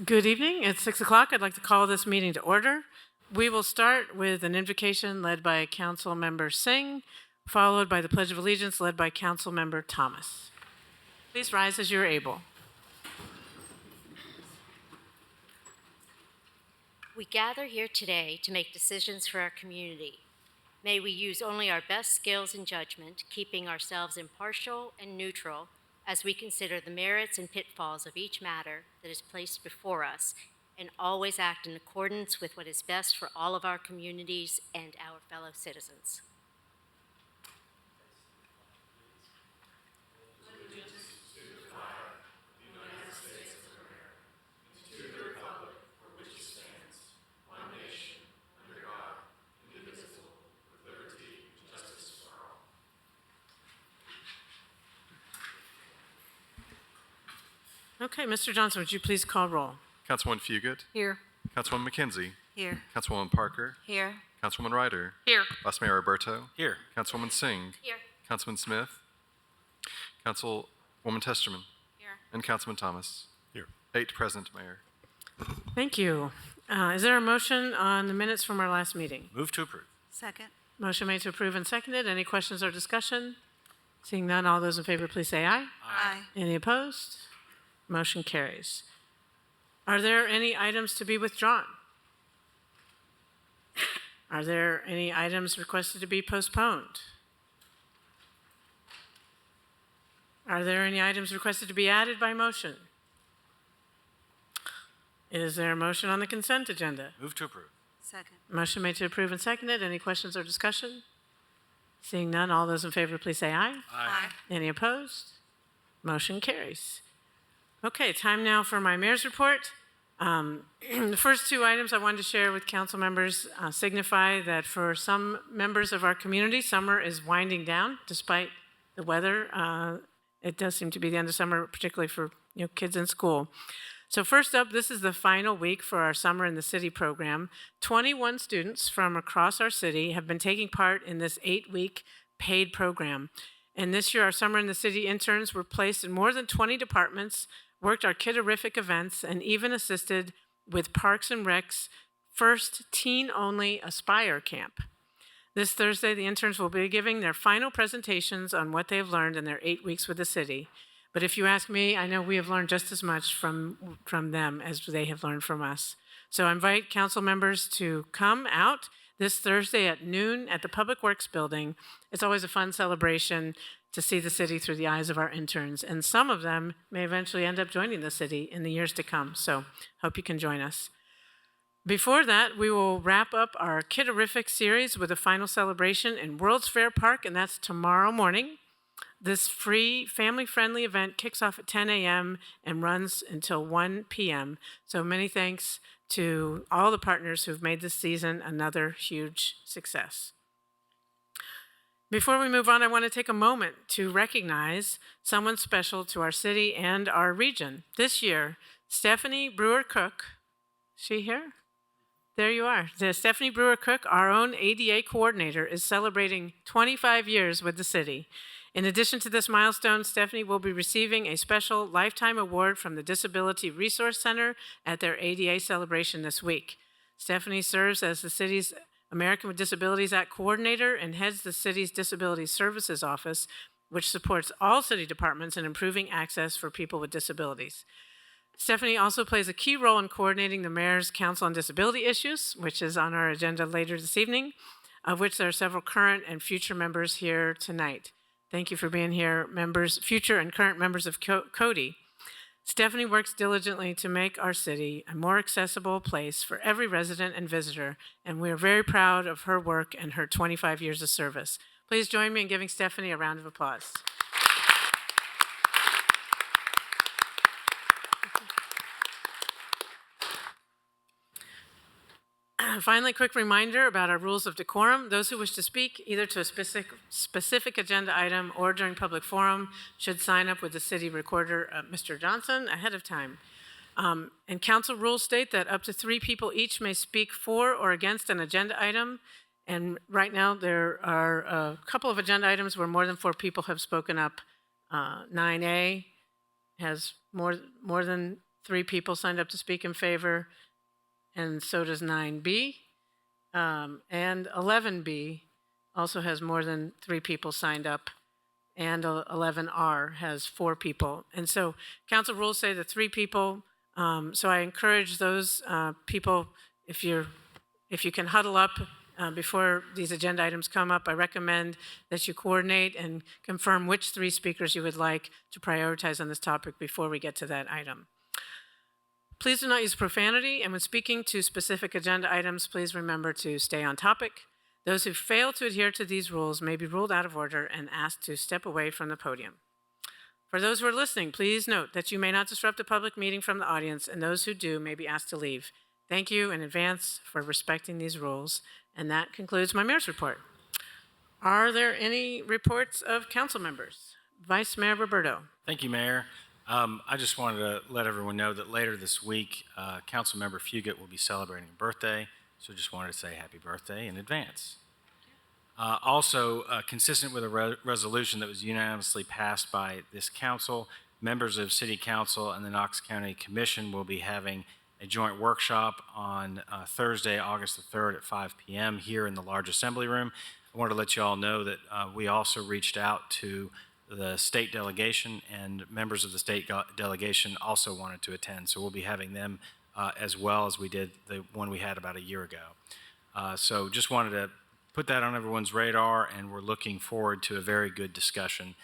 Good evening. It's 6 o'clock. I'd like to call this meeting to order. We will start with an invocation led by Council Member Singh, followed by the Pledge of Allegiance led by Council Member Thomas. Please rise as you are able. We gather here today to make decisions for our community. May we use only our best skills and judgment, keeping ourselves impartial and neutral as we consider the merits and pitfalls of each matter that is placed before us, and always act in accordance with what is best for all of our communities and our fellow citizens. Okay, Mr. Johnson, would you please call roll? Councilwoman Fugit. Here. Councilwoman McKenzie. Here. Councilwoman Parker. Here. Councilwoman Ryder. Here. Vice Mayor Roberto. Here. Councilwoman Singh. Here. Councilman Smith. Councilwoman Testerman. Here. And Councilman Thomas. Here. 8 present, Mayor. Thank you. Is there a motion on the minutes from our last meeting? Move to approve. Second. Motion made to approve and seconded. Any questions or discussion? Seeing none, all those in favor, please say aye. Aye. Any opposed? Motion carries. Are there any items to be withdrawn? Are there any items requested to be postponed? Are there any items requested to be added by motion? Is there a motion on the consent agenda? Move to approve. Second. Motion made to approve and seconded. Any questions or discussion? Seeing none, all those in favor, please say aye. Aye. Any opposed? Motion carries. Okay, time now for my mayor's report. The first two items I wanted to share with council members signify that for some members of our community, summer is winding down despite the weather. It does seem to be the end of summer, particularly for kids in school. So first up, this is the final week for our Summer in the City program. 21 students from across our city have been taking part in this 8-week paid program. And this year, our Summer in the City interns were placed in more than 20 departments, worked our kidorific events, and even assisted with Parks and Rec's first teen-only Aspire camp. This Thursday, the interns will be giving their final presentations on what they have learned in their 8 weeks with the city. But if you ask me, I know we have learned just as much from them as they have learned from us. So I invite council members to come out this Thursday at noon at the Public Works Building. It's always a fun celebration to see the city through the eyes of our interns. And some of them may eventually end up joining the city in the years to come. So hope you can join us. Before that, we will wrap up our Kidorific series with a final celebration in World's Fair Park, and that's tomorrow morning. This free, family-friendly event kicks off at 10 a.m. and runs until 1 p.m. So many thanks to all the partners who've made this season another huge success. Before we move on, I want to take a moment to recognize someone special to our city and our region. This year, Stephanie Brewer-Cook, is she here? There you are. Stephanie Brewer-Cook, our own ADA coordinator, is celebrating 25 years with the city. In addition to this milestone, Stephanie will be receiving a special lifetime award from the Disability Resource Center at their ADA celebration this week. Stephanie serves as the city's American with Disabilities Act coordinator and heads the city's Disability Services Office, which supports all city departments in improving access for people with disabilities. Stephanie also plays a key role in coordinating the Mayor's Council on Disability Issues, which is on our agenda later this evening, of which there are several current and future members here tonight. Thank you for being here, members, future and current members of CODI. Stephanie works diligently to make our city a more accessible place for every resident and visitor, and we are very proud of her work and her 25 years of service. Please join me in giving Stephanie a round of applause. Finally, a quick reminder about our rules of decorum. Those who wish to speak either to a specific agenda item or during public forum should sign up with the city recorder, Mr. Johnson, ahead of time. And council rules state that up to 3 people each may speak for or against an agenda item. And right now there are a couple of agenda items where more than 4 people have spoken up. 9A has more than 3 people signed up to speak in favor, and so does 9B. And 11B also has more than 3 people signed up, and 11R has 4 people. And so council rules say that 3 people, so I encourage those people, if you can huddle up before these agenda items come up, I recommend that you coordinate and confirm which 3 speakers you would like to prioritize on this topic before we get to that item. Please do not use profanity, and when speaking to specific agenda items, please remember to stay on topic. Those who fail to adhere to these rules may be ruled out of order and asked to step away from the podium. For those who are listening, please note that you may not disrupt a public meeting from the audience, and those who do may be asked to leave. Thank you in advance for respecting these rules, and that concludes my mayor's report. Are there any reports of council members? Vice Mayor Roberto. Thank you, Mayor. I just wanted to let everyone know that later this week, Councilmember Fugit will be celebrating a birthday, so just wanted to say happy birthday in advance. Also, consistent with a resolution that was unanimously passed by this council, members of City Council and the Knox County Commission will be having a joint workshop on Thursday, August the 3rd at 5 p.m. here in the large assembly room. I wanted to let you all know that we also reached out to the state delegation, and members of the state delegation also wanted to attend. So we'll be having them as well as we did the one we had about a year ago. So just wanted to put that on everyone's radar, and we're looking forward to a very good discussion.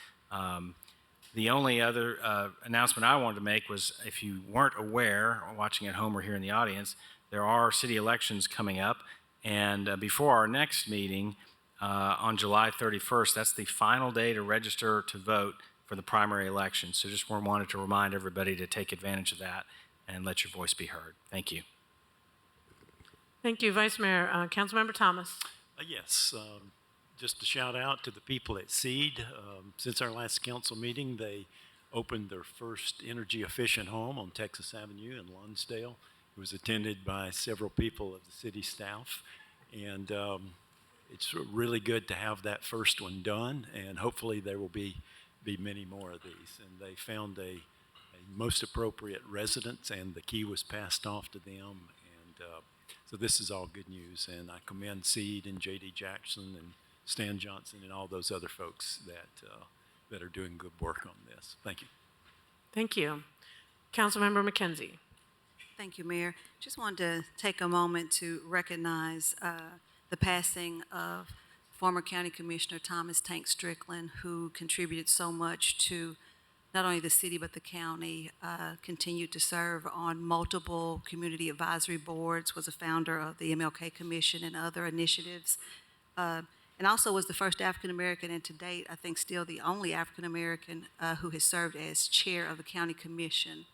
The only other announcement I wanted to make was, if you weren't aware, or watching at home or here in the audience, there are city elections coming up, and before our next meeting, on July 31st. That's the final day to register to vote for the primary election. So just wanted to remind everybody to take advantage of that and let your voice be heard. Thank you. Thank you, Vice Mayor. Councilmember Thomas. Yes, just a shout out to the people at SEED. Since our last council meeting, they opened their first energy efficient home on Texas Avenue in Lonsdale. It was attended by several people of the city staff, and it's really good to have that first one done, and hopefully there will be many more of these. And they found a most appropriate residence, and the key was passed off to them. And so this is all good news, and I commend Seed and J.D. Jackson and Stan Johnson and all those other folks that are doing good work on this. Thank you. Thank you. Councilmember McKenzie. Thank you, Mayor. Just wanted to take a moment to recognize the passing of former County Commissioner Thomas Tank Strickland, who contributed so much to not only the city but the county, continued to serve on multiple community advisory boards, was a founder of the MLK Commission and other initiatives, and also was the first African American, and to date, I think still the only African American who has served as chair of the County Commission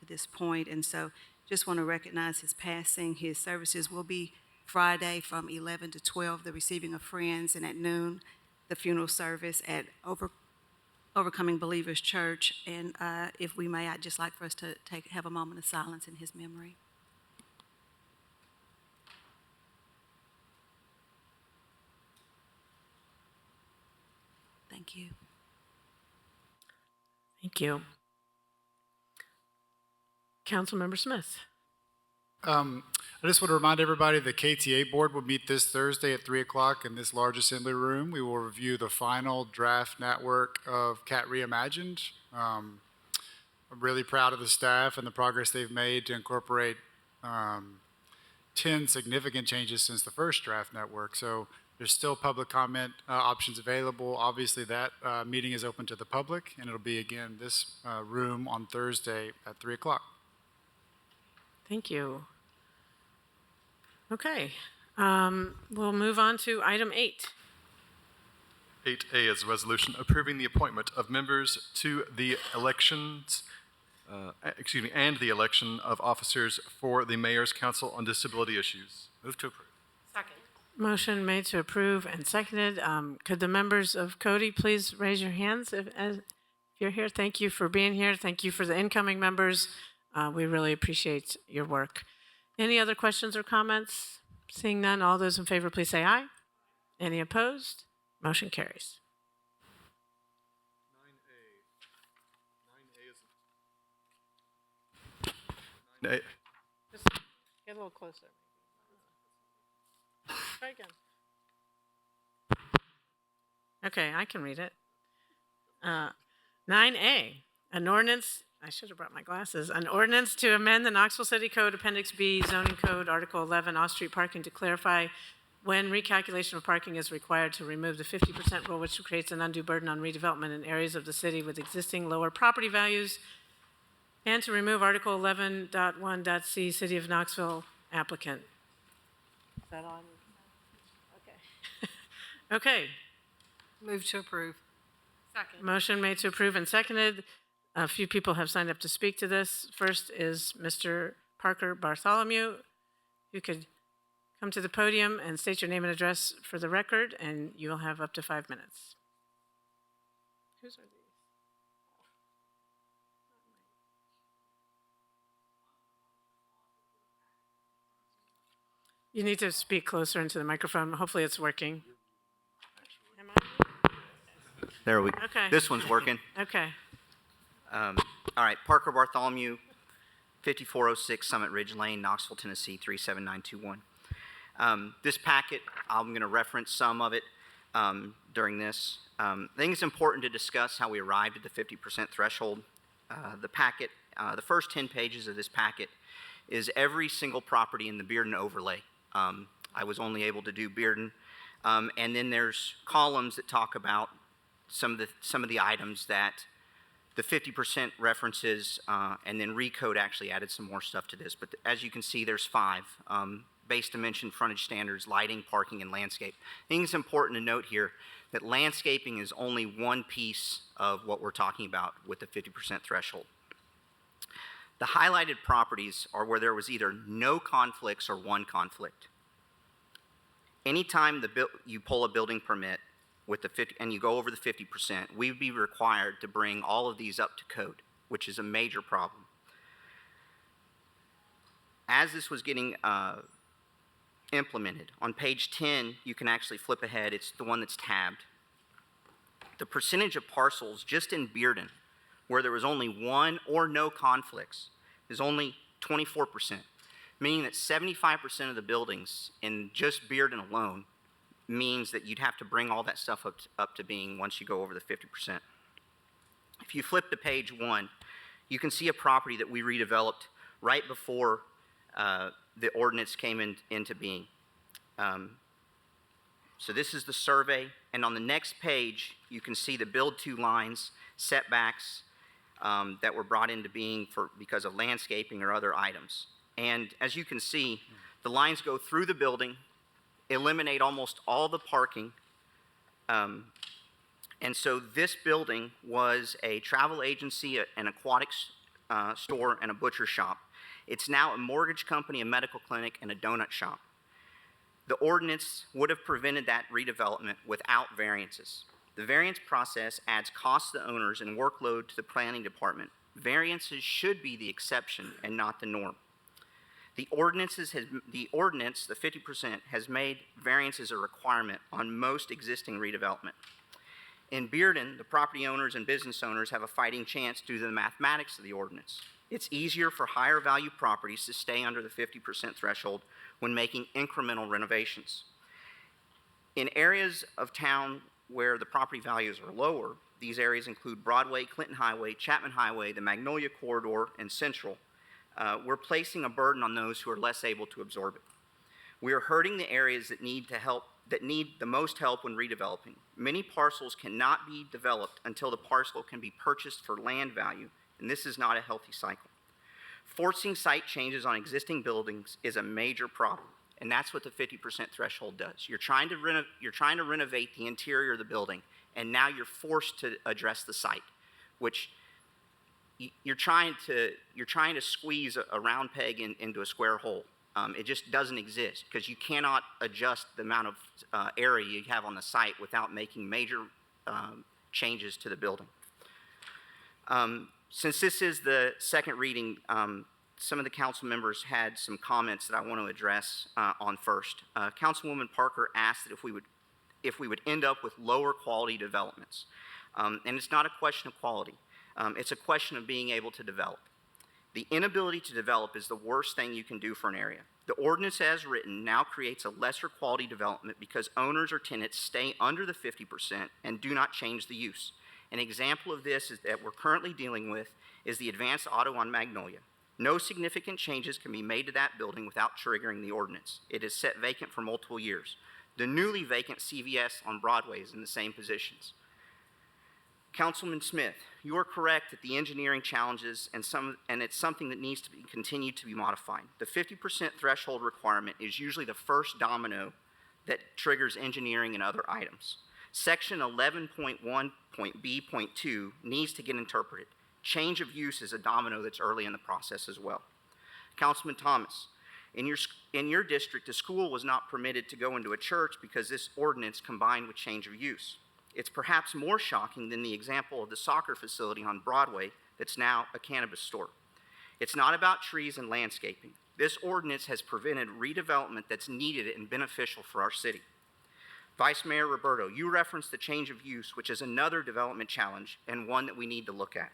to this point. And so just want to recognize his passing. His services will be Friday from 11 to 12, the Receiving of Friends, and at noon, the funeral service at Overcoming Believers Church. And if we may, I'd just like for us to have a moment of silence in his memory. Thank you. Thank you. Councilmember Smith. I just want to remind everybody the KTA board will meet this Thursday at 3 o'clock in this large assembly room. We will review the final draft network of CAT Reimagined. I'm really proud of the staff and the progress they've made to incorporate 10 significant changes since the first draft network. So there's still public comment options available. Obviously that meeting is open to the public, and it'll be again this room on Thursday at 3 o'clock. Thank you. Okay, we'll move on to item 8. 8A is a resolution approving the appointment of members to the elections, and the election of officers for the Mayor's Council on Disability Issues. Move to approve. Second. Motion made to approve and seconded. Could the members of Cody please raise your hands if you're here? Thank you for being here. Thank you for the incoming members. We really appreciate your work. Any other questions or comments? Seeing none, all those in favor, please say aye. Any opposed? Motion carries. 9A. 9A Just get a little closer. Try again. Okay, I can read it. 9A, an ordinance, I should have brought my glasses, an ordinance to amend the Knoxville City Code Appendix B zoning code Article 11 off-street parking to clarify when recalculation of parking is required to remove the 50% rule, which creates an undue burden on redevelopment in areas of the city with existing lower property values, and to remove Article 11.1.c City of Knoxville applicant. Is that on? Okay. Okay. Move to approve. Second. Motion made to approve and seconded. A few people have signed up to speak to this. First is Mr. Parker Bartholomew. You could come to the podium and state your name and address for the record, and you'll have up to 5 minutes. Whose are these? You need to speak closer into the microphone. Hopefully it's working. Am I? There we go. Okay. This one's working. Okay. All right, Parker Bartholomew, 5406 Summit Ridge Lane, Knoxville, Tennessee, 37921. This packet, I'm going to reference some of it during this. I think it's important to discuss how we arrived at the 50% threshold. The packet, the first 10 pages of this packet is every single property in the Bearden overlay. I was only able to do Bearden. And then there's columns that talk about some of the items that the 50% references, and then Recode actually added some more stuff to this. But as you can see, there's 5. Base dimension, frontage standards, lighting, parking, and landscape. I think it's important to note here that landscaping is only one piece of what we're talking about with the 50% threshold. The highlighted properties are where there was either no conflicts or one conflict. Anytime you pull a building permit with the 50, and you go over the 50%, we'd be required to bring all of these up to code, which is a major problem. As this was getting implemented, on page 10, you can actually flip ahead. It's the one that's tabbed. The percentage of parcels just in Bearden, where there was only one or no conflicts, is only 24%, meaning that 75% of the buildings in just Bearden alone means that you'd have to bring all that stuff up to being once you go over the 50%. If you flip to page 1, you can see a property that we redeveloped right before the ordinance came into being. So this is the survey, and on the next page, you can see the build to lines, setbacks that were brought into being because of landscaping or other items. And as you can see, the lines go through the building, eliminate almost all the parking. And so this building was a travel agency, an aquatics store, and a butcher shop. It's now a mortgage company, a medical clinic, and a donut shop. The ordinance would have prevented that redevelopment without variances. The variance process adds cost to the owners and workload to the planning department. Variances should be the exception and not the norm. The ordinance, the 50%, has made variances a requirement on most existing redevelopment. In Bearden, the property owners and business owners have a fighting chance due to the mathematics of the ordinance. It's easier for higher value properties to stay under the 50% threshold when making incremental renovations. In areas of town where the property values are lower, these areas include Broadway, Clinton Highway, Chapman Highway, the Magnolia Corridor, and Central. We're placing a burden on those who are less able to absorb it. We are hurting the areas that need the most help when redeveloping. Many parcels cannot be developed until the parcel can be purchased for land value, and this is not a healthy cycle. Forcing site changes on existing buildings is a major problem, and that's what the 50% threshold does. You're trying to renovate the interior of the building, and now you're forced to address the site, which you're trying to squeeze a round peg into a square hole. It just doesn't exist because you cannot adjust the amount of area you have on the site without making major changes to the building. Since this is the second reading, some of the council members had some comments that I want to address on first. Councilwoman Parker asked that if we would end up with lower quality developments. And it's not a question of quality. It's a question of being able to develop. The inability to develop is the worst thing you can do for an area. The ordinance as written now creates a lesser quality development because owners or tenants stay under the 50% and do not change the use. An example of this is that we're currently dealing with is the Advanced Auto on Magnolia. No significant changes can be made to that building without triggering the ordinance. It is set vacant for multiple years. The newly vacant CVS on Broadway is in the same positions. Councilman Smith, you are correct that the engineering challenges and it's something that needs to be continued to be modified. The 50% threshold requirement is usually the first domino that triggers engineering and other items. Section 11.1.B.2 needs to get interpreted. Change of use is a domino that's early in the process as well. Councilman Thomas, in your district, the school was not permitted to go into a church because this ordinance combined with change of use. It's perhaps more shocking than the example of the soccer facility on Broadway that's now a cannabis store. It's not about trees and landscaping. This ordinance has prevented redevelopment that's needed and beneficial for our city. Vice Mayor Roberto, you referenced the change of use, which is another development challenge and one that we need to look at.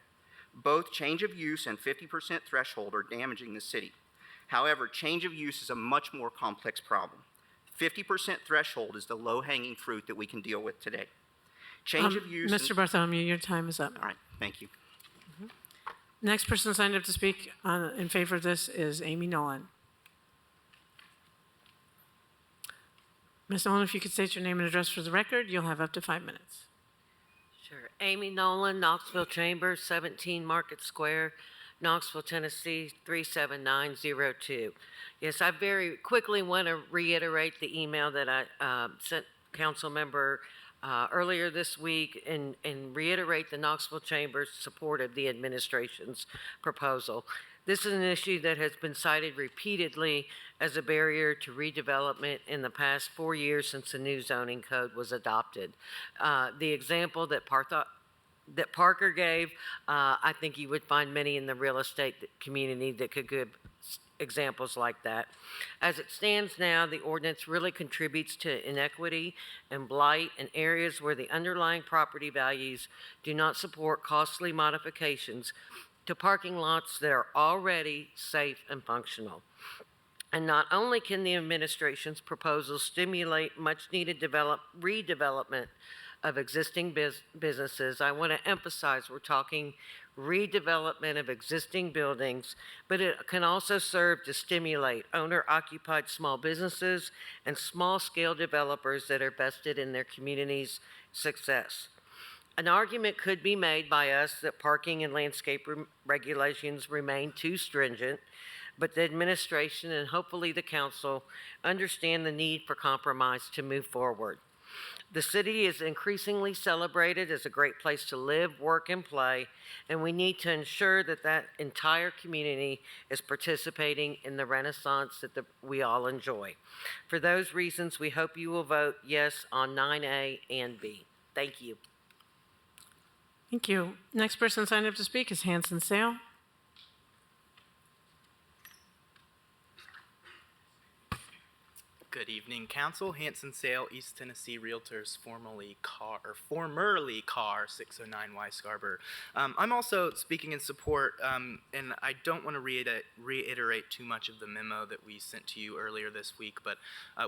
Both change of use and 50% threshold are damaging the city. However, change of use is a much more complex problem. 50% threshold is the low-hanging fruit that we can deal with today. Change of use. Mr. Bartholomew, your time is up. All right, thank you. Next person signed up to speak in favor of this is Amy Nolan. Ms. Nolan, if you could state your name and address for the record, you'll have up to 5 minutes. Sure. Amy Nolan, Knoxville Chambers, 17 Market Square, Knoxville, Tennessee, 37902. Yes, I very quickly want to reiterate the email that I sent council member earlier this week and reiterate the Knoxville Chamber's support of the administration's proposal. This is an issue that has been cited repeatedly as a barrier to redevelopment in the past 4 years since the new zoning code was adopted. The example that Parker gave, I think you would find many in the real estate community that could give examples like that. As it stands now, the ordinance really contributes to inequity and blight in areas where the underlying property values do not support costly modifications to parking lots that are already safe and functional. And not only can the administration's proposal stimulate much-needed redevelopment of existing businesses, I want to emphasize we're talking redevelopment of existing buildings, but it can also serve to stimulate owner-occupied small businesses and small-scale developers that are vested in their community's success. An argument could be made by us that parking and landscape regulations remain too stringent, but the administration and hopefully the council understand the need for compromise to move forward. The city is increasingly celebrated as a great place to live, work, and play, and we need to ensure that that entire community is participating in the renaissance that we all enjoy. For those reasons, we hope you will vote yes on 9A and B. Thank you. Thank you. Next person signed up to speak is Hanson Sale. Good evening, Council. Hanson Sale, East Tennessee Realtors, formerly CAR 609Y Scarborough. I'm also speaking in support, and I don't want to reiterate too much of the memo that we sent to you earlier this week, but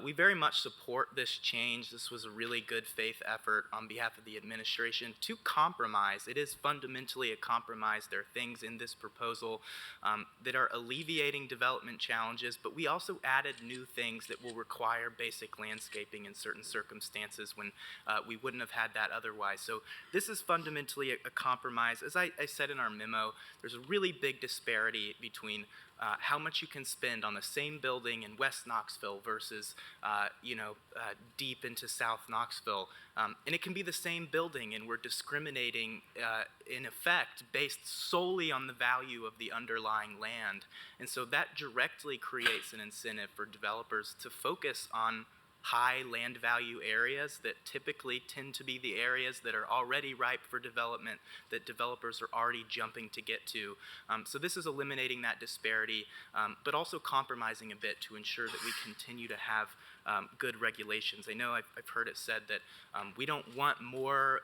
we very much support this change. This was a really good faith effort on behalf of the administration to compromise. It is fundamentally a compromise. There are things in this proposal that are alleviating development challenges, but we also added new things that will require basic landscaping in certain circumstances when we wouldn't have had that otherwise. So this is fundamentally a compromise. As I said in our memo, there's a really big disparity between how much you can spend on the same building in West Knoxville versus, deep into South Knoxville. And it can be the same building, and we're discriminating, in effect, based solely on the value of the underlying land. And so that directly creates an incentive for developers to focus on high land value areas that typically tend to be the areas that are already ripe for development, that developers are already jumping to get to. So this is eliminating that disparity, but also compromising a bit to ensure that we continue to have good regulations. I know I've heard it said that we don't want more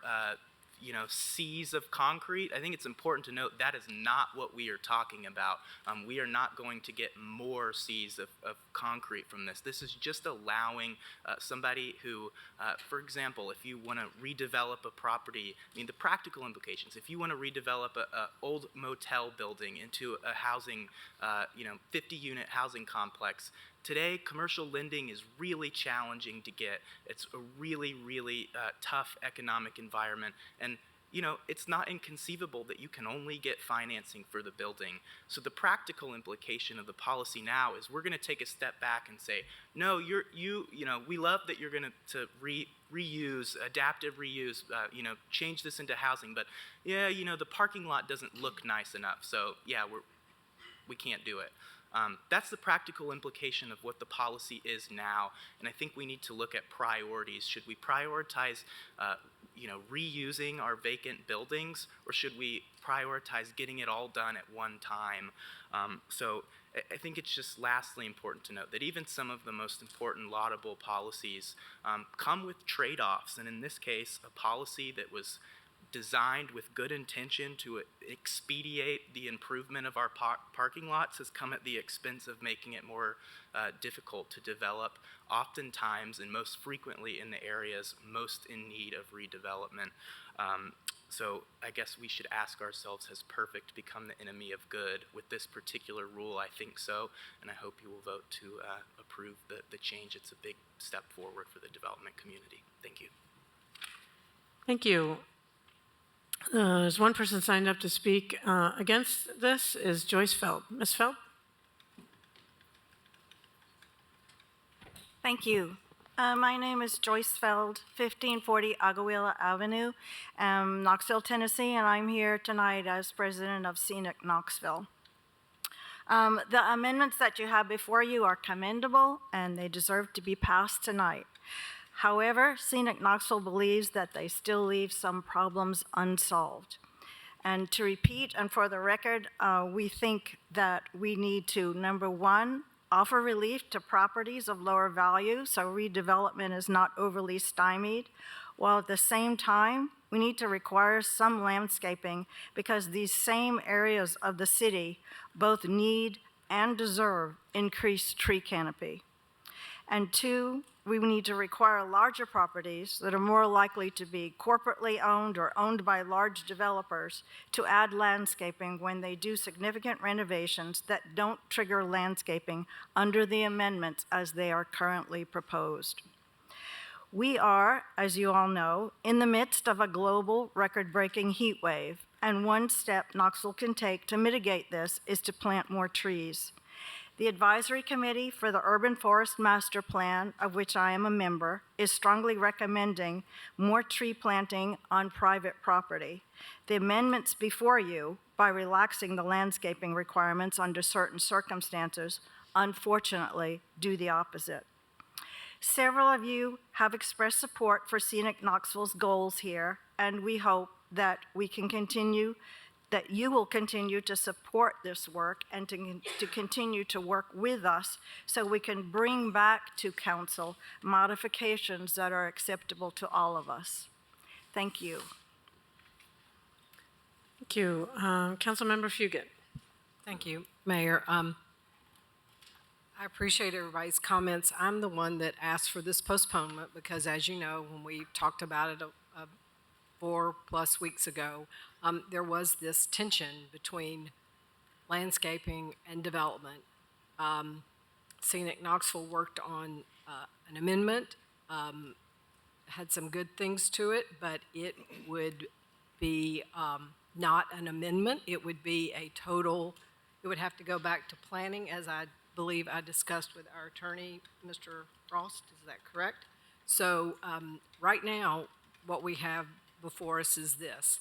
seas of concrete. I think it's important to note that is not what we are talking about. We are not going to get more seas of concrete from this. This is just allowing somebody who, for example, if you want to redevelop a property, I mean, the practical implications, if you want to redevelop a old motel building into a housing, 50-unit housing complex, today, commercial lending is really challenging to get. It's a really, really tough economic environment. And, it's not inconceivable that you can only get financing for the building. So the practical implication of the policy now is we're going to take a step back and say, no, we love that you're going to reuse, adaptive reuse, change this into housing. But, yeah, the parking lot doesn't look nice enough. So, yeah, we can't do it. That's the practical implication of what the policy is now, and I think we need to look at priorities. Should we prioritize, reusing our vacant buildings, or should we prioritize getting it all done at one time? So I think it's just lastly important to note that even some of the most important laudable policies come with trade-offs, and in this case, a policy that was designed with good intention to expedite the improvement of our parking lots has come at the expense of making it more difficult to develop, oftentimes and most frequently in the areas most in need of redevelopment. So I guess we should ask ourselves, has perfect become the enemy of good? With this particular rule, I think so, and I hope you will vote to approve the change. It's a big step forward for the development community. Thank you. Thank you. There's one person signed up to speak against this, is Joyce Feld. Ms. Feld? Thank you. My name is Joyce Feld, 1540 Aguila Avenue, Knoxville, Tennessee, and I'm here tonight as president of Scenic Knoxville. The amendments that you have before you are commendable, and they deserve to be passed tonight. However, Scenic Knoxville believes that they still leave some problems unsolved. And to repeat, and for the record, we think that we need to, number one, offer relief to properties of lower value so redevelopment is not overly stymied, while at the same time, we need to require some landscaping because these same areas of the city both need and deserve increased tree canopy. And two, we need to require larger properties that are more likely to be corporately owned or owned by large developers to add landscaping when they do significant renovations that don't trigger landscaping under the amendments as they are currently proposed. We are, as you all know, in the midst of a global record-breaking heat wave, and one step Knoxville can take to mitigate this is to plant more trees. The Advisory Committee for the Urban Forest Master Plan, of which I am a member, is strongly recommending more tree planting on private property. The amendments before you, by relaxing the landscaping requirements under certain circumstances, unfortunately do the opposite. Several of you have expressed support for Scenic Knoxville's goals here, and we hope that you will continue to support this work and to continue to work with us so we can bring back to council modifications that are acceptable to all of us. Thank you. Thank you. Councilmember Fugit. Thank you, Mayor. I appreciate everybody's comments. I'm the one that asked for this postponement because, as you know, when we talked about it 4+ weeks ago, there was this tension between landscaping and development. Scenic Knoxville worked on an amendment, had some good things to it, but it would be not an amendment. It would be a total, it would have to go back to planning, as I believe I discussed with our attorney, Mr. Frost. Is that correct? So right now, what we have before us is this.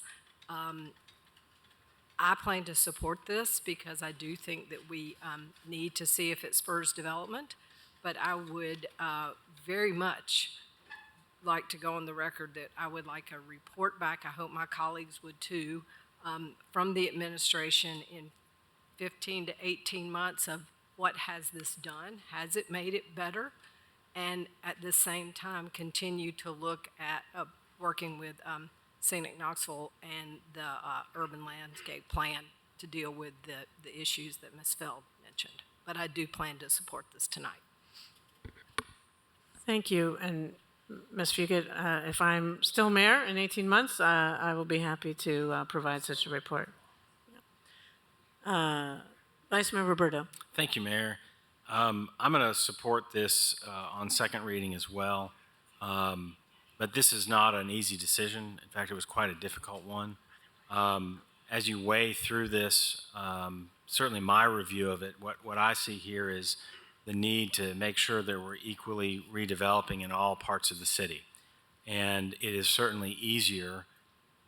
I plan to support this because I do think that we need to see if it spurs development, but I would very much like to go on the record that I would like a report back, I hope my colleagues would too, from the administration in 15 to 18 months of what has this done, has it made it better, and at the same time continue to look at working with Scenic Knoxville and the urban landscape plan to deal with the issues that Ms. Feld mentioned. But I do plan to support this tonight. Thank you. And Ms. Fugit, if I'm still mayor in 18 months, I will be happy to provide such a report. Vice Mayor Roberto. Thank you, Mayor. I'm going to support this on second reading as well. But this is not an easy decision. In fact, it was quite a difficult one. As you weigh through this, certainly my review of it, what I see here is the need to make sure that we're equally redeveloping in all parts of the city. And it is certainly easier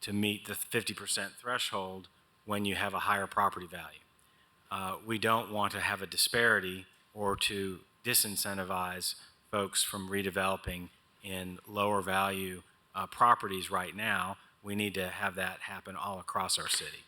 to meet the 50% threshold when you have a higher property value. We don't want to have a disparity or to disincentivize folks from redeveloping in lower value properties right now. We need to have that happen all across our city.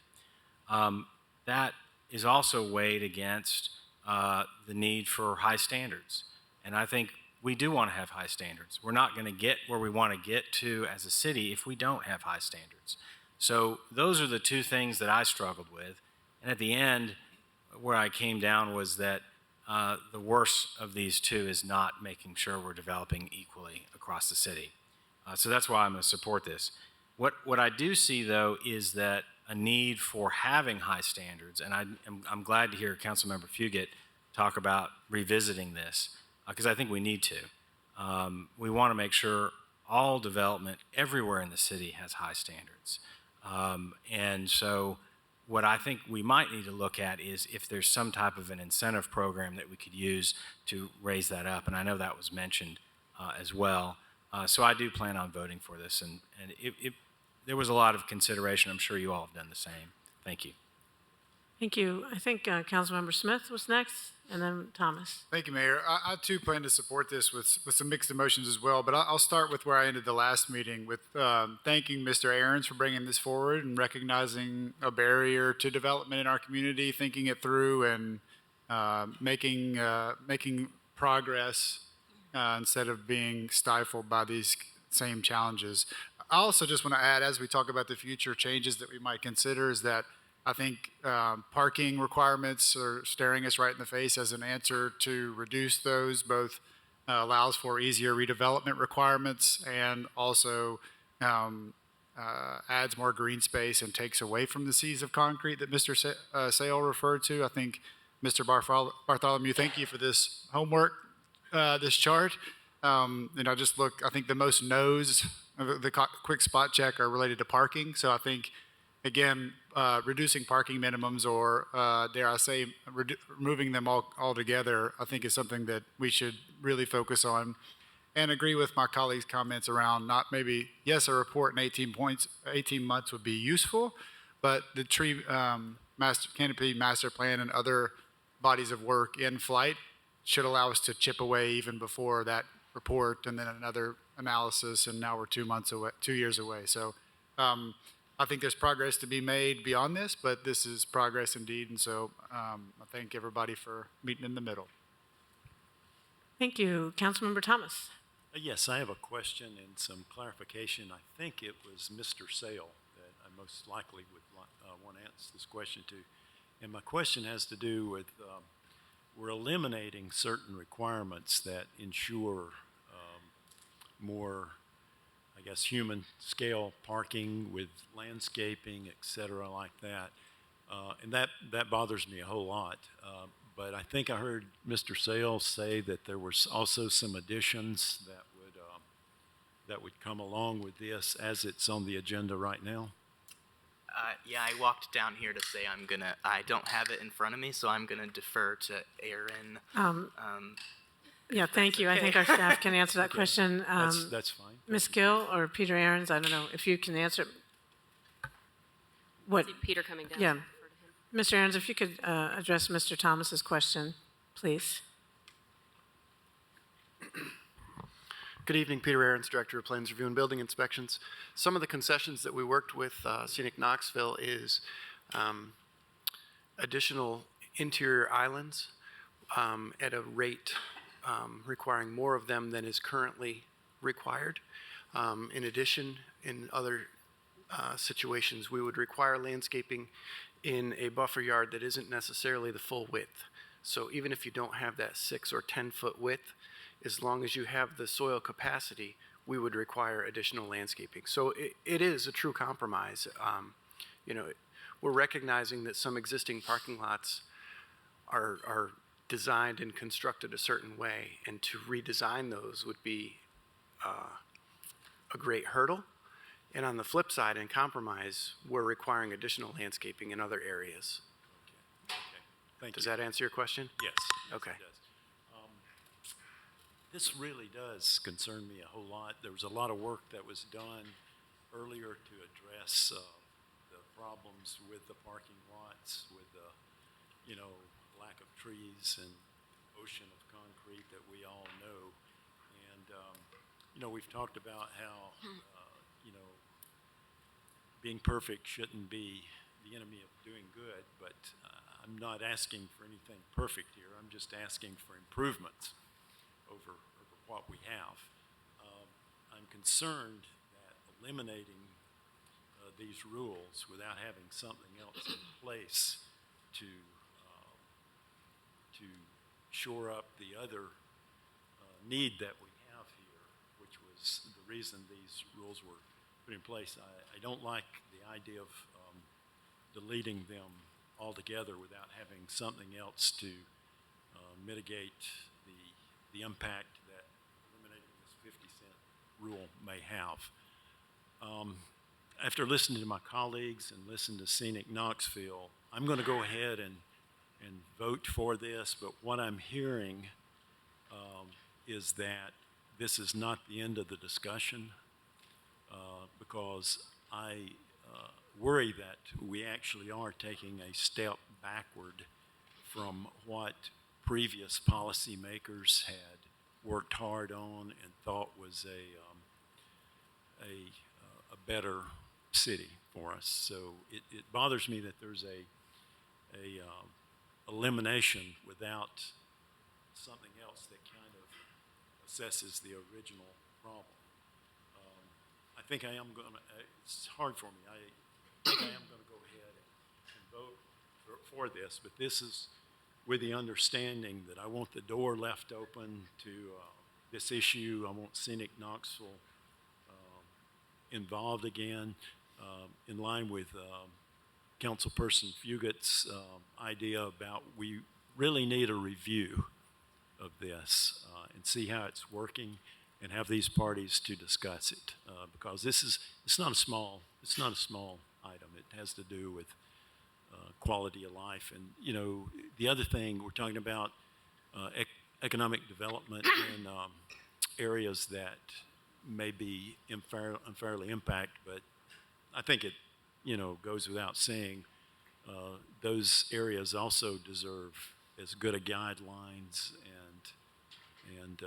That is also weighed against the need for high standards. And I think we do want to have high standards. We're not going to get where we want to get to as a city if we don't have high standards. So those are the two things that I struggled with. And at the end, where I came down was that the worst of these two is not making sure we're developing equally across the city. So that's why I'm going to support this. What I do see, though, is that a need for having high standards, and I'm glad to hear Councilmember Fugit talk about revisiting this, because I think we need to. We want to make sure all development everywhere in the city has high standards. And so what I think we might need to look at is if there's some type of an incentive program that we could use to raise that up, and I know that was mentioned as well. So I do plan on voting for this, and there was a lot of consideration. I'm sure you all have done the same. Thank you. Thank you. I think Councilmember Smith was next, and then Thomas. Thank you, Mayor. I too plan to support this with some mixed emotions as well, but I'll start with where I ended the last meeting with thanking Mr. Ahrens for bringing this forward and recognizing a barrier to development in our community, thinking it through and making progress instead of being stifled by these same challenges. I also just want to add, as we talk about the future changes that we might consider, is that I think parking requirements are staring us right in the face as an answer to reduce those, both allows for easier redevelopment requirements and also adds more green space and takes away from the seas of concrete that Mr. Sale referred to. I think, Mr. Bartholomew, thank you for this homework, this chart. And I think the most no's, the quick spot check are related to parking. So I think, again, reducing parking minimums or, dare I say, removing them altogether, I think is something that we should really focus on. And agree with my colleagues' comments around not maybe, yes, a report in 18 months would be useful, but the tree canopy master plan and other bodies of work in flight should allow us to chip away even before that report and then another analysis, and now we're 2 years away. So I think there's progress to be made beyond this, but this is progress indeed, and so I thank everybody for meeting in the middle. Thank you. Councilmember Thomas. Yes, I have a question and some clarification. I think it was Mr. Sale that I most likely would want to answer this question to. And my question has to do with we're eliminating certain requirements that ensure more, I guess, human scale parking with landscaping, et cetera, like that. And that bothers me a whole lot. But I think I heard Mr. Sales say that there were also some additions that would come along with this as it's on the agenda right now. Yeah, I walked down here to say I don't have it in front of me, so I'm gonna defer to Aaron. Yeah, thank you. I think our staff can answer that question. That's fine. Ms. Gill or Peter Ahrens, I don't know if you can answer. What? See Peter coming down. Yeah. Mr. Ahrens, if you could address Mr. Thomas's question, please. Good evening, Peter Ahrens, Director of Plans Review and Building Inspections. Some of the concessions that we worked with Scenic Knoxville is additional interior islands at a rate requiring more of them than is currently required. In addition, in other situations, we would require landscaping in a buffer yard that isn't necessarily the full width. So even if you don't have that 6 or 10-foot width, as long as you have the soil capacity, we would require additional landscaping. So it is a true compromise. You know, we're recognizing that some existing parking lots are designed and constructed a certain way, and to redesign those would be a great hurdle. And on the flip side, in compromise, we're requiring additional landscaping in other areas. Thank Does you. that answer your question? Yes. Okay. It does. This really does concern me a whole lot. There was a lot of work that was done earlier to address the problems with the parking lots, with the, you know, lack of trees and ocean of concrete that we all know. And, you know, we've talked about how, you know, being perfect shouldn't be the enemy of doing good, but I'm not asking for anything perfect here. I'm just asking for improvements over what we have. I'm concerned that eliminating these rules without having something else in place to shore up the other need that we have here, which was the reason these rules were put in place. I don't like the idea of deleting them altogether without having something else to mitigate the impact that eliminating this 50-cent rule may have. After listening to my colleagues and listening to Scenic Knoxville, I'm going to go ahead and vote for this, but what I'm hearing is that this is not the end of the discussion because I worry that we actually are taking a step backward from what previous policymakers had worked hard on and thought was a better city for us. So it bothers me that there's a elimination without something else that kind of assesses the original problem. I think I am going to, it's hard for me, I think I am going to go ahead and vote for this, but this is with the understanding that I want the door left open to this issue. I want Scenic Knoxville involved again, in line with Councilperson Fugit's idea about we really need a review of this and see how it's working and have these parties to discuss it because it's not a small item. It has to do with quality of life. And, you know, the other thing, we're talking about economic development in areas that may be unfairly impacted, but I think it, you know, goes without saying, those areas also deserve as good a guidelines and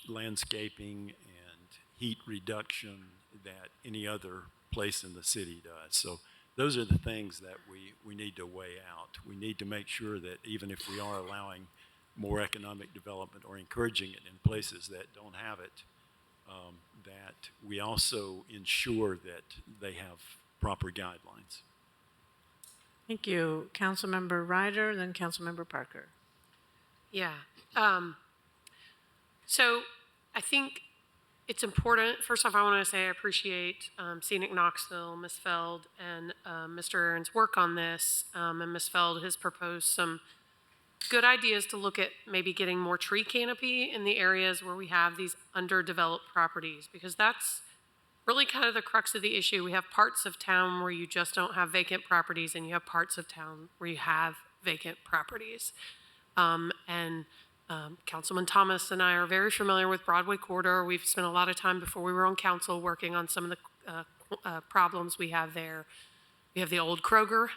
landscaping and heat reduction that any other place in the city does. So those are the things that we need to weigh out. We need to make sure that even if we are allowing more economic development or encouraging it in places that don't have it, that we also ensure that they have proper guidelines. Thank you. Councilmember Ryder, then Councilmember Parker. Yeah. So I think it's important. First off, I want to say I appreciate Scenic Knoxville, Ms. Feld, and Mr. Aaron's work on this. And Ms. Feld has proposed some good ideas to look at maybe getting more tree canopy in the areas where we have these underdeveloped properties, because that's really kind of the crux of the issue. We have parts of town where you just don't have vacant properties, and you have parts of town where you have vacant properties. Councilman Thomas and I are very familiar with Broadway Corridor. We've spent a lot of time before we were on council working on some of the problems we have there. We have the old Kroger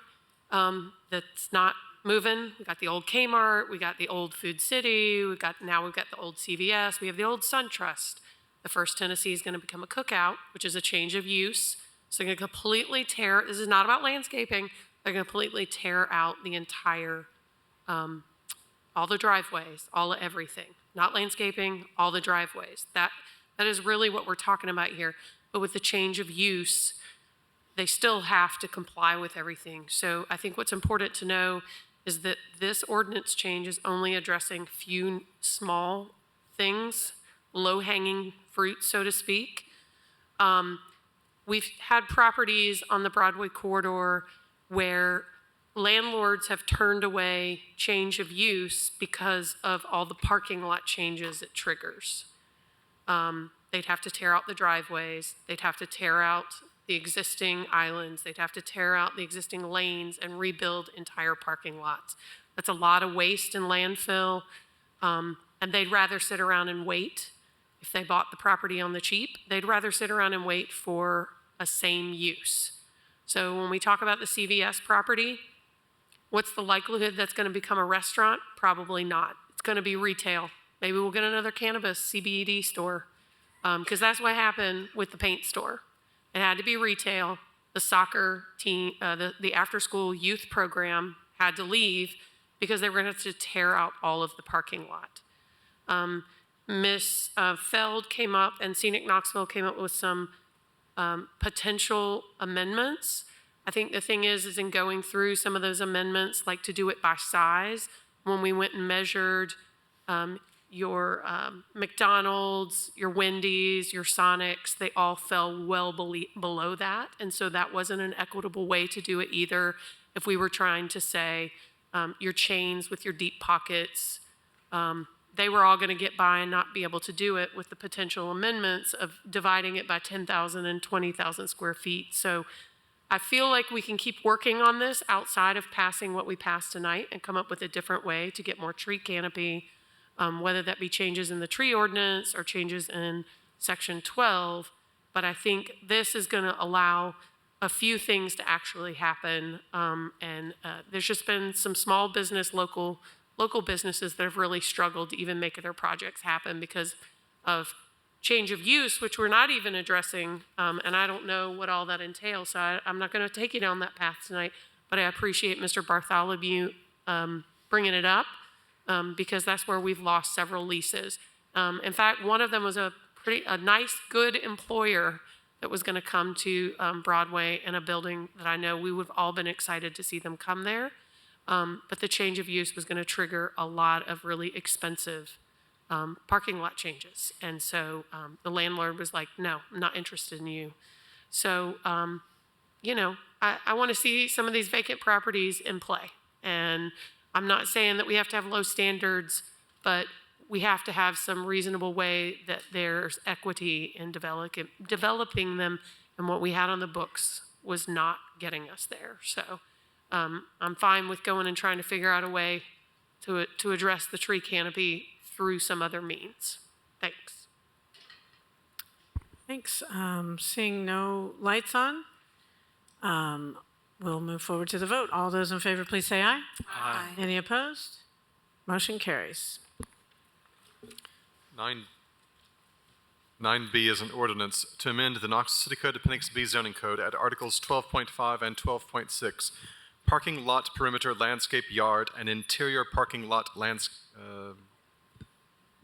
that's not moving. We got the old Kmart. We got the old Food City. We've got the old CVS. We have the old SunTrust. The First Tennessee is going to become a cookout, which is a change of use. So they're going to completely tear. This is not about landscaping. They're going to completely tear out the entire, all the driveways, all of everything. Not landscaping, all the driveways. That is really what we're talking about here. But with the change of use, they still have to comply with everything. So I think what's important to know is that this ordinance change is only addressing few small things, low-hanging fruit, so to speak. We've had properties on the Broadway corridor where landlords have turned away change of use because of all the parking lot changes it triggers. They'd have to tear out the driveways, they'd have to tear out the existing islands, they'd have to tear out the existing lanes and rebuild entire parking lots. That's a lot of waste and landfill, and they'd rather sit around and wait. If they bought the property on the cheap, they'd rather sit around and wait for a same use. So when we talk about the CVS property, what's the likelihood that's going to become a restaurant? Probably not. It's going to be retail. Maybe we'll get another cannabis CBD store, because that's what happened with the paint store. It had to be retail. The soccer team, the after-school youth program had to leave because they were going to have to tear out all of the parking lot. Ms. Feld came up, and Scenic Knoxville came up with some potential amendments. I think the thing is in going through some of those amendments, like to do it by size, when we went and measured your McDonald's, your Wendy's, your Sonics, they all fell well below that. And so that wasn't an equitable way to do it either. If we were trying to say your chains with your deep pockets, they were all going to get by and not be able to do it with the potential amendments of dividing it by 10,000 and 20,000 square feet. So I feel like we can keep working on this outside of passing what we passed tonight and come up with a different way to get more tree canopy, whether that be changes in the tree ordinance or changes in section 12. But I think this is going to allow a few things to actually happen. There's just been some small business, local businesses that have really struggled to even make their projects happen because of change of use, which we're not even addressing, and I don't know what all that entails, so I'm not going to take you down that path tonight, but I appreciate Mr. Bartholomew bringing it up because that's where we've lost several leases. In fact, one of them was a nice, good employer that was going to come to Broadway in a building that I know we would have all been excited to see them come there. But the change of use was going to trigger a lot of really expensive parking lot changes. And so the landlord was like, no, I'm not interested in you. So, I want to see some of these vacant properties in play. And I'm not saying that we have to have low standards, but we have to have some reasonable way that there's equity in developing them. And what we had on the books was not getting us there. So I'm fine with going and trying to figure out a way to address the tree canopy through some other means. Thanks. Thanks. Seeing no lights on, we'll move forward to the vote. All those in favor, please say aye. Aye. Any opposed? Motion carries. 9B is an ordinance to amend the Knoxville City Code Appendix B zoning code at Articles 12.5 and 12.6, parking lot perimeter landscape yard and interior parking lot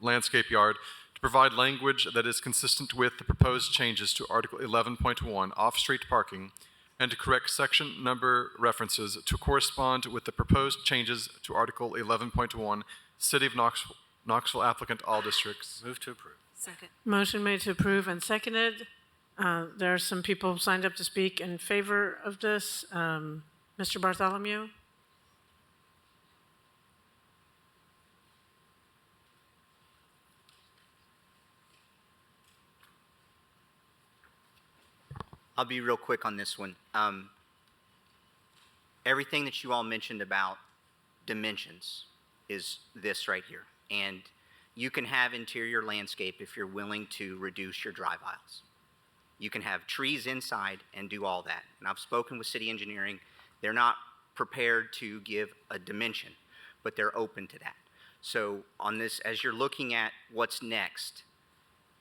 landscape yard to provide language that is consistent with the proposed changes to Article 11.1 off-street parking and to correct section number references to correspond with the proposed changes to Article 11.1 City of Knoxville applicant all districts. Move to approve. Second. Motion made to approve and seconded. There are some people signed up to speak in favor of this. Mr. Bartholomew? I'll be real quick on this one. Everything that you all mentioned about dimensions is this right here. And you can have interior landscape if you're willing to reduce your drive aisles. You can have trees inside and do all that. And I've spoken with city engineering. They're not prepared to give a dimension, but they're open to that. So on this, as you're looking at what's next,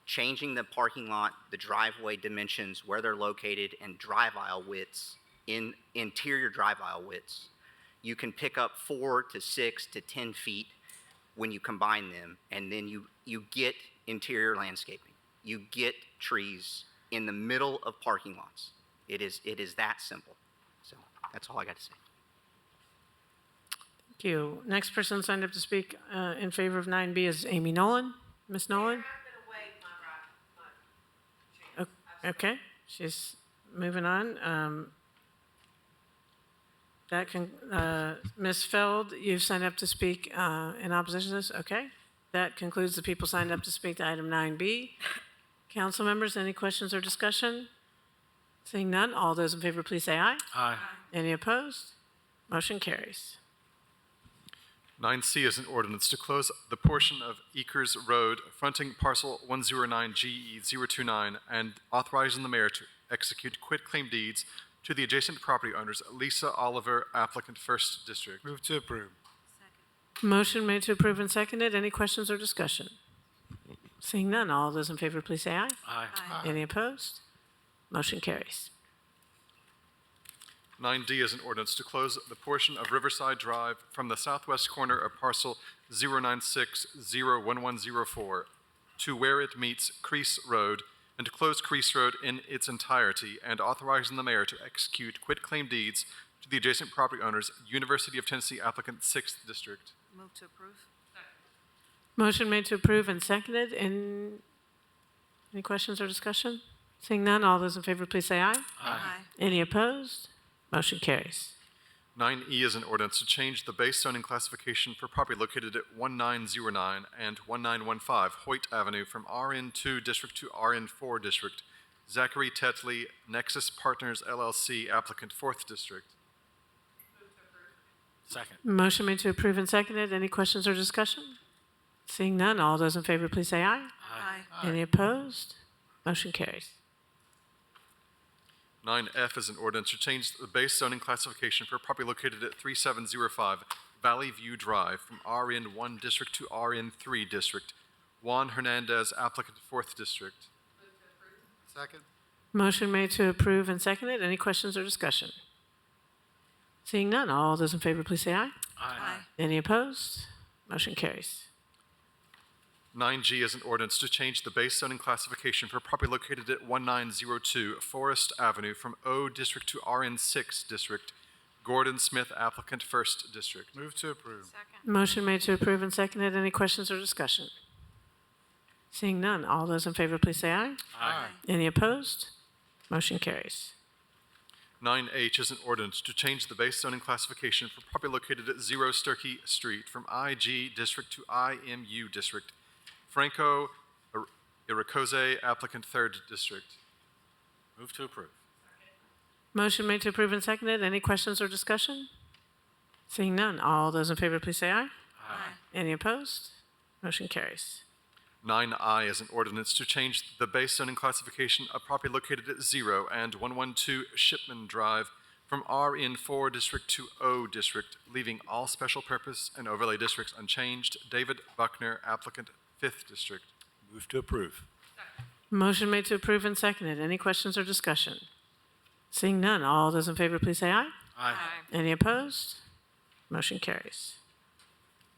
changing the parking lot, the driveway dimensions, where they're located, and drive aisle widths, in interior drive aisle widths, you can pick up 4 to 6 to 10 feet when you combine them, and then you get interior landscaping. You get trees in the middle of parking lots. It is that simple. So that's all I got to say. Thank you. Next person signed up to speak in favor of 9B is Amy Nolan. Ms. Nolan? Okay, she's moving on. Ms. Feld, you've signed up to speak in opposition to this? Okay. That concludes the people signed up to speak to item 9B. Council members, any questions or discussion? Seeing none, all those in favor, please say aye. Aye. Any opposed? Motion carries. 9C is an ordinance to close the portion of Eakers Road fronting parcel 109GE029 and authorizing the mayor to execute quitclaim deeds to the adjacent property owners, Lisa Oliver, applicant, First District. Move to approve. Motion made to approve and seconded. Any questions or discussion? Seeing none, all those in favor, please say aye. Aye. Any opposed? Motion carries. 9D is an ordinance to close the portion of Riverside Drive from the southwest corner of parcel 096-01104 to where it meets Crease Road, and to close Crease Road in its entirety, and authorizing the mayor to execute quitclaim deeds to the adjacent property owners, University of Tennessee applicant, 6th District. Move to approve. Motion made to approve and seconded. Any questions or discussion? Seeing none, all those in favor, please say aye. Aye. Any opposed? Motion carries. 9E is an ordinance to change the base zoning classification for property located at 1909 and 1915 Hoyt Avenue from RN2 District to RN4 District. Zachary Tetley, Nexus Partners LLC, applicant, 4th District. Second. Motion made to approve and seconded. Any questions or discussion? Seeing none, all those in favor, please say aye. Aye. Any opposed? Motion carries. 9F is an ordinance to change the base zoning classification for property located at 3705 Valley View Drive from RN1 District to RN3 District. Juan Hernandez, applicant, 4th District. Second. Motion made to approve and seconded. Any questions or discussion? Seeing none, all those in favor, please say aye. Aye. Any opposed? Motion carries. 9G is an ordinance to change the base zoning classification for property located at 1902 Forest Avenue from O District to RN6 District. Gordon Smith, applicant, 1st District. Move to approve. Motion made to approve and seconded. Any questions or discussion? Seeing none, all those in favor, please say aye. Aye. Any opposed? Motion carries. 9H is an ordinance to change the base zoning classification for property located at 0 Sturkey Street from IG District to IMU District. Franco Iracoze, applicant, 3rd District. Move to approve. Motion made to approve and seconded. Any questions or discussion? Seeing none, all those in favor, please say aye. Aye. Any opposed? Motion carries. 9I is an ordinance to change the base zoning classification of property located at 0 and 112 Shipman Drive from RN4 District to O District, leaving all special purpose and overlay districts unchanged. David Buckner, applicant, 5th District. Move to approve. Motion made to approve and seconded. Any questions or discussion? Seeing none, all those in favor, please say aye. Aye. Any opposed? Motion carries.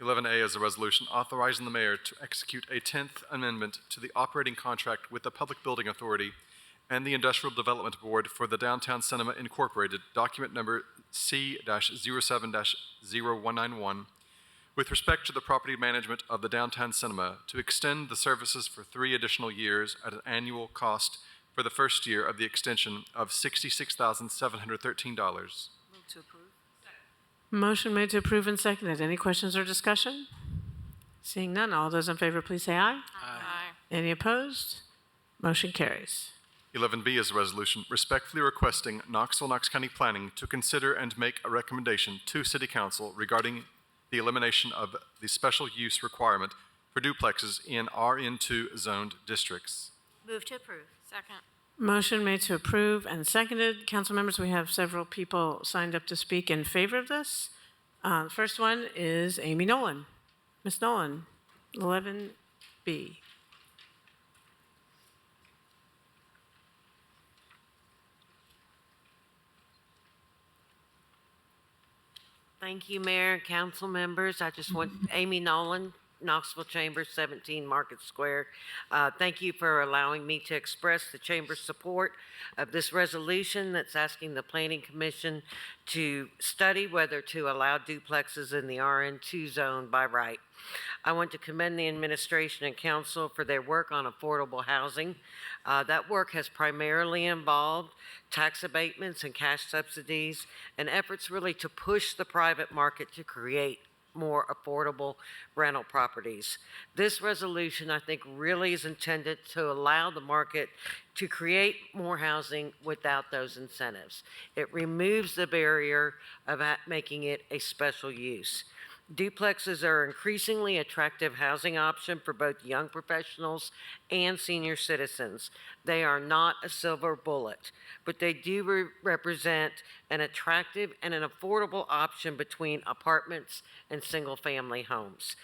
11A is a resolution authorizing the mayor to execute a 10th amendment to the operating contract with the Public Building Authority and the Industrial Development Board for the Downtown Cinema Incorporated, document number C-07-0191, with respect to the property management of the Downtown Cinema, to extend the services for 3 additional years at an annual cost for the first year of the extension of $66,713. Move to approve. Motion made to approve and seconded. Any questions or discussion? Seeing none, all those in favor, please say aye. Aye. Any opposed? Motion carries. 11B is a resolution respectfully requesting Knoxville, Knox County Planning to consider and make a recommendation to City Council regarding the elimination of the special use requirement for duplexes in RN2 zoned districts. Move to approve. Second. Motion made to approve and seconded. Council members, we have several people signed up to speak in favor of this. First one is Amy Nolan. Ms. Nolan, 11B. Thank you, Mayor and council members. I just want Amy Nolan, Knoxville Chamber, 17 Market Square. Thank you for allowing me to express the Chamber's support of this resolution that's asking the Planning Commission to study whether to allow duplexes in the RN2 zone by right. I want to commend the administration and council for their work on affordable housing. That work has primarily involved tax abatements and cash subsidies and efforts really to push the private market to create more affordable rental properties. This resolution, I think, really is intended to allow the market to create more housing without those incentives. It removes the barrier of making it a special use. Duplexes are an increasingly attractive housing option for both young professionals and senior citizens. They are not a silver bullet, but they do represent an attractive and an affordable option between apartments and single-family homes.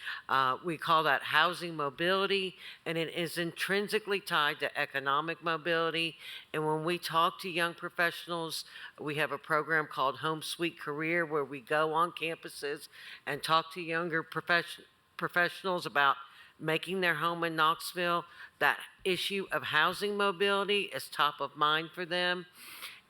We call that housing mobility, and it is intrinsically tied to economic mobility. And when we talk to young professionals, we have a program called Home Sweet Career where we go on campuses and talk to younger professionals about making their home in Knoxville. That issue of housing mobility is top of mind for them.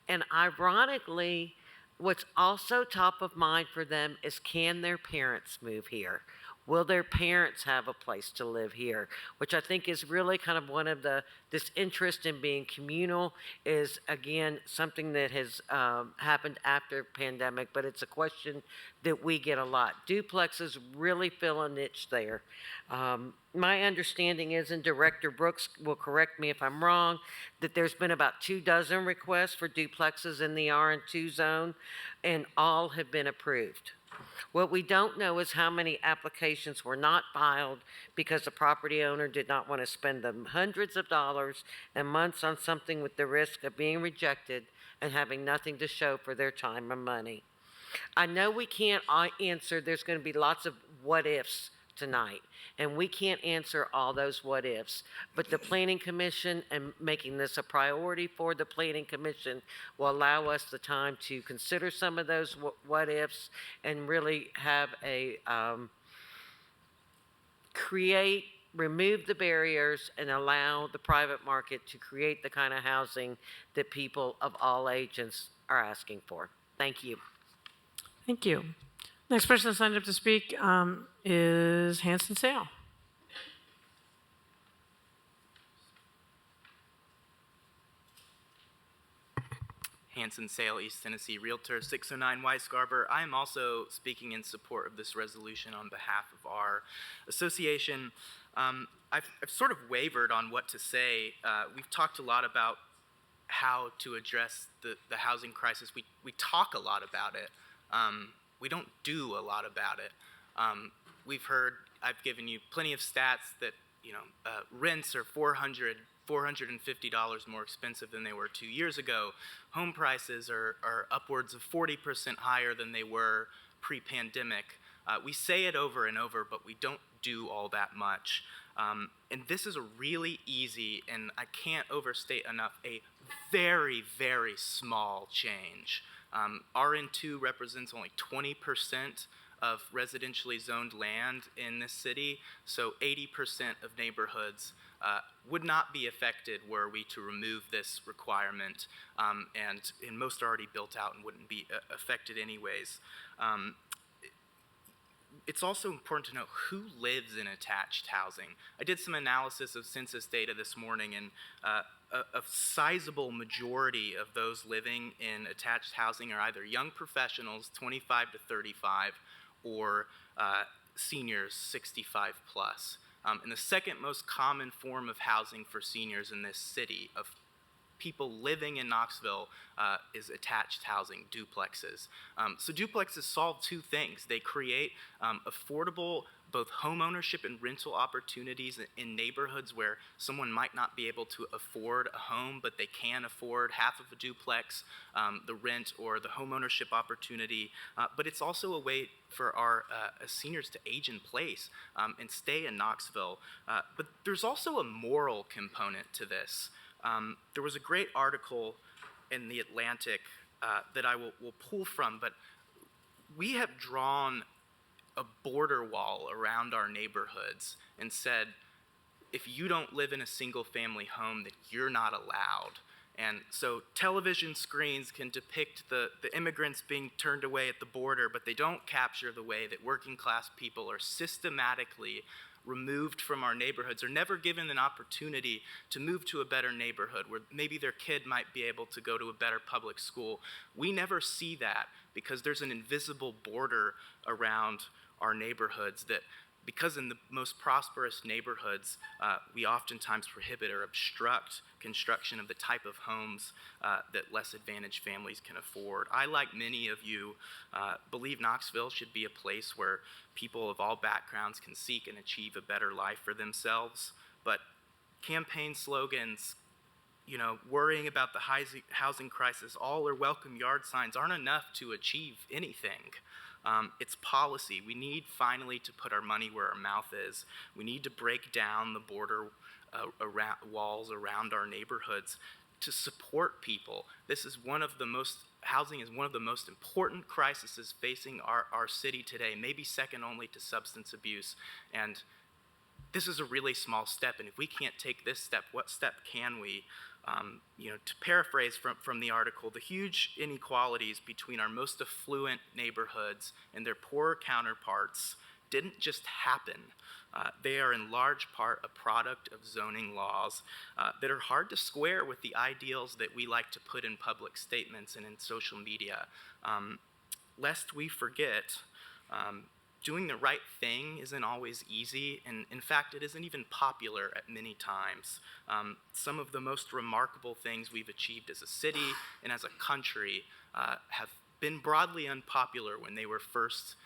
And ironically, what's also top of mind for them is, can their parents move here? Will their parents have a place to live here? Which I think is really kind of one of this interest in being communal is, again, something that has happened after pandemic, but it's a question that we get a lot. Duplexes really fill a niche there. My understanding is, and Director Brooks will correct me if I'm wrong, that there's been about 24 requests for duplexes in the RN2 zone, and all have been approved. What we don't know is how many applications were not filed because the property owner did not want to spend the hundreds of dollars and months on something with the risk of being rejected and having nothing to show for their time and money. I know we can't answer, there's going to be lots of what ifs tonight, and we can't answer all those what ifs, but the Planning Commission and making this a priority for the Planning Commission will allow us the time to consider some of those what ifs and really have a remove the barriers and allow the private market to create the kind of housing that people of all ages are asking for. Thank you. Thank you. Next person signed up to speak is Hanson Sale. Hanson Sale, East Tennessee Realtor, 609 Weisgarber. I am also speaking in support of this resolution on behalf of our association. I've sort of wavered on what to say. We've talked a lot about how to address the housing crisis. We talk a lot about it. We don't do a lot about it. I've given you plenty of stats that, rents are $450 more expensive than they were 2 years ago. Home prices are upwards of 40% higher than they were pre-pandemic. We say it over and over, but we don't do all that much. And this is a really easy, and I can't overstate enough, a very, very small change. RN2 represents only 20% of residentially zoned land in this city, so 80% of neighborhoods would not be affected were we to remove this requirement, and most are already built out and wouldn't be affected anyways. It's also important to know who lives in attached housing. I did some analysis of census data this morning, and a sizable majority of those living in attached housing are either young professionals, 25 to 35, or seniors, 65 plus. And the second most common form of housing for seniors in this city of people living in Knoxville is attached housing, duplexes. So duplexes solve two things. They create affordable both home ownership and rental opportunities in neighborhoods where someone might not be able to afford a home, but they can afford half of a duplex, the rent or the home ownership opportunity. But it's also a way for our seniors to age in place and stay in Knoxville. But there's also a moral component to this. There was a great article in The Atlantic that I will pull from, but we have drawn a border wall around our neighborhoods and said, if you don't live in a single family home, then you're not allowed. And so television screens can depict the immigrants being turned away at the border, but they don't capture the way that working class people are systematically removed from our neighborhoods, or never given an opportunity to move to a better neighborhood where maybe their kid might be able to go to a better public school. We never see that because there's an invisible border around our neighborhoods that, because in the most prosperous neighborhoods, we oftentimes prohibit or obstruct construction of the type of homes that less advantaged families can afford. I, like many of you, believe Knoxville should be a place where people of all backgrounds can seek and achieve a better life for themselves. But campaign slogans, worrying about the housing crisis, all or welcome yard signs aren't enough to achieve anything. It's policy. We need finally to put our money where our mouth is. We need to break down the border walls around our neighborhoods to support people. Housing is one of the most important crises facing our city today, maybe second only to substance abuse. And this is a really small step, and if we can't take this step, what step can we? To paraphrase from the article, the huge inequalities between our most affluent neighborhoods and their poorer counterparts didn't just happen. They are in large part a product of zoning laws that are hard to square with the ideals that we like to put in public statements and in social media. Lest we forget, doing the right thing isn't always easy, and in fact, it isn't even popular at many times. Some of the most remarkable things we've achieved as a city and as a country have been broadly unpopular when they were first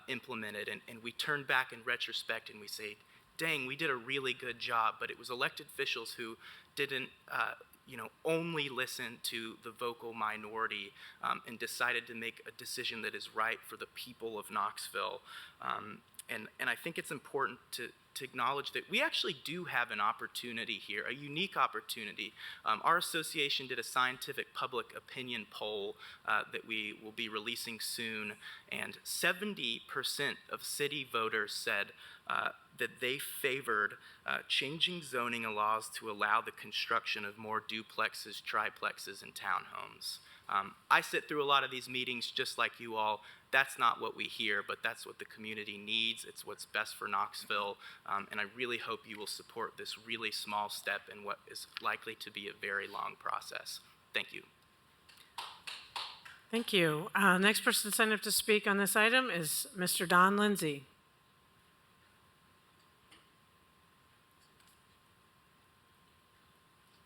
implemented, and we turn back in retrospect and we say, dang, we did a really good job, but it was elected officials who didn't only listen to the vocal minority and decided to make a decision that is right for the people of Knoxville. And I think it's important to acknowledge that we actually do have an opportunity here, a unique opportunity. Our association did a scientific public opinion poll that we will be releasing soon, and 70% of city voters said that they favored changing zoning laws to allow the construction of more duplexes, triplexes, and townhomes. I sit through a lot of these meetings just like you all. That's not what we hear, but that's what the community needs. It's what's best for Knoxville, and I really hope you will support this really small step in what is likely to be a very long process. Thank you. Thank you. Next person signed up to speak on this item is Mr. Don Lindsay.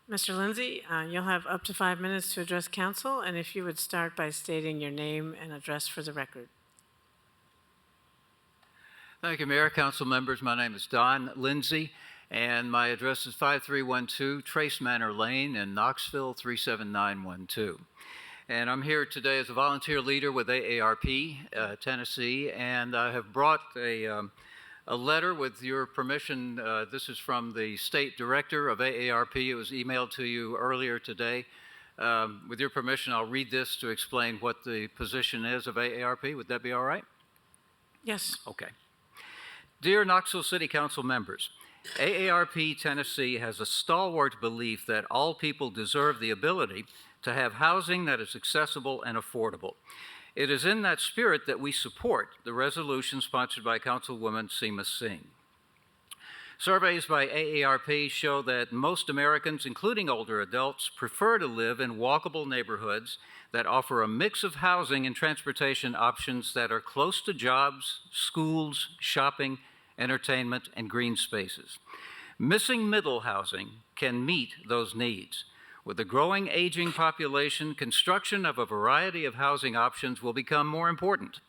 Mr. Lindsay, you'll have up to 5 minutes to address council, and if you would start by stating your name and address for the record. Thank you, Mayor, council members. My name is Don Lindsay, and my address is 5312 Trace Manor Lane in Knoxville, 37912. And I'm here today as a volunteer leader with AARP Tennessee, and I have brought a letter with your permission. This is from the state director of AARP. It was emailed to you earlier today. With your permission, I'll read this to explain what the position is of AARP. Would that be all right? Yes. Okay. Dear Knoxville City Council members, AARP Tennessee has a stalwart belief that all people deserve the ability to have housing that is accessible and affordable. It is in that spirit that we support the resolution sponsored by Councilwoman Seema Singh. Surveys by AARP show that most Americans, including older adults, prefer to live in walkable neighborhoods that offer a mix of housing and transportation options that are close to jobs, schools, shopping, entertainment, and green spaces. Missing middle housing can meet those needs. With a growing aging population, construction of a variety of housing options will become more important.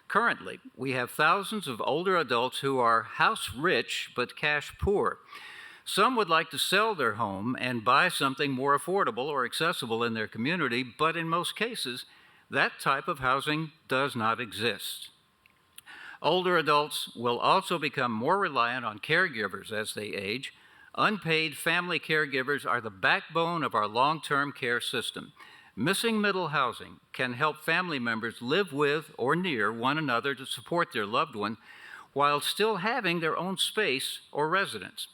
Currently, we have thousands of older adults who are house rich but cash poor. Some would like to sell their home and buy something more affordable or accessible in their community, but in most cases, that type of housing does not exist. Older adults will also become more reliant on caregivers as they age. Unpaid family caregivers are the backbone of our long-term care system. Missing middle housing can help family members live with or near one another to support their loved one while still having their own space or residence.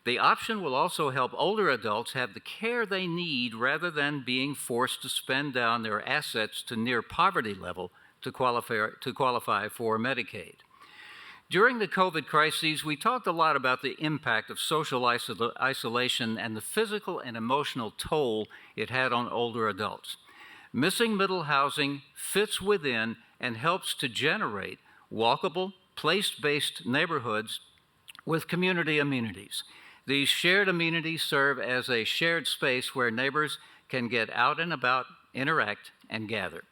The option will also help older adults have the care they need rather than being forced to spend down their assets to near poverty level to qualify for Medicaid. During the COVID crises, we talked a lot about the impact of social isolation and the physical and emotional toll it had on older adults. Missing middle housing fits within and helps to generate walkable, place-based neighborhoods with community amenities. These shared amenities serve as a shared space where neighbors can get out and about, interact, and gather.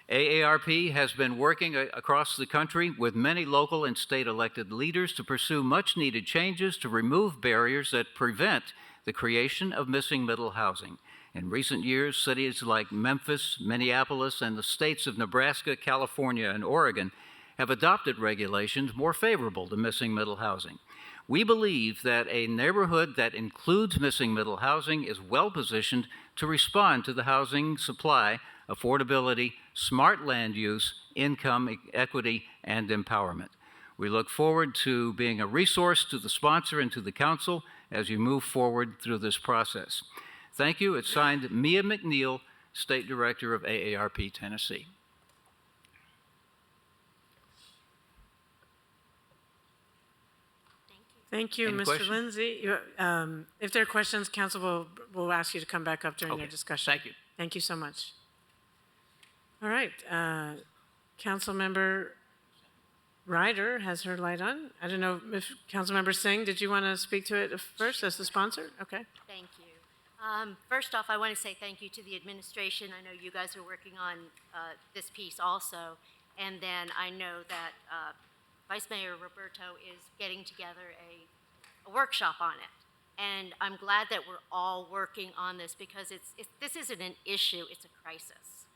AARP has been working across the country with many local and state elected leaders to pursue much-needed changes to remove barriers that prevent the creation of missing middle housing. In recent years, cities like Memphis, Minneapolis, and the states of Nebraska, California, and Oregon have adopted regulations more favorable to missing middle housing. We believe that a neighborhood that includes missing middle housing is well-positioned to respond to the housing supply, affordability, smart land use, income equity, and empowerment. We look forward to being a resource to the sponsor and to the council as you move forward through this process. Thank you. It's signed Mia McNeil, State Director of AARP Tennessee. Thank you, Any Mr. questions? Lindsay. If there are questions, council will ask you to come back up during your discussion. Thank you. Thank you so much. All right, Councilmember Ryder has her light on. I don't know if Councilmember Singh, did you want to speak to it first as the sponsor? Okay. Thank you. First off, I want to say thank you to the administration. I know you guys are working on this piece also. And then I know that Vice Mayor Roberto is getting together a workshop on it. And I'm glad that we're all working on this because this isn't an issue, it's a crisis.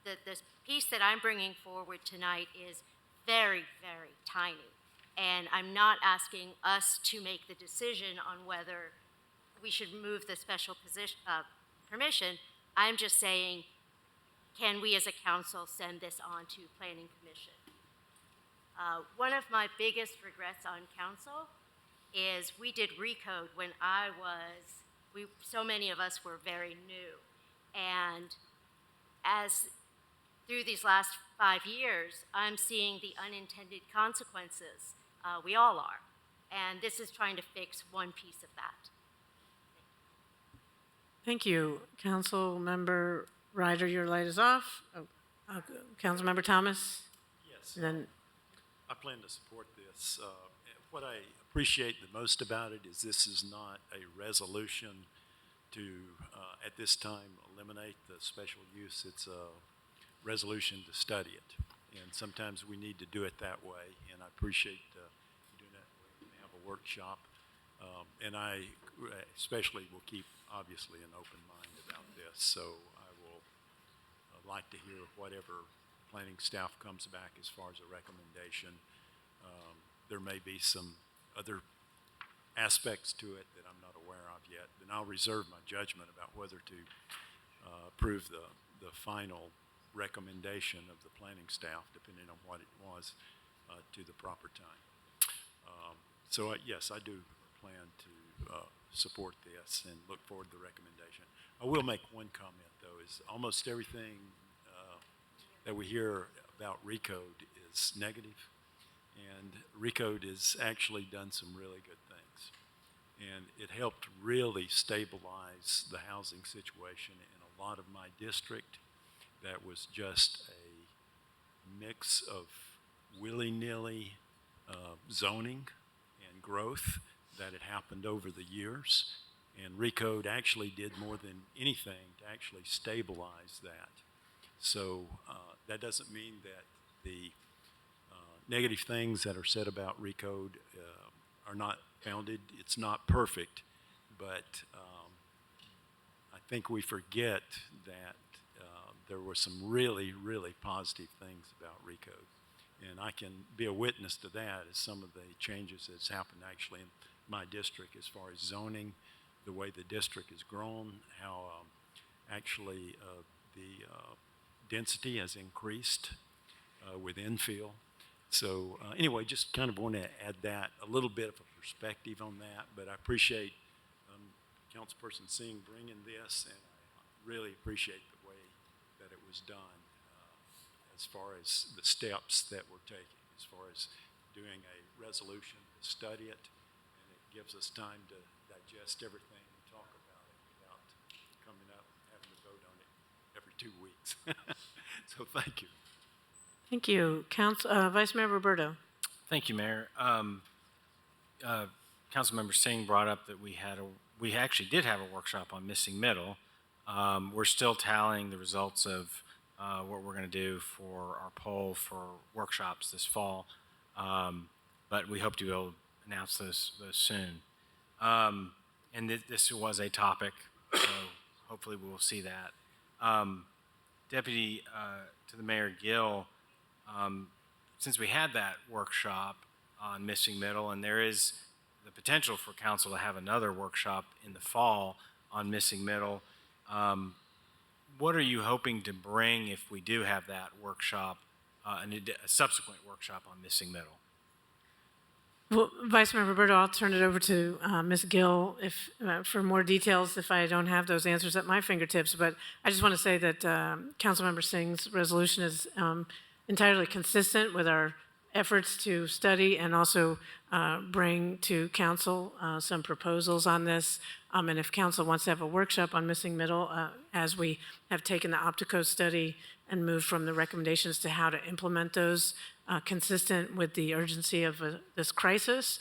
The piece that I'm bringing forward tonight is very, very tiny. And I'm not asking us to make the decision on whether we should move the special permission. I'm just saying, can we as a council send this on to Planning Commission? One of my biggest regrets on council is we did recode when so many of us were very new. And as through these last 5 years, I'm seeing the unintended consequences. We all are. And this is trying to fix one piece of that. Thank you. Councilmember Ryder, your light is off. Councilmember Thomas? Yes. And then I plan to support this. What I appreciate the most about it is this is not a resolution to, at this time, eliminate the special use. It's a resolution to study it. And sometimes we need to do it that way. And I appreciate you doing that. We have a workshop. And I especially will keep, obviously, an open mind about this. So I will like to hear whatever planning staff comes back as far as a recommendation. There may be some other aspects to it that I'm not aware of yet. And I'll reserve my judgment about whether to approve the final recommendation of the planning staff, depending on what it was, to the proper time. Yes, I do plan to support this and look forward to the recommendation. I will make one comment, though, is almost everything that we hear about RECODE is negative, and RECODE has actually done some really good things. And it helped really stabilize the housing situation in a lot of my district that was just a mix of willy-nilly zoning and growth that had happened over the years. And RECODE actually did more than anything to actually stabilize that. So that doesn't mean that the negative things that are said about RECODE are not founded. It's not perfect, but I think we forget that there were some really, really positive things about RECODE. And I can be a witness to that as some of the changes that's happened actually in my district as far as zoning, the way the district has grown, how Actually, the density has increased with infill. So anyway, just kind of want to add that, a little bit of a perspective on that, but I appreciate Councilperson Singh bringing this, and I really appreciate the way that it was done as far as the steps that we're taking, as far as doing a resolution to study it, and it gives us time to digest everything and talk about it without coming up and having to vote on it every 2 weeks. So thank you. Thank you. Vice Mayor Roberto. Thank you, Mayor. Councilmember Singh brought up that we actually did have a workshop on missing middle. We're still tallying the results of what we're going to do for our poll for workshops this fall, but we hope to be able to announce those soon. And this was a topic, so hopefully we will see that. Deputy to the Mayor Gill, since we had that workshop on missing middle, and there is the potential for council to have another workshop in the fall on missing middle, what are you hoping to bring if we do have that workshop, a subsequent workshop on missing middle? Well, Vice Mayor Roberto, I'll turn it over to Ms. Gill for more details if I don't have those answers at my fingertips. But I just want to say that Councilmember Singh's resolution is entirely consistent with our efforts to study and also bring to council some proposals on this. And if council wants to have a workshop on missing middle, as we have taken the Optico study and moved from the recommendations to how to implement those consistent with the urgency of this crisis,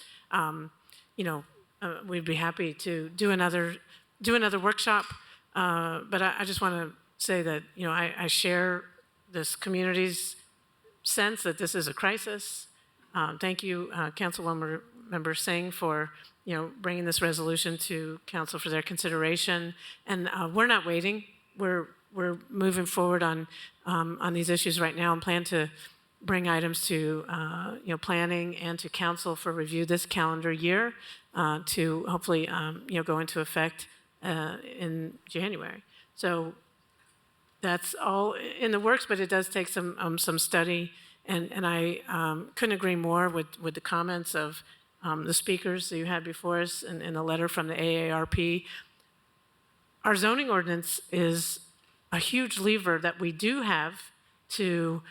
we'd be happy to do another workshop. But I just want to say that I share this community's sense that this is a crisis. Thank you, Councilmember Singh, for bringing this resolution to council for their consideration. And we're not waiting. We're moving forward on these issues right now and plan to bring items to planning and to council for review this calendar year to hopefully go into effect in January. So that's all in the works, but it does take some study, and I couldn't agree more with the comments of the speakers that you had before us in the letter from the AARP. Our zoning ordinance is a huge lever that we do have to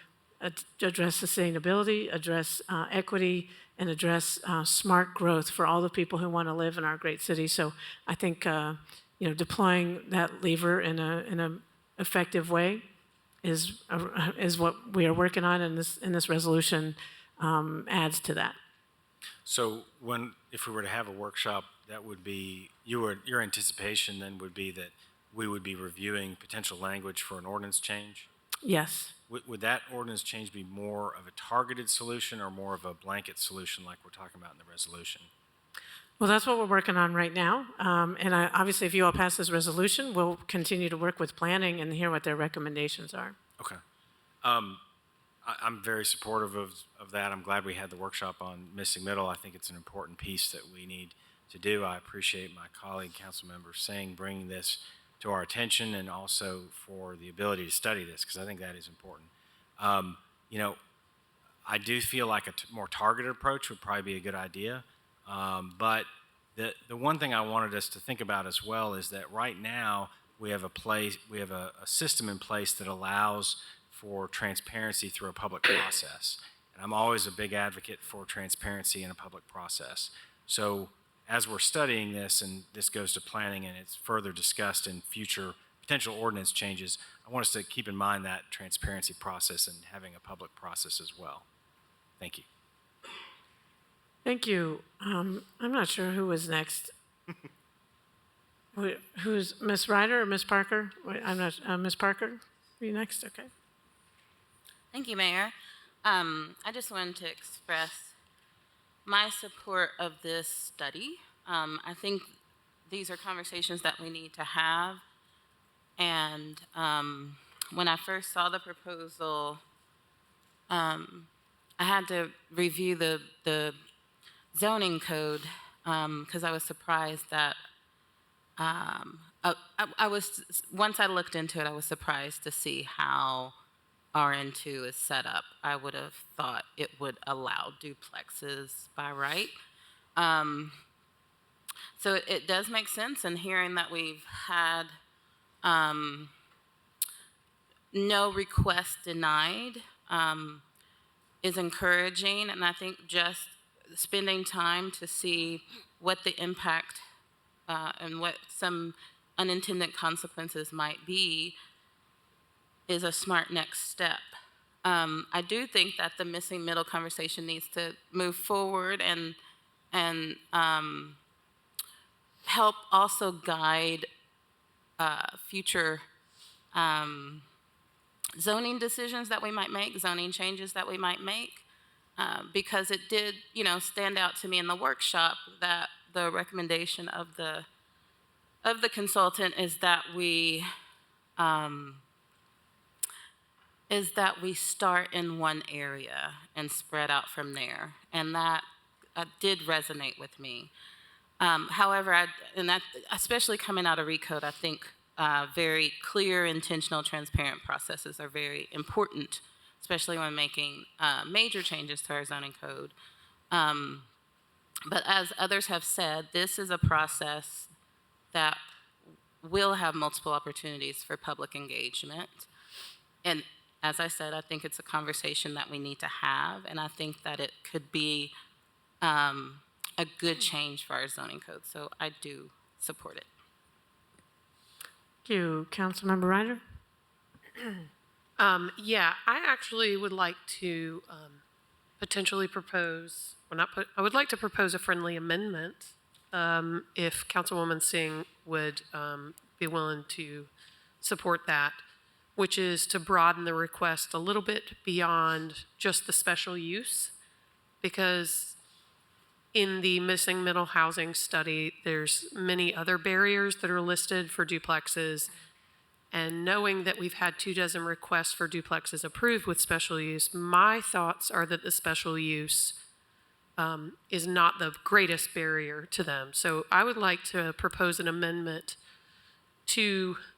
address sustainability, address equity, and address smart growth for all the people who want to live in our great city. So I think deploying that lever in a effective way is what we are working on, and this resolution adds to that. So if we were to have a workshop, that would be your anticipation then would be that we would be reviewing potential language for an ordinance change? Yes. Would that ordinance change be more of a targeted solution or more of a blanket solution like we're talking about in the resolution? Well, that's what we're working on right now. And obviously, if you all pass this resolution, we'll continue to work with planning and hear what their recommendations are. Okay. I'm very supportive of that. I'm glad we had the workshop on missing middle. I think it's an important piece that we need to do. I appreciate my colleague, Councilmember Singh, bringing this to our attention and also for the ability to study this, because I think that is important. I do feel like a more targeted approach would probably be a good idea. But the one thing I wanted us to think about as well is that right now we have a system in place that allows for transparency through a public process. And I'm always a big advocate for transparency in a public process. So as we're studying this, and this goes to planning and it's further discussed in future potential ordinance changes, I want us to keep in mind that transparency process and having a public process as well. Thank you. Thank you. I'm not sure who was next. Who's Ms. Ryder or Ms. Parker? I'm not. Ms. Parker, are you next? Okay. Thank you, Mayor. I just wanted to express my support of this study. I think these are conversations that we need to have. And when I first saw the proposal, I had to review the zoning code because I was surprised that I was, once I looked into it, I was surprised to see how RN2 is set up. I would have thought it would allow duplexes by right. So it does make sense, and hearing that we've had no request denied is encouraging, and I think just spending time to see what the impact and what some unintended consequences might be is a smart next step. I do think that the missing middle conversation needs to move forward and help also guide future zoning decisions that we might make, zoning changes that we might make, because it did, stand out to me in the workshop that the recommendation of the consultant is that we start in one area and spread out from there, and that did resonate with me. However, that especially coming out of Recode, I think very clear, intentional, transparent processes are very important, especially when making major changes to our zoning code. But as others have said, this is a process that will have multiple opportunities for public engagement. And as I said, I think it's a conversation that we need to have, and I think that it could be a good change for our zoning code. So I do support it. Thank you. Councilmember Ryder? Yeah, I actually would like to potentially propose, I would like to propose a friendly amendment if Councilwoman Singh would be willing to support that, which is to broaden the request a little bit beyond just the special use, because in the missing middle housing study, there's many other barriers that are listed for duplexes. And knowing that we've had 24 requests for duplexes approved with special use, my thoughts are that the special use is not the greatest barrier to them. So I would like to propose an amendment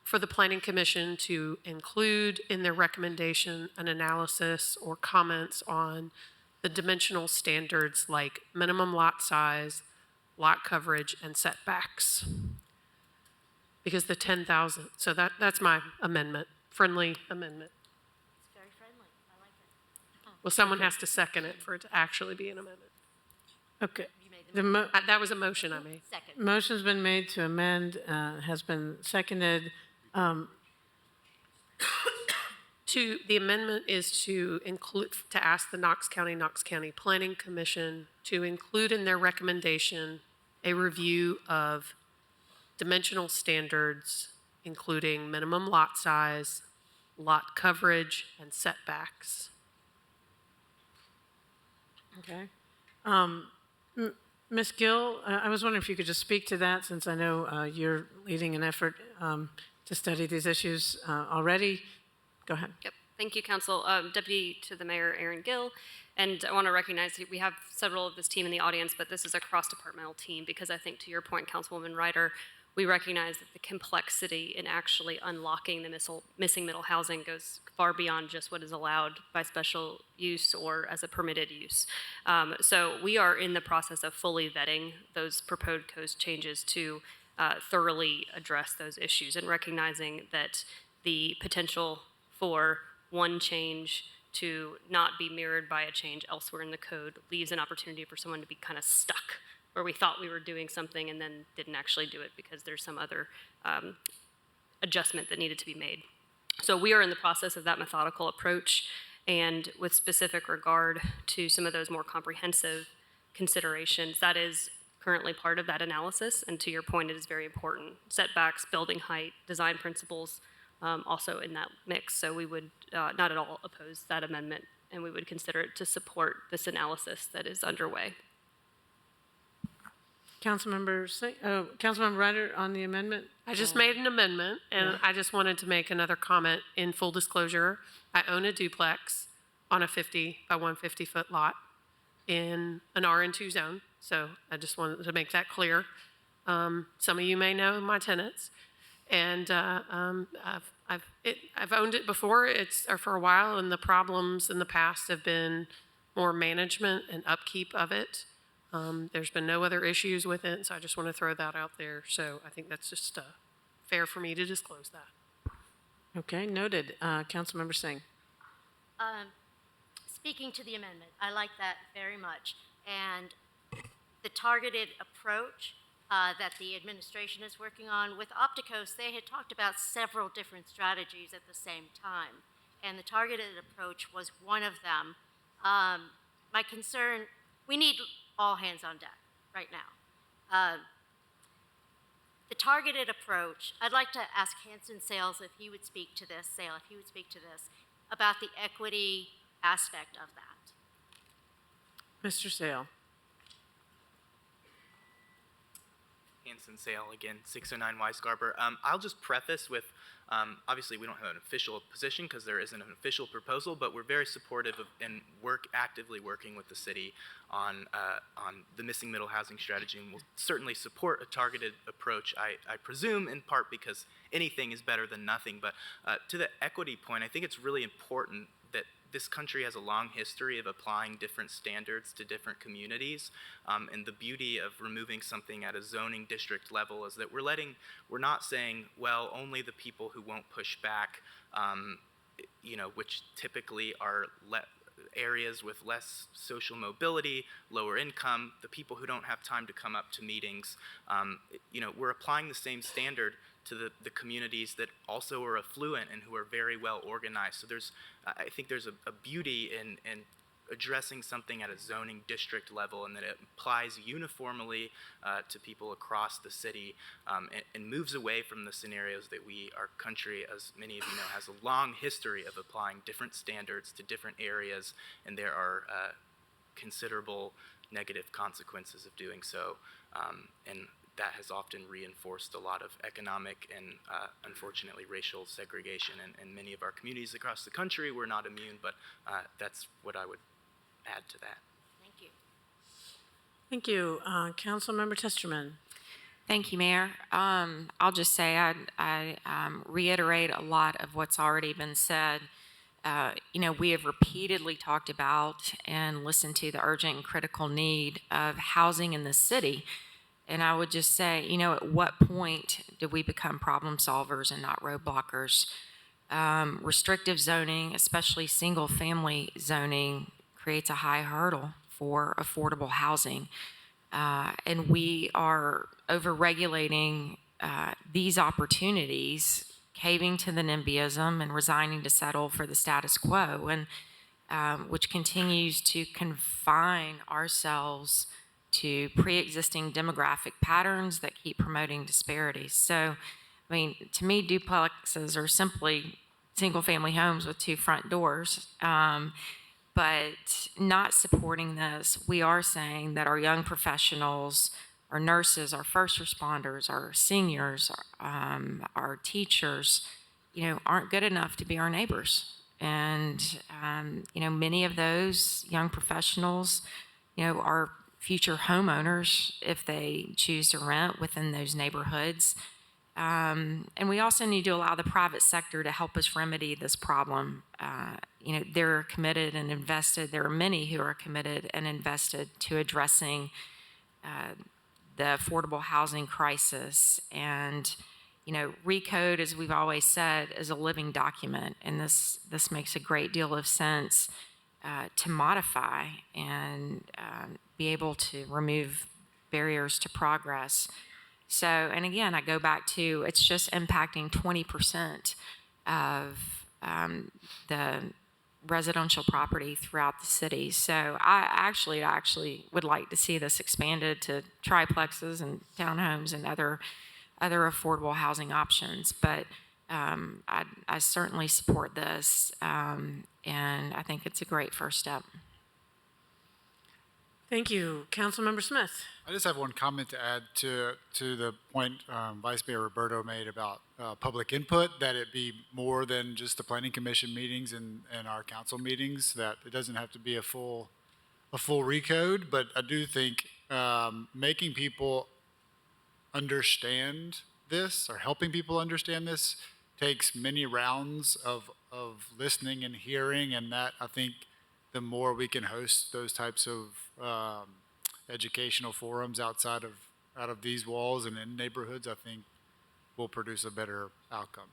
for the Planning Commission to include in their recommendation an analysis or comments on the dimensional standards like minimum lot size, lot coverage, and setbacks. Because the 10,000, so that's my amendment, friendly amendment. It's very friendly. I like it. Well, someone has to second it for it to actually be an amendment. Okay. That was a motion I made. Second. Motion's been made to amend, has been seconded. The amendment is to ask the Knox County Planning Commission to include in their recommendation a review of dimensional standards, including minimum lot size, lot coverage, and setbacks. Okay. Ms. Gill, I was wondering if you could just speak to that, since I know you're leading an effort to study these issues already. Go ahead. Yep. Thank you, Council. Deputy to the Mayor, Aaron Gill. And I want to recognize that we have several of this team in the audience, but this is a cross-departmental team because I think, to your point, Councilwoman Ryder, we recognize that the complexity in actually unlocking the missing middle housing goes far beyond just what is allowed by special use or as a permitted use. So we are in the process of fully vetting those proposed code changes to thoroughly address those issues, and recognizing that the potential for one change to not be mirrored by a change elsewhere in the code leaves an opportunity for someone to be kind of stuck where we thought we were doing something and then didn't actually do it because there's some other adjustment that needed to be made. So we are in the process of that methodical approach, and with specific regard to some of those more comprehensive considerations, that is currently part of that analysis, and to your point, it is very important. Setbacks, building height, design principles, also in that mix. So we would not at all oppose that amendment, and we would consider it to support this analysis that is underway. Councilmember Ryder on the amendment? I just made an amendment, and I just wanted to make another comment. In full disclosure, I own a duplex on a 50 by 150 foot lot in an RN2 zone. So I just wanted to make that clear. Some of you may know my tenants, and I've owned it before. Or for a while, and the problems in the past have been more management and upkeep of it. There's been no other issues with it, so I just want to throw that out there. So I think that's just fair for me to disclose that. Okay, noted. Councilmember Singh. Speaking to the amendment, I like that very much. And the targeted approach that the administration is working on with Opticos, they had talked about several different strategies at the same time. And the targeted approach was one of them. My concern, we need all hands on deck right now. The targeted approach, I'd like to ask Hanson Sales if he would speak to this, about the equity aspect of that. Mr. Sale. Hanson Sale again, 609 Weisgarber. I'll just preface with, obviously we don't have an official position because there isn't an official proposal, but we're very supportive of and actively working with the city on the missing middle housing strategy, and we'll certainly support a targeted approach, I presume in part because anything is better than nothing. But to the equity point, I think it's really important that this country has a long history of applying different standards to different communities, and the beauty of removing something at a zoning district level is that we're not saying, well, only the people who won't push back, which typically are areas with less social mobility, lower income, the people who don't have time to come up to meetings. We're applying the same standard to the communities that also are affluent and who are very well organized. So I think there's a beauty in addressing something at a zoning district level, and that it applies uniformly to people across the city, and moves away from the scenarios that our country, as many of you know, has a long history of applying different standards to different areas, and there are considerable negative consequences of doing so. And that has often reinforced a lot of economic and unfortunately racial segregation in many of our communities across the country. We're not immune, but that's what I would add to that. Thank you. Thank you. Councilmember Testerman. Thank you, Mayor. I'll just say I reiterate a lot of what's already been said. We have repeatedly talked about and listened to the urgent and critical need of housing in the city. And I would just say, at what point do we become problem solvers and not roadblockers? Restrictive zoning, especially single-family zoning, creates a high hurdle for affordable housing. And we are over-regulating these opportunities, caving to the NIMBYism and resigning to settle for the status quo, and which continues to confine ourselves to pre-existing demographic patterns that keep promoting disparities. So, to me, duplexes are simply single-family homes with two front doors. But not supporting this, we are saying that our young professionals, our nurses, our first responders, our seniors, our teachers, aren't good enough to be our neighbors. And, many of those young professionals, are future homeowners if they choose to rent within those neighborhoods. And we also need to allow the private sector to help us remedy this problem. They're committed and invested. There are many who are committed and invested to addressing the affordable housing crisis. And, RECODE, as we've always said, is a living document. And this makes a great deal of sense to modify and be able to remove barriers to progress. So, and again, I go back to, it's just impacting 20% of the residential property throughout the city. So I actually would like to see this expanded to triplexes and townhomes and other affordable housing options. But I certainly support this, and I think it's a great first step. Thank you. Councilmember Smith. I just have one comment to add to the point Vice Mayor Roberto made about public input, that it be more than just the Planning Commission meetings and our council meetings, that it doesn't have to be a full recode, but I do think making people understand this or helping people understand this takes many rounds of listening and hearing, and that I think the more we can host those types of educational forums out of these walls and in neighborhoods, I think will produce a better outcome.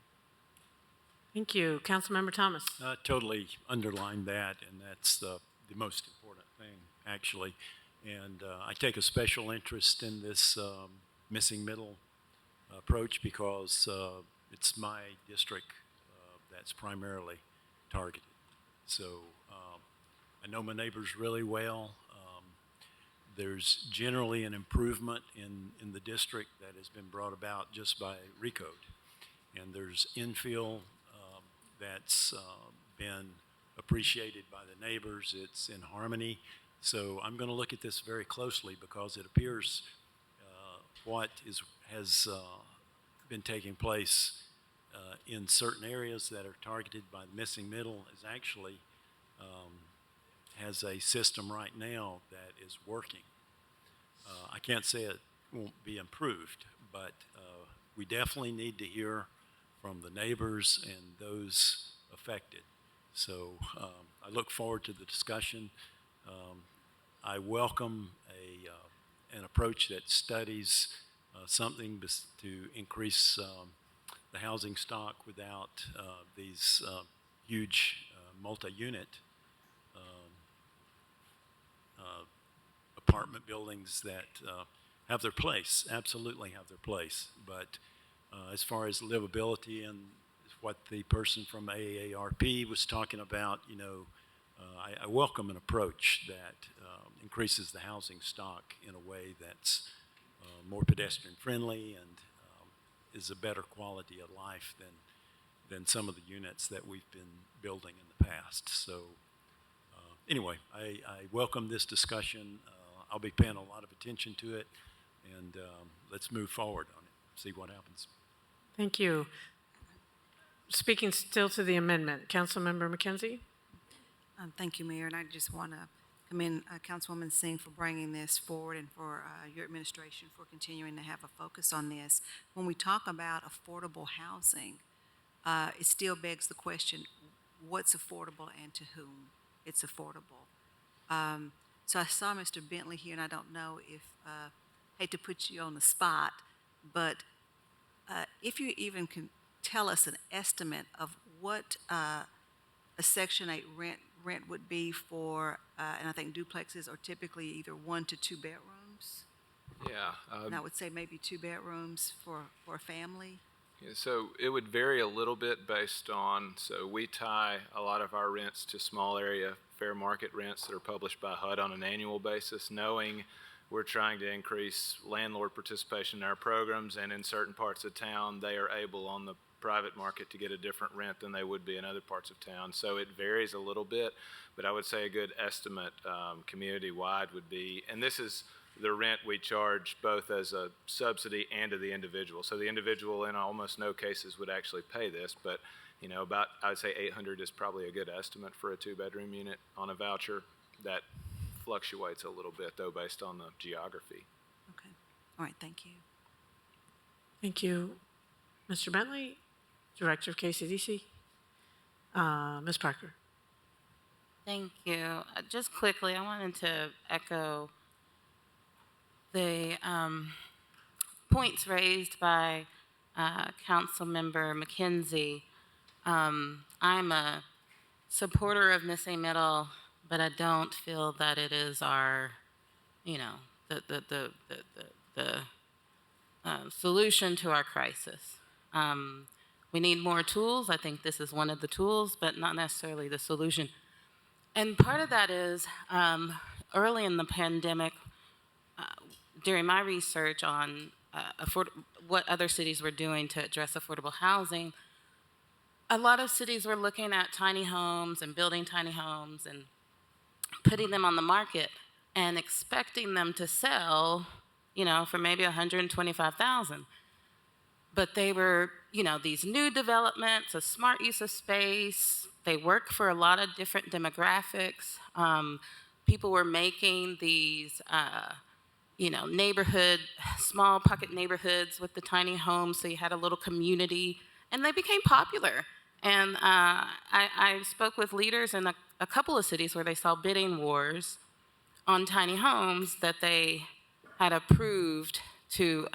Thank you. Councilmember Thomas. Totally underline that, and that's the most important thing, actually. And I take a special interest in this missing middle approach because it's my district that's primarily targeted. So I know my neighbors really well. There's generally an improvement in the district that has been brought about just by recode. And there's infill that's been appreciated by the neighbors. It's in harmony. So I'm going to look at this very closely because it appears what has been taking place in certain areas that are targeted by the missing middle is actually has a system right now that is working. I can't say it won't be improved, but we definitely need to hear from the neighbors and those affected. So I look forward to the discussion. I welcome an approach that studies something to increase the housing stock without these huge multi-unit apartment buildings that have their place, absolutely have their place. But as far as livability and what the person from AARP was talking about, you know, I welcome an approach that increases the housing stock in a way that's more pedestrian friendly and is a better quality of life than some of the units that we've been building in the past. So anyway, I welcome this discussion. I'll be paying a lot of attention to it, and let's move forward on it, see what happens. Thank you. Speaking still to the amendment, Councilmember McKenzie. Thank you, Mayor, and I just want to commend Councilwoman Singh for bringing this forward and for your administration for continuing to have a focus on this. When we talk about affordable housing, it still begs the question, what's affordable and to whom it's affordable? So I saw Mr. Bentley here, and I don't know if, hate to put you on the spot, but if you even can tell us an estimate of what a Section 8 rent would be for, and I think duplexes are typically either 1 to 2 bedrooms. Yeah. And I would say maybe 2 bedrooms for a family. Yeah, so it would vary a little bit based on, so we tie a lot of our rents to small area fair market rents that are published by HUD on an annual basis, knowing we're trying to increase landlord participation in our programs, and in certain parts of town, they are able on the private market to get a different rent than they would be in other parts of town. So it varies a little bit, but I would say a good estimate community-wide would be, and this is the rent we charge both as a subsidy and to the individual. So the individual in almost no cases would actually pay this, but you know, about, I would say 800 is probably a good estimate for a 2-bedroom unit on a voucher. That fluctuates a little bit though based on the geography. Okay. All right, thank you. Thank you. Mr. Bentley, Director of KCDC. Ms. Parker. Thank you. Just quickly, I wanted to echo the points raised by Councilmember McKenzie. I'm a supporter of missing middle, but I don't feel that it is our, you know, the solution to our crisis. We need more tools. I think this is one of the tools, but not necessarily the solution. And part of that is early in the pandemic, during my research on what other cities were doing to address affordable housing, a lot of cities were looking at tiny homes and building tiny homes and putting them on the market and expecting them to sell, you know, for maybe $125,000. But they were, you know, these new developments, a smart use of space. They work for a lot of different demographics. People were making these neighborhood, small pocket neighborhoods with the tiny homes, so you had a little community, and they became popular. And I spoke with leaders in a couple of cities where they saw bidding wars on tiny homes that they had approved to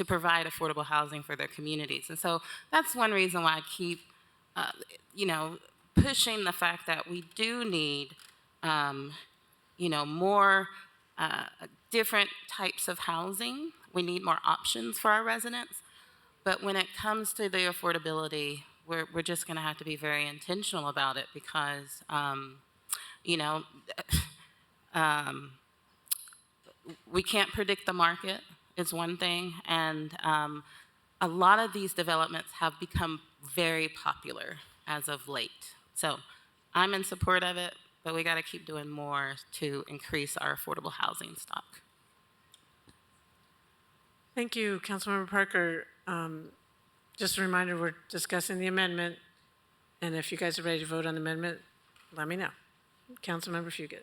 provide affordable housing for their communities. And so that's one reason why I keep, pushing the fact that we do need, more different types of housing. We need more options for our residents. But when it comes to the affordability, we're just going to have to be very intentional about it because, we can't predict the market is one thing, and a lot of these developments have become very popular as of late. So I'm in support of it, but we got to keep doing more to increase our affordable housing stock. Thank you, Councilmember Parker. Just a reminder, we're discussing the amendment, and if you guys are ready to vote on the amendment, let me know. Councilmember Fugit.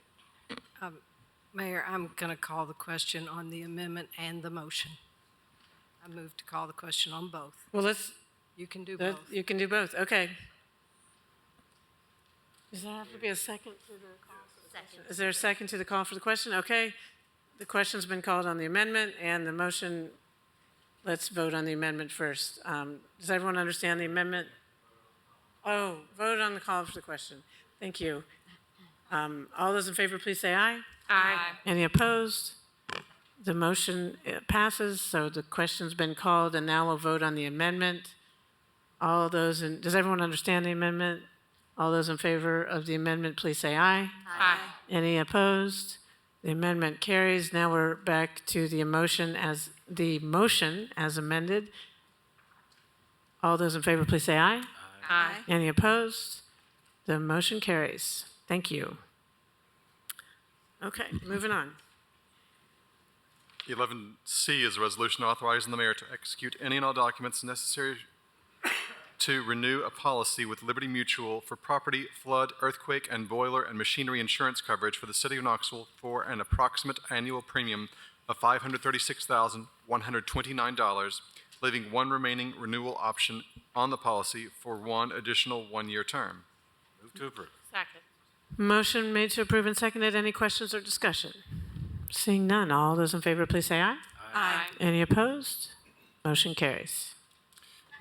Mayor, I'm going to call the question on the amendment and the motion. I move to call the question on both. Well, You can do both. You can do both, okay. Does there have to be a second to the call for the question? Is there a second to the call for the question? Okay. The question's been called on the amendment and the motion. Let's vote on the amendment first. Does everyone understand the amendment? Oh, vote on the call for the question. Thank you. All those in favor, please say aye. Aye. Any opposed? The motion passes, so the question's been called, and now we'll vote on the amendment. Does everyone understand the amendment? All those in favor of the amendment, please say aye. Aye. Any opposed? The amendment carries. Now we're back to the motion as amended. All those in favor, please say aye. Aye. Any opposed? The motion carries. Thank you. Okay, moving on. 11C is a resolution authorizing the mayor to execute any and all documents necessary to renew a policy with Liberty Mutual for property, flood, earthquake, and boiler and machinery insurance coverage for the city of Knoxville for an approximate annual premium of $536,129, leaving one remaining renewal option on the policy for one additional one-year term. Move to approve. Second. Motion made to approve and seconded. Any questions or discussion? Seeing none, all those in favor, please say aye. Aye. Any opposed? Motion carries.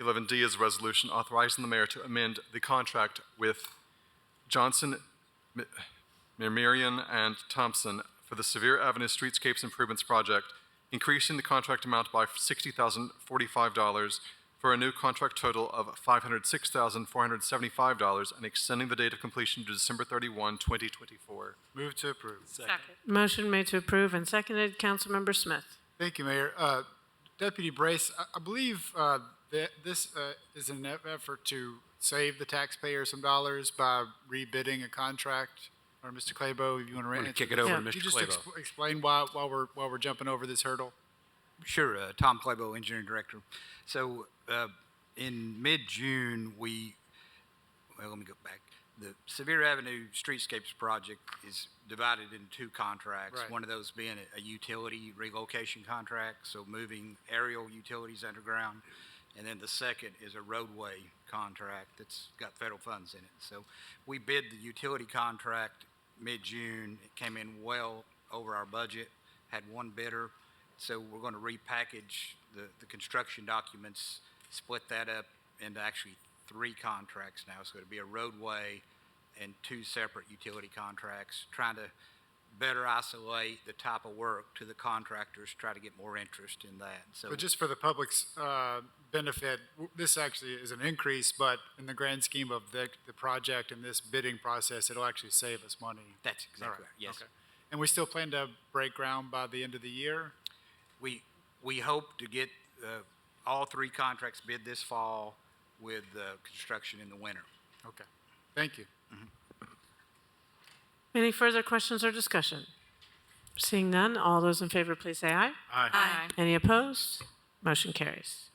11D is a resolution authorizing the mayor to amend the contract with Johnson, Mirmirian, and Thompson for the Sevier Avenue Streetscapes Improvements Project, increasing the contract amount by $60,045 for a new contract total of $506,475 and extending the date of completion to December 31, 2024. Move to approve. Second. Motion made to approve and seconded. Councilmember Smith. Thank you, Mayor. Deputy Brace, I believe that this is an effort to save the taxpayer some dollars by rebidding a contract. Or Mr. Claybo, if you want to rant, kick it over to Could you Mr. just Claybo. explain why we're jumping over this hurdle? Sure, Tom Claybo, Engineering Director. So in mid-June, let me go back. The Sevier Avenue Streetscapes Project is divided into two contracts. Right. One of those being a utility relocation contract, so moving aerial utilities underground. And then the second is a roadway contract that's got federal funds in it. So we bid the utility contract mid-June. It came in well over our budget, had one bidder. So we're going to repackage the construction documents, split that up into actually three contracts now. So it'll be a roadway and two separate utility contracts, trying to better isolate the type of work to the contractors, try to get more interest in that. So But just for the public's benefit, this actually is an increase, but in the grand scheme of the project and this bidding process, it'll actually save us money. that's exactly All right, right, yes. okay. And we still plan to break ground by the end of the year? We hope to get all three contracts bid this fall with construction in the winter. Okay, thank you. Any further questions or discussion? Seeing none, all those in favor, please say aye. Aye. Any opposed? Motion carries.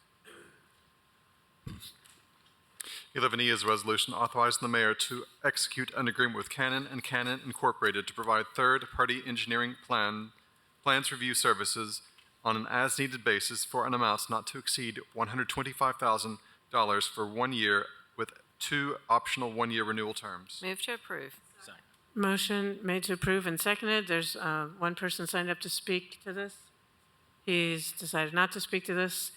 11E is a resolution authorizing the mayor to execute an agreement with Canon and Canon Incorporated to provide third-party engineering plan plans review services on an as-needed basis for an amount not to exceed $125,000 for 1 year with 2 optional 1-year renewal terms. Move to approve. Motion made to approve and seconded. There's one person signed up to speak to this. He's decided not to speak to this.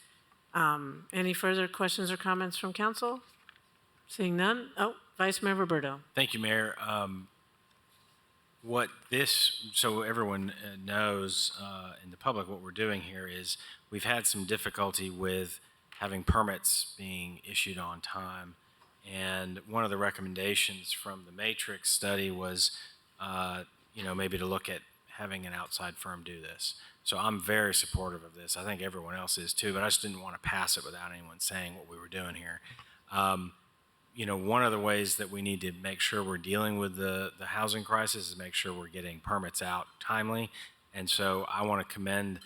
Any further questions or comments from council? Seeing none. Oh, Vice Mayor Roberto. Thank you, Mayor. So everyone knows in the public, what we're doing here is we've had some difficulty with having permits being issued on time. And one of the recommendations from the Matrix study was, maybe to look at having an outside firm do this. So I'm very supportive of this. I think everyone else is too, but I just didn't want to pass it without anyone saying what we were doing here. One of the ways that we need to make sure we're dealing with the housing crisis is make sure we're getting permits out timely. And so I want to commend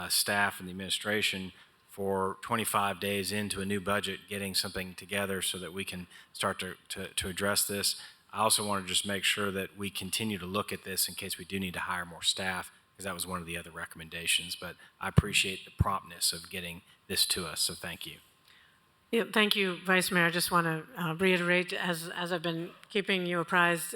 staff and the administration for 25 days into a new budget, getting something together so that we can start to address this. I also want to just make sure that we continue to look at this in case we do need to hire more staff, because that was one of the other recommendations. But I appreciate the promptness of getting this to us, so thank you. Yeah, thank you, Vice Mayor. I just want to reiterate, as I've been keeping you apprised,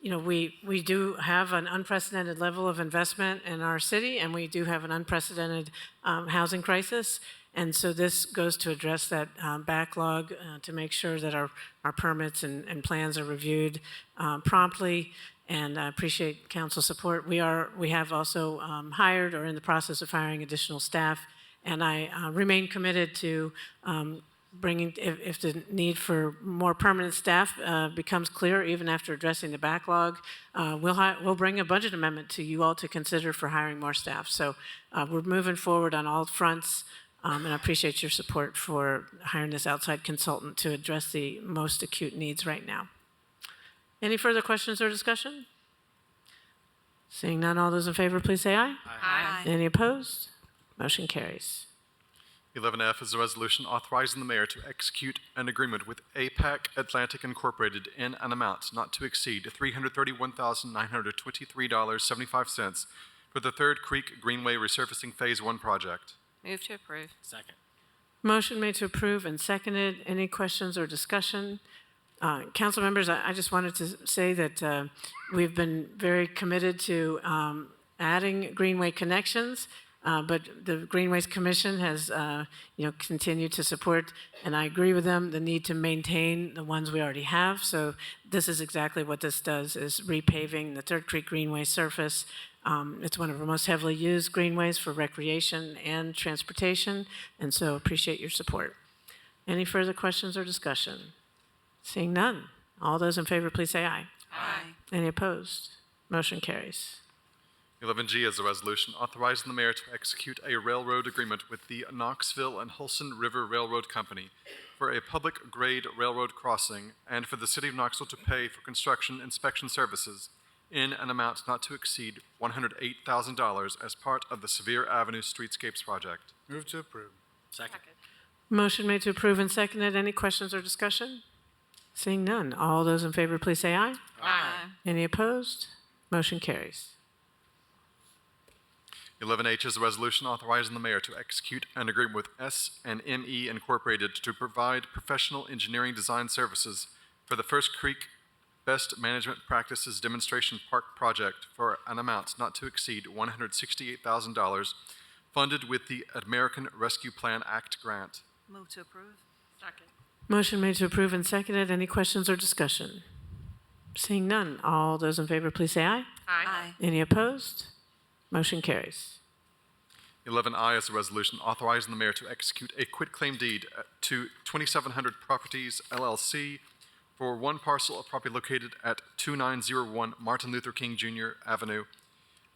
we do have an unprecedented level of investment in our city, and we do have an unprecedented housing crisis. And so this goes to address that backlog to make sure that our permits and plans are reviewed promptly. And I appreciate council support. We have also hired or in the process of hiring additional staff. And I remain committed to bringing, if the need for more permanent staff becomes clear, even after addressing the backlog, we'll bring a budget amendment to you all to consider for hiring more staff. So we're moving forward on all fronts, and I appreciate your support for hiring this outside consultant to address the most acute needs right now. Any further questions or discussion? Seeing none, all those in favor, please say aye. Aye. Any opposed? Motion carries. 11F is a resolution authorizing the mayor to execute an agreement with APAC Atlantic Incorporated in an amount not to exceed $331,923.75 for the Third Creek Greenway Resurfacing Phase 1 project. Move to approve. Second. Motion made to approve and seconded. Any questions or discussion? Council members, I just wanted to say that we've been very committed to adding Greenway connections. But the Greenways Commission has, continued to support, and I agree with them, the need to maintain the ones we already have. So this is exactly what this does, is repaving the Third Creek Greenway surface. It's one of our most heavily used greenways for recreation and transportation, and so appreciate your support. Any further questions or discussion? Seeing none. All those in favor, please say aye. Aye. Any opposed? Motion carries. 11G is a resolution authorizing the mayor to execute a railroad agreement with the Knoxville and Holson River Railroad Company for a public-grade railroad crossing and for the city of Knoxville to pay for construction inspection services in an amount not to exceed $108,000 as part of the Sevier Avenue Streetscapes project. Move to approve. Second. Motion made to approve and seconded. Any questions or discussion? Seeing none. All those in favor, please say aye. Aye. Any opposed? Motion carries. 11H is a resolution authorizing the mayor to execute an agreement with S&ME Incorporated to provide professional engineering design services for the First Creek Best Management Practices Demonstration Park project for an amount not to exceed $168,000, funded with the American Rescue Plan Act grant. Move to approve. Second. Motion made to approve and seconded. Any questions or discussion? Seeing none. All those in favor, please say aye. Aye. Any opposed? Motion carries. 11I is a resolution authorizing the mayor to execute a quitclaim deed to 2700 Properties, LLC, for one parcel of property located at 2901 Martin Luther King Jr. Avenue,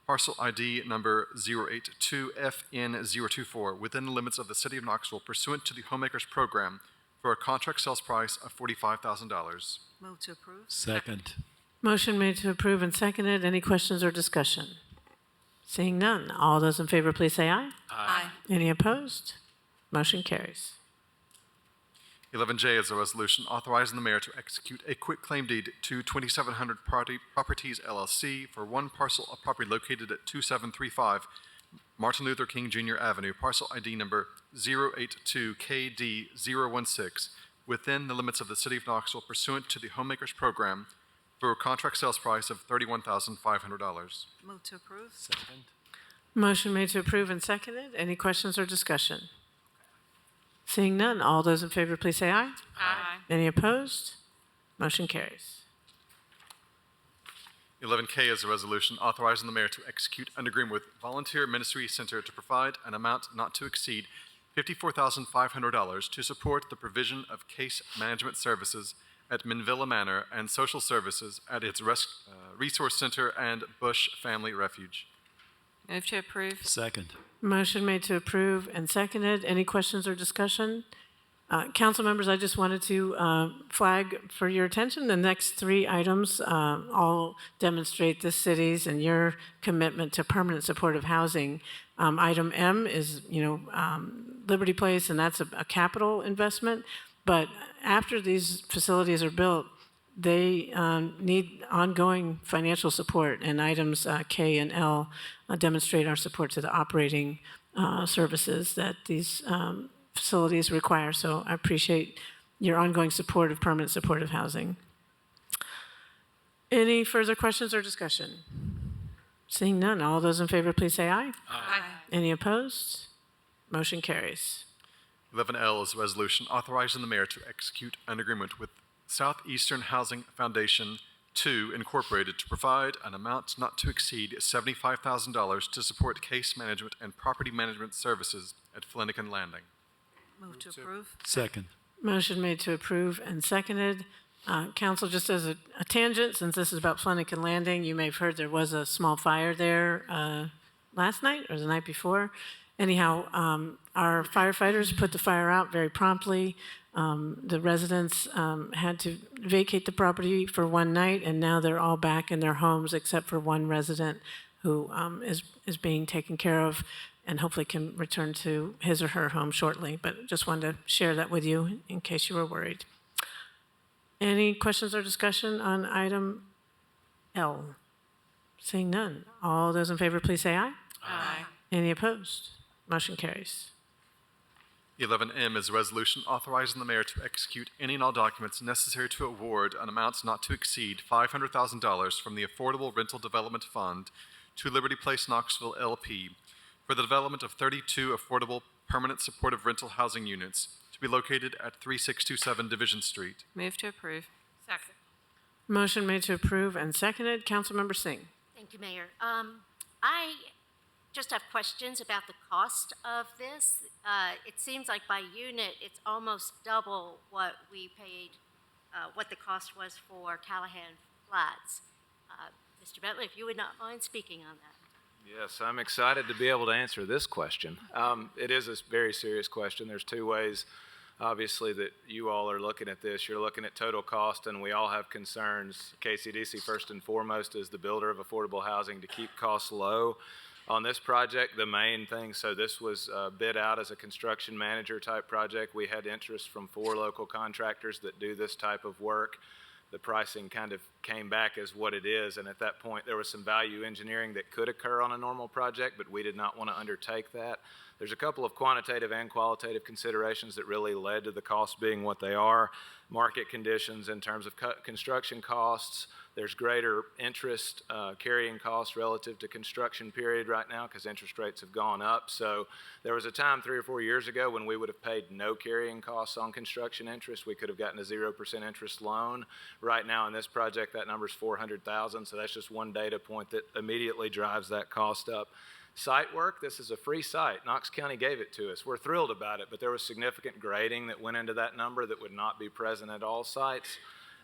parcel ID number 082FN024, within the limits of the city of Knoxville pursuant to the Homemakers Program for a contract sales price of $45,000. Move to approve. Second. Motion made to approve and seconded. Any questions or discussion? Seeing none. All those in favor, please say aye. Aye. Any opposed? Motion carries. 11J is a resolution authorizing the mayor to execute a quitclaim deed to 2700 Properties LLC for one parcel of property located at 2735 Martin Luther King Jr. Avenue, parcel ID number 082KD016, within the limits of the city of Knoxville pursuant to the Homemakers Program for a contract sales price of $31,500. Move to approve. Second. Motion made to approve and seconded. Any questions or discussion? Seeing none, all those in favor, please say aye. Aye. Any opposed? Motion carries. 11K is a resolution authorizing the mayor to execute an agreement with Volunteer Ministry Center to provide an amount not to exceed $54,500 to support the provision of case management services at Minvilla Manor and social services at its Resource Center and Bush Family Refuge. Move to approve. Second. Motion made to approve and seconded. Any questions or discussion? Council members, I just wanted to flag for your attention the next three items all demonstrate the city's and your commitment to permanent supportive housing. Item M is, Liberty Place, and that's a capital investment. But after these facilities are built, they need ongoing financial support, and items K and L demonstrate our support to the operating services that these facilities require. So I appreciate your ongoing support of permanent supportive housing. Any further questions or discussion? Seeing none, all those in favor, please say aye. Aye. Any opposed? Motion carries. 11L is a resolution authorizing the mayor to execute an agreement with Southeastern Housing Foundation II, Incorporated, to provide an amount not to exceed $75,000 to support case management and property management services at Flanagan Landing. Move to approve. Second. Motion made to approve and seconded. Council, just as a tangent, since this is about Flanagan Landing, you may have heard there was a small fire there last night or the night before. Anyhow, our firefighters put the fire out very promptly. The residents had to vacate the property for one night, and now they're all back in their homes except for one resident who is being taken care of and hopefully can return to his or her home shortly. But just wanted to share that with you in case you were worried. Any questions or discussion on item L? Seeing none. All those in favor, please say aye. Aye. Any opposed? Motion carries. 11M is a resolution authorizing the mayor to execute any and all documents necessary to award an amount not to exceed $500,000 from the Affordable Rental Development Fund to Liberty Place Knoxville LP for the development of 32 affordable permanent supportive rental housing units to be located at 3627 Division Street. Move to approve. Second. Motion made to approve and seconded. Councilmember Singh. Thank you, Mayor. I just have questions about the cost of this. It seems like by unit, it's almost double what we paid, what the cost was for Callahan Flats. Mr. Bentley, if you would not mind speaking on that. Yes, I'm excited to be able to answer this question. It is a very serious question. There's two ways, obviously, that you all are looking at this. You're looking at total cost, and we all have concerns. KCDC, first and foremost, is the builder of affordable housing to keep costs low. On this project, the main thing, so this was bid out as a construction manager type project. We had interest from 4 local contractors that do this type of work. The pricing kind of came back as what it is, and at that point there was some value engineering that could occur on a normal project, but we did not want to undertake that. There's a couple of quantitative and qualitative considerations that really led to the costs being what they are. Market conditions in terms of construction costs. There's greater interest carrying costs relative to construction period right now because interest rates have gone up. So there was a time 3 or 4 years ago when we would have paid no carrying costs on construction interest. We could have gotten a 0% interest loan. Right now in this project, that number is $400,000. So that's just one data point that immediately drives that cost up. Site work, this is a free site. Knox County gave it to us. We're thrilled about it, but there was significant grading that went into that number that would not be present at all sites.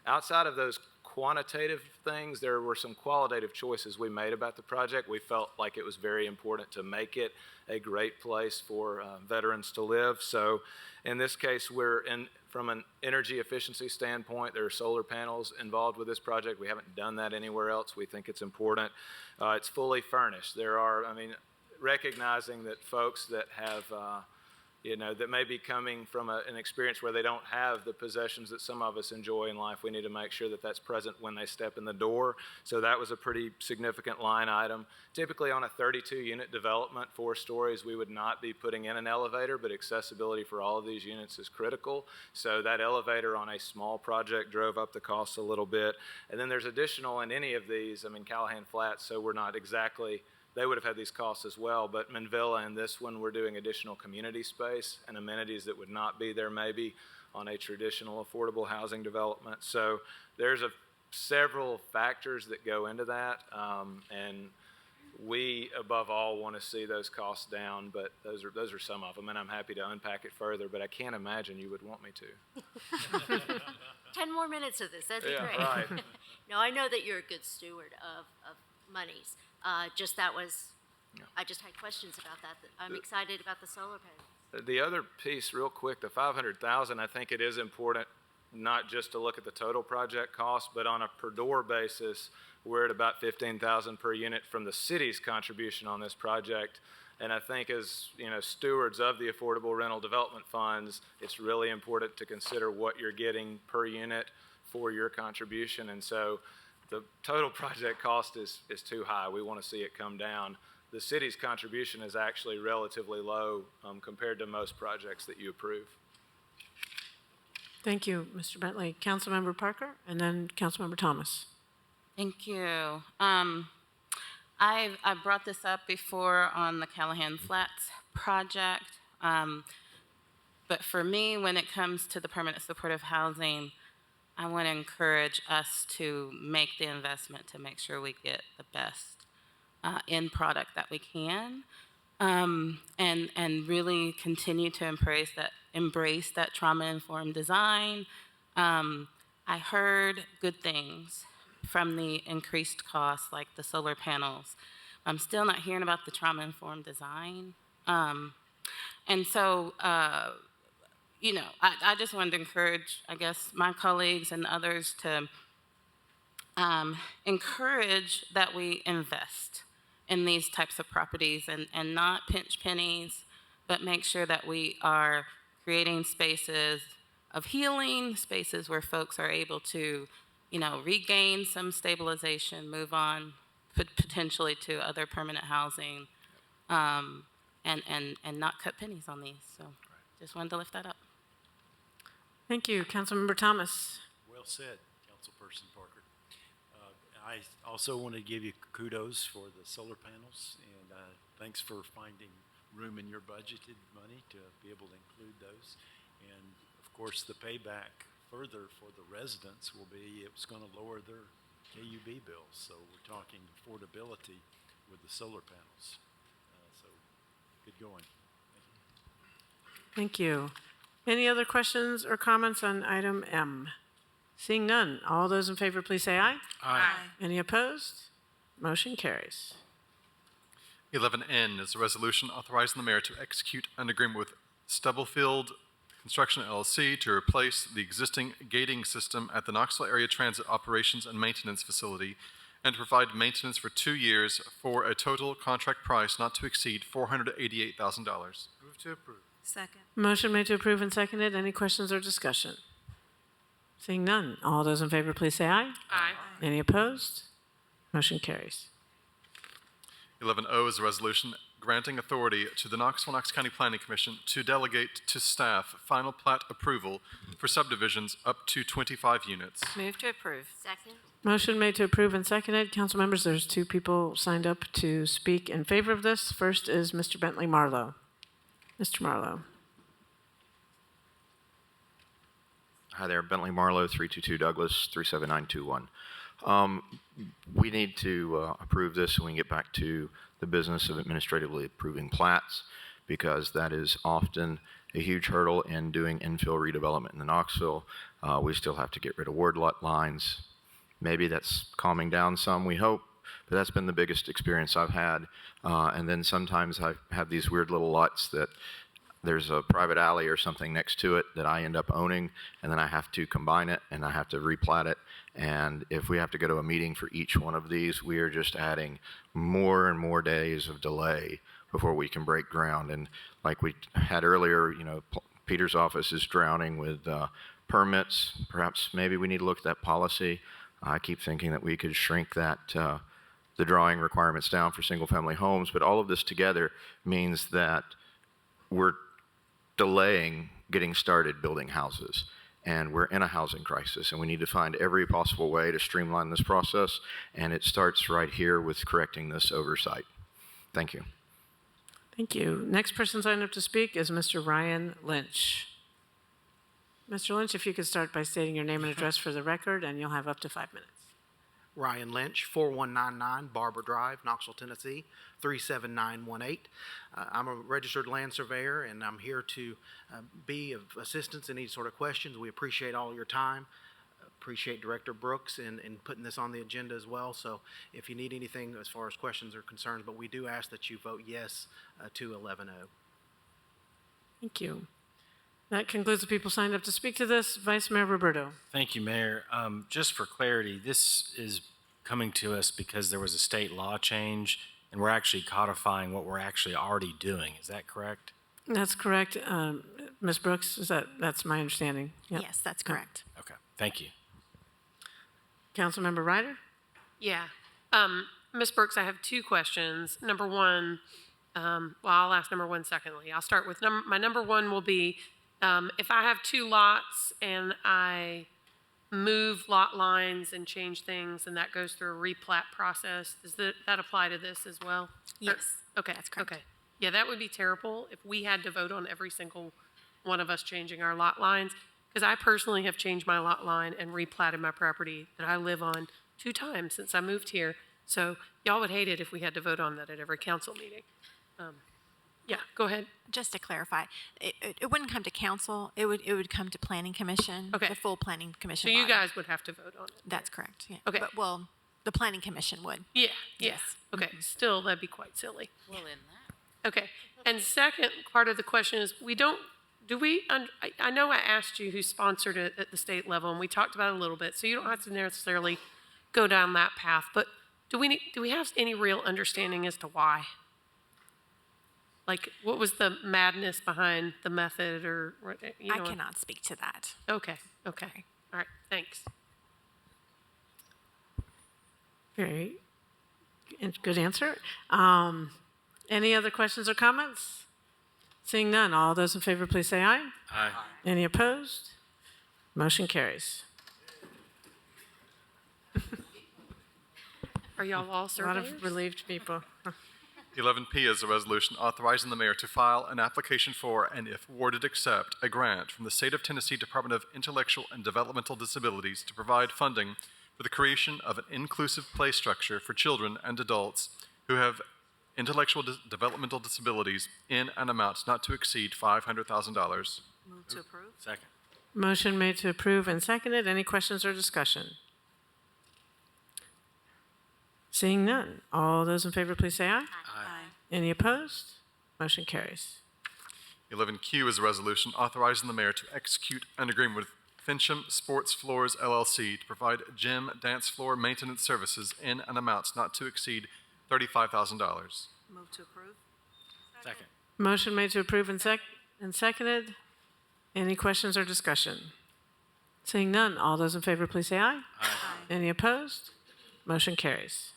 Outside of those quantitative things, there were some qualitative choices we made about the project. We felt like it was very important to make it a great place for veterans to live. So in this case, from an energy efficiency standpoint, there are solar panels involved with this project. We haven't done that anywhere else. We think it's important. It's fully furnished. There are, recognizing that folks that have that may be coming from an experience where they don't have the possessions that some of us enjoy in life. We need to make sure that that's present when they step in the door. So that was a pretty significant line item. Typically on a 32-unit development, 4 stories, we would not be putting in an elevator, but accessibility for all of these units is critical. So that elevator on a small project drove up the cost a little bit. And then there's additional in any of these, Callahan Flats, so we're not exactly, they would have had these costs as well, but Manvilla and this one, we're doing additional community space and amenities that would not be there maybe on a traditional affordable housing development. So there's several factors that go into that, and we, above all, want to see those costs down, but those are some of them, and I'm happy to unpack it further, but I can't imagine you would want me to. 10 more minutes of this, that'd be Yeah, great. right. No, I know that you're a good steward of monies. I just had questions about that. I'm excited about the solar panels. The other piece, real quick, the $500,000, I think it is important not just to look at the total project cost, but on a per door basis, we're at about $15,000 per unit from the city's contribution on this project. And I think as stewards of the affordable rental development funds, it's really important to consider what you're getting per unit for your contribution. And so the total project cost is too high. We want to see it come down. The city's contribution is actually relatively low compared to most projects that you approve. Thank you, Mr. Bentley. Councilmember Parker, and then Councilmember Thomas. Thank you. I brought this up before on the Callahan Flats project, but for me, when it comes to the permanent supportive housing, I want to encourage us to make the investment to make sure we get the best end product that we can, and really continue to embrace that trauma-informed design. I heard good things from the increased costs, like the solar panels. I'm still not hearing about the trauma-informed design. And so, I just wanted to encourage, I guess, my colleagues and others to encourage that we invest in these types of properties and not pinch pennies, but make sure that we are creating spaces of healing, spaces where folks are able to, regain some stabilization, move on potentially to other permanent housing, and not cut pennies on these. So just wanted to lift that up. Thank you. Councilmember Thomas. Well said, Councilperson Parker. I also want to give you kudos for the solar panels, and thanks for finding room in your budgeted money to be able to include those. And of course, the payback further for the residents will be it's going to lower their KUB bills. So we're talking affordability with the solar panels. So good going. Thank you. Any other questions or comments on item M? Seeing none, all those in favor, please say aye. Aye. Any opposed? Motion carries. 11N is a resolution authorizing the mayor to execute an agreement with Stubblefield Construction LLC to replace the existing gating system at the Knoxville Area Transit Operations and Maintenance Facility and to provide maintenance for 2 years for a total contract price not to exceed $488,000. Move to approve. Second. Motion made to approve and seconded. Any questions or discussion? Seeing none, all those in favor, please say aye. Aye. Any opposed? Motion carries. 11O is a resolution granting authority to the Knox County Planning Commission to delegate to staff final plat approval for subdivisions up to 25 units. Move to approve. Second? Motion made to approve and seconded. Council members, there's 2 people signed up to speak in favor of this. First is Mr. Bentley Marlowe. Mr. Marlowe. Hi there, Bentley Marlowe, 322 Douglas, 37921. We need to approve this so we can get back to the business of administratively approving plats, because that is often a huge hurdle in doing infill redevelopment in the Knoxville. We still have to get rid of ward lot lines. Maybe that's calming down some, we hope, but that's been the biggest experience I've had. And then sometimes I have these weird little lots that there's a private alley or something next to it that I end up owning, and then I have to combine it and I have to replat it. And if we have to go to a meeting for each one of these, we are just adding more and more days of delay before we can break ground. And like we had earlier, Peter's office is drowning with permits. Perhaps maybe we need to look at that policy. I keep thinking that we could shrink that, the drawing requirements down for single-family homes, but all of this together means that we're delaying getting started building houses. And we're in a housing crisis, and we need to find every possible way to streamline this process, and it starts right here with correcting this oversight. Thank you. Thank you. Next person signed up to speak is Mr. Ryan Lynch. Mr. Lynch, if you could start by stating your name and address for the record, and you'll have up to 5 minutes. Ryan Lynch, 4199 Barber Drive, Knoxville, Tennessee, 37918. I'm a registered land surveyor, and I'm here to be of assistance in any sort of questions. We appreciate all your time. Appreciate Director Brooks in putting this on the agenda as well. So if you need anything as far as questions or concerns, but we do ask that you vote yes to 11-0. Thank you. That concludes the people signed up to speak to this. Vice Mayor Roberto. Thank you, Mayor. Just for clarity, this is coming to us because there was a state law change, and we're actually codifying what we're actually already doing. Is that correct? That's correct. Ms. Brooks, that's my understanding? Yep. Yes, that's correct. Okay, thank you. Councilmember Ryder? Yeah. Ms. Brooks, I have two questions. Number one, I'll ask number one secondly. I'll start with my number one will be, if I have two lots and I move lot lines and change things and that goes through a replat process, does that apply to this as well? Yes. Okay, that's correct. Okay. Yeah, that would be terrible if we had to vote on every single one of us changing our lot lines, because I personally have changed my lot line and replatted my property that I live on 2 times since I moved here. So y'all would hate it if we had to vote on that at every council meeting. Yeah, go ahead. Just to clarify, it wouldn't come to council. It would come to planning commission. Okay. The full planning commission. So you body. guys would have to vote on it. That's correct. Yeah. Okay. But the planning commission would. Yeah. Yes. Okay. Still, that'd be quite silly. Well, in that. Okay. And second part of the question is, I know I asked you who sponsored it at the state level, and we talked about it a little bit, so you don't have to necessarily go down that path, but do we have any real understanding as to why? Like, what was the madness behind the method, or, I cannot speak to that. Okay. All right, thanks. Very good answer. Any other questions or comments? Seeing none, all those in favor, please say aye. Aye. Any opposed? Motion carries. Are y'all all A surveyors? lot of relieved people. 11P is a resolution authorizing the mayor to file an application for, and if awarded, accept a grant from the State of Tennessee Department of Intellectual and Developmental Disabilities to provide funding for the creation of an inclusive play structure for children and adults who have intellectual developmental disabilities in an amount not to exceed $500,000. Move to approve. Second. Motion made to approve and seconded. Any questions or discussion? Seeing none, all those in favor, please say aye. Aye. Any opposed? Motion carries. 11Q is a resolution authorizing the mayor to execute an agreement with Fincham Sports Floors LLC to provide gym dance floor maintenance services in an amount not to exceed $35,000. Move to approve. Second. Motion made to approve and seconded. Any questions or discussion? Seeing none, all those in favor, please say aye. Aye. Any opposed? Motion carries.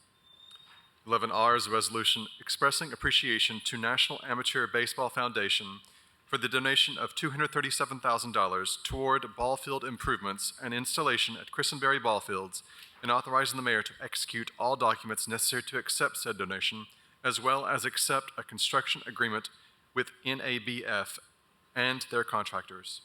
11R is a resolution expressing appreciation to National Amateur Baseball Foundation for the donation of $237,000 toward ball field improvements and installation at Christenberry Ball Fields, and authorizing the mayor to execute all documents necessary to accept said donation, as well as accept a construction agreement with NABF and their contractors.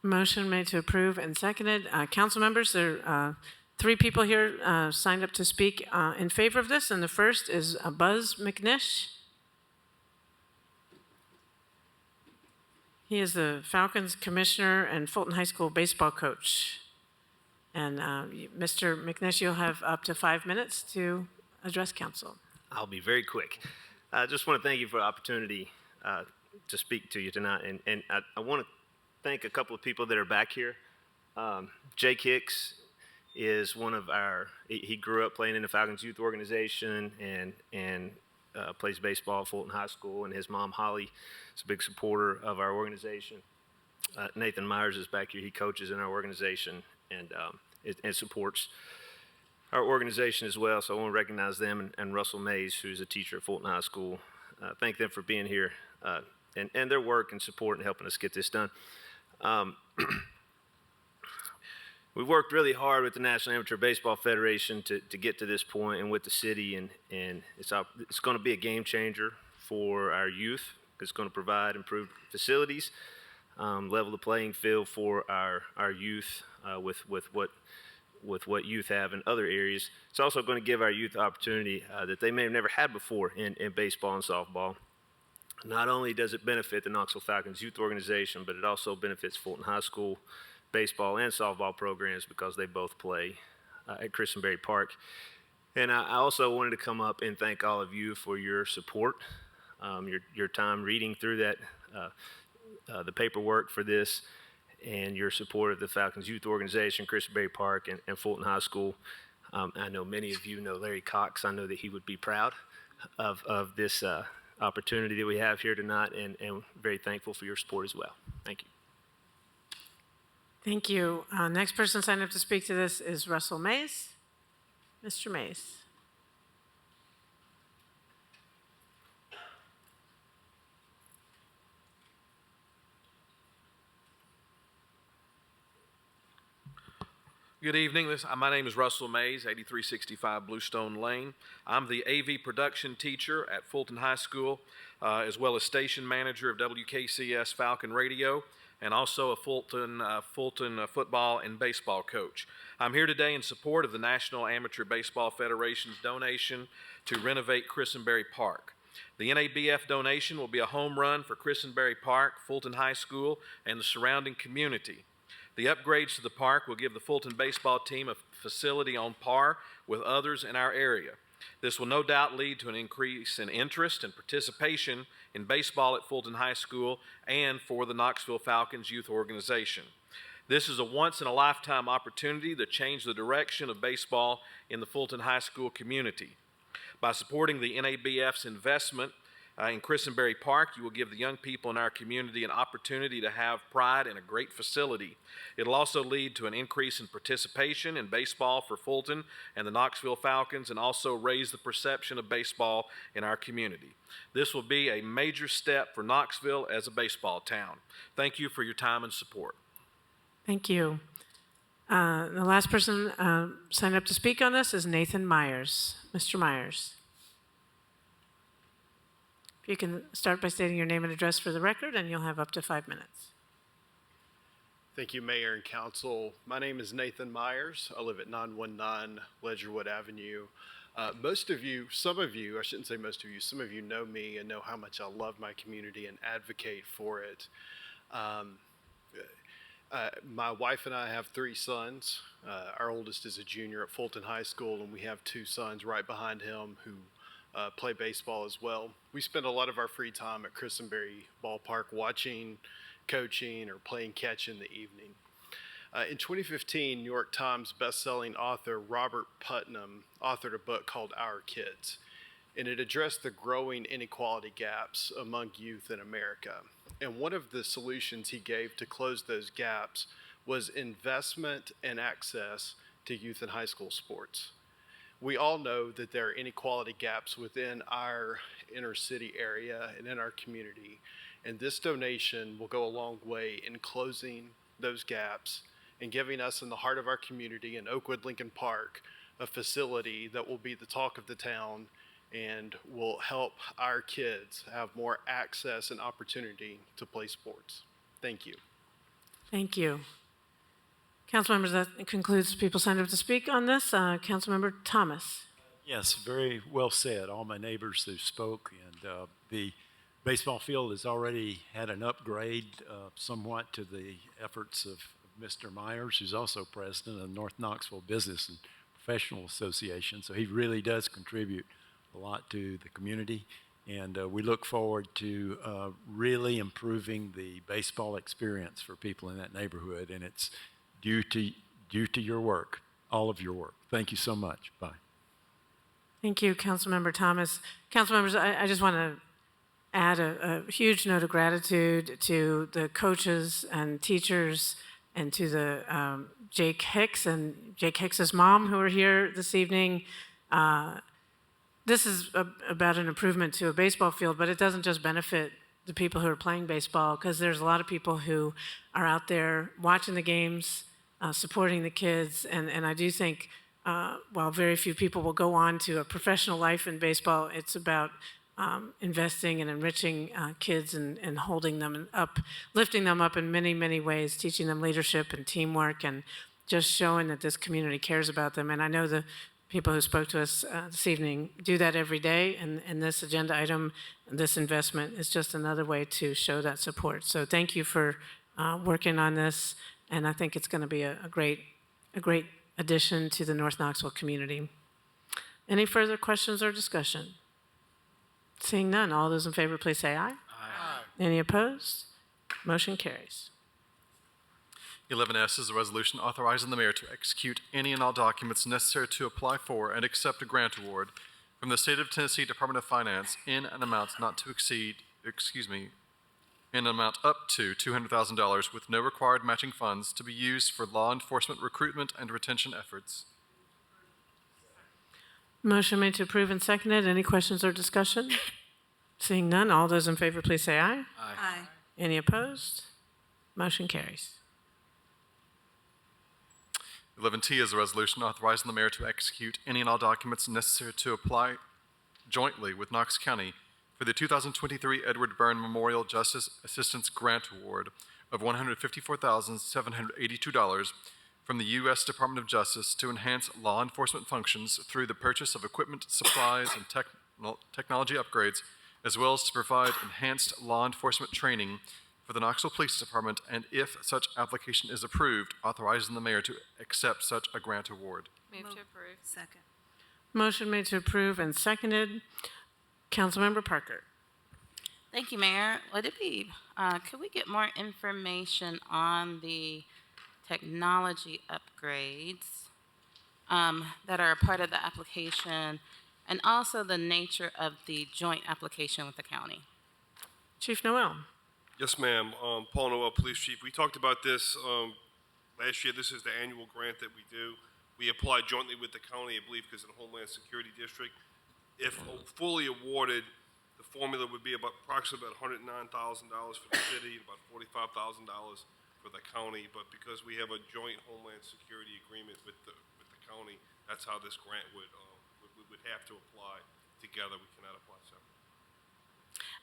Motion made to approve and seconded. Council members, there are 3 people here signed up to speak in favor of this, and the first is Buzz McNish. He is the Falcons commissioner and Fulton High School baseball coach. And Mr. McNish, you'll have up to 5 minutes to address council. I'll be very quick. I just want to thank you for the opportunity to speak to you tonight. And I want to thank a couple of people that are back here. Jake Hicks is one of he grew up playing in the Falcons youth organization and plays baseball at Fulton High School, and his mom, Holly, is a big supporter of our organization. Nathan Myers is back here. He coaches in our organization and supports our organization as well. So I want to recognize them and Russell Mays, who's a teacher at Fulton High School. Thank them for being here and their work and support in helping us get this done. We've worked really hard with the National Amateur Baseball Federation to get to this point, and with the city, and it's going to be a game changer for our youth. It's going to provide improved facilities, level the playing field for our youth with what youth have in other areas. It's also going to give our youth opportunity that they may have never had before in baseball and softball. Not only does it benefit the Knoxville Falcons youth organization, but it also benefits Fulton High School baseball and softball programs because they both play at Christenberry Park. And I also wanted to come up and thank all of you for your support, your time reading through that, the paperwork for this, and your support of the Falcons Youth Organization, Christenberry Park, and Fulton High School. I know many of you know Larry Cox. I know that he would be proud of this opportunity that we have here tonight, and very thankful for your support as well. Thank you. Thank you. Next person signed up to speak to this is Russell Mays. Mr. Mays. Good evening. My name is Russell Mays, 8365 Bluestone Lane. I'm the AV production teacher at Fulton High School, as well as station manager of WKCS Falcon Radio, and also a Fulton football and baseball coach. I'm here today in support of the National Amateur Baseball Federation's donation to renovate Christenberry Park. The NABF donation will be a home run for Christenberry Park, Fulton High School, and the surrounding community. The upgrades to the park will give the Fulton baseball team a facility on par with others in our area. This will no doubt lead to an increase in interest and participation in baseball at Fulton High School and for the Knoxville Falcons Youth Organization. This is a once-in-a-lifetime opportunity to change the direction of baseball in the Fulton High School community. By supporting the NABF's investment in Christenberry Park, you will give the young people in our community an opportunity to have pride in a great facility. It'll also lead to an increase in participation in baseball for Fulton and the Knoxville Falcons, and also raise the perception of baseball in our community. This will be a major step for Knoxville as a baseball town. Thank you for your time and support. Thank you. The last person signed up to speak on this is Nathan Myers. Mr. Myers. If you can start by stating your name and address for the record, and you'll have up to 5 minutes. Thank you, Mayor and Council. My name is Nathan Myers. I live at 919 Ledgerwood Avenue. Some of you, I shouldn't say most of you, some of you know me and know how much I love my community and advocate for it. My wife and I have 3 sons. Our oldest is a junior at Fulton High School, and we have 2 sons right behind him who play baseball as well. We spend a lot of our free time at Christenberry Ballpark watching, coaching, or playing catch in the evening. In 2015, New York Times bestselling author Robert Putnam authored a book called Our Kids, and it addressed the growing inequality gaps among youth in America. And one of the solutions he gave to close those gaps was investment and access to youth and high school sports. We all know that there are inequality gaps within our inner city area and in our community, and this donation will go a long way in closing those gaps and giving us in the heart of our community in Oakwood Lincoln Park a facility that will be the talk of the town and will help our kids have more access and opportunity to play sports. Thank you. Thank you. Council members, that concludes people signed up to speak on this. Councilmember Thomas. Yes, very well said. All my neighbors who spoke, and the baseball field has already had an upgrade somewhat to the efforts of Mr. Myers, who's also president of the North Knoxville Business and Professional Association. So he really does contribute a lot to the community, and we look forward to really improving the baseball experience for people in that neighborhood, and it's due to your work, all of your work. Thank you so much. Bye. Thank you, Councilmember Thomas. Council members, I just want to add a huge note of gratitude to the coaches and teachers and to the Jake Hicks and Jake Hicks's mom who are here this evening. This is about an improvement to a baseball field, but it doesn't just benefit the people who are playing baseball, because there's a lot of people who are out there watching the games, supporting the kids, and I do think while very few people will go on to a professional life in baseball, it's about investing and enriching kids and holding them up, lifting them up in many, many ways, teaching them leadership and teamwork, and just showing that this community cares about them. And I know the people who spoke to us this evening do that every day, and this agenda item, this investment is just another way to show that support. So thank you for working on this, and I think it's going to be a great addition to the North Knoxville community. Any further questions or discussion? Seeing none, all those in favor, please say aye. Aye. Any opposed? Motion carries. 11S is a resolution authorizing the mayor to execute any and all documents necessary to apply for and accept a grant award from the State of Tennessee Department of Finance in an amount not to exceed, in an amount up to $200,000 with no required matching funds to be used for law enforcement recruitment and retention efforts. Motion made to approve and seconded. Any questions or discussion? Seeing none, all those in favor, please say aye. Aye. Any opposed? Motion carries. 11T is a resolution authorizing the mayor to execute any and all documents necessary to apply jointly with Knox County for the 2023 Edward Byrne Memorial Justice Assistance Grant Award of $154,782 from the U.S. Department of Justice to enhance law enforcement functions through the purchase of equipment, supplies, and technology upgrades, as well as to provide enhanced law enforcement training for the Knoxville Police Department, and if such application is approved, authorizing the mayor to accept such a grant award. Move to approve. Second. Motion made to approve and seconded. Councilmember Parker. Thank you, Mayor. Would it be, could we get more information on the technology upgrades that are a part of the application, and also the nature of the joint application with the county? Chief Noel. Yes, ma'am. Paul Noel, Police Chief. We talked about this last year. This is the annual grant that we do. We apply jointly with the county, I believe, because of the Homeland Security District. If fully awarded, the formula would be approximately about $109,000 for the city, about $45,000 for the county. But because we have a joint Homeland Security agreement with the county, that's how this grant would have to apply together. We cannot apply separately.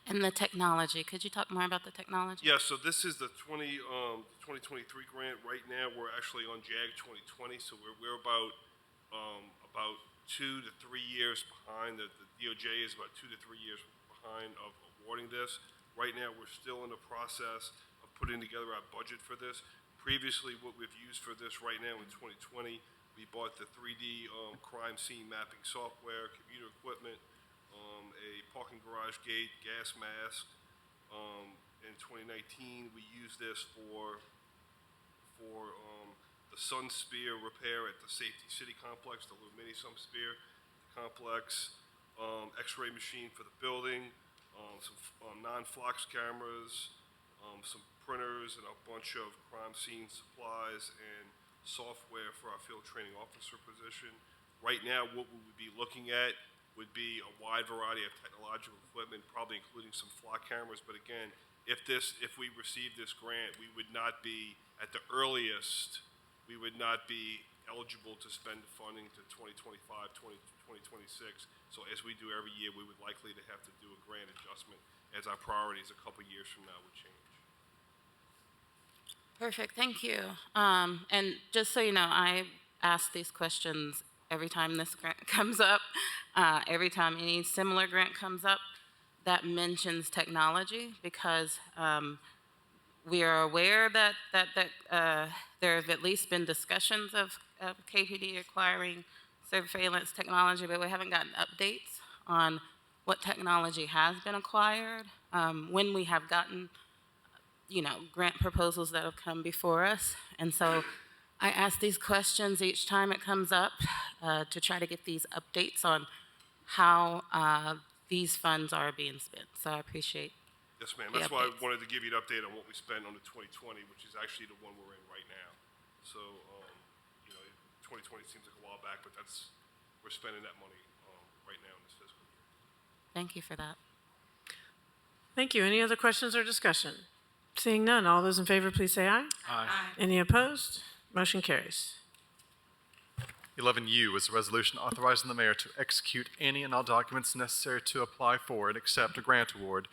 And the technology, could you talk more about the technology? Yeah, so this is the 2023 grant. Right now, we're actually on JAG 2020, so we're about 2 to 3 years behind. The DOJ is about 2 to 3 years behind of awarding this. Right now, we're still in the process of putting together our budget for this. Previously, what we've used for this right now in 2020, we bought the 3D crime scene mapping software, computer equipment, a parking garage gate, gas mask. In 2019, we used this for the Sun Spear repair at the Safety City Complex, the little mini Sun Spear complex, X-ray machine for the building, some non-flox cameras, some printers, and a bunch of crime scene supplies and software for our field training officer position. Right now, what we would be looking at would be a wide variety of technological equipment, probably including some flock cameras. But again, if we receive this grant, we would not be, at the earliest, we would not be eligible to spend the funding to 2025, 2026. So as we do every year, we would likely to have to do a grant adjustment as our priorities a couple years from now would change. Perfect, thank you. And just so you know, I ask these questions every time this grant comes up, every time any similar grant comes up that mentions technology, because we are aware that there have at least been discussions of KPD acquiring surveillance technology, but we haven't gotten updates on what technology has been acquired, when we have gotten, grant proposals that have come before us. And so I ask these questions each time it comes up to try to get these updates on how these funds are being spent. So I appreciate. Yes, ma'am. the That's why I updates. wanted to give you an update on what we spent on the 2020, which is actually the one we're in right now. So, 2020 seems like a while back, but we're spending that money right now in this fiscal year. Thank you for that. Thank you. Any other questions or discussion? Seeing none, all those in favor, please say aye. Aye. Any opposed? Motion carries. 11U is a resolution authorizing the mayor to execute any and all documents necessary to apply for and accept a grant award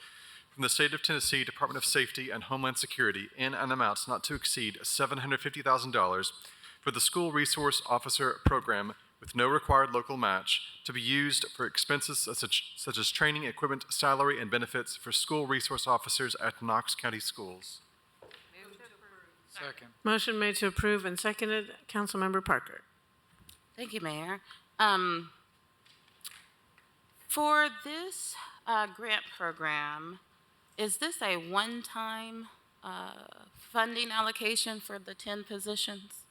from the State of Tennessee Department of Safety and Homeland Security in an amount not to exceed $750,000 for the School Resource Officer Program with no required local match to be used for expenses such as training, equipment, salary, and benefits for school resource officers at Knox County Schools. Second. Motion made to approve and seconded. Councilmember Parker. Thank you, Mayor. For this grant program, is this a one-time funding allocation for the 10 positions?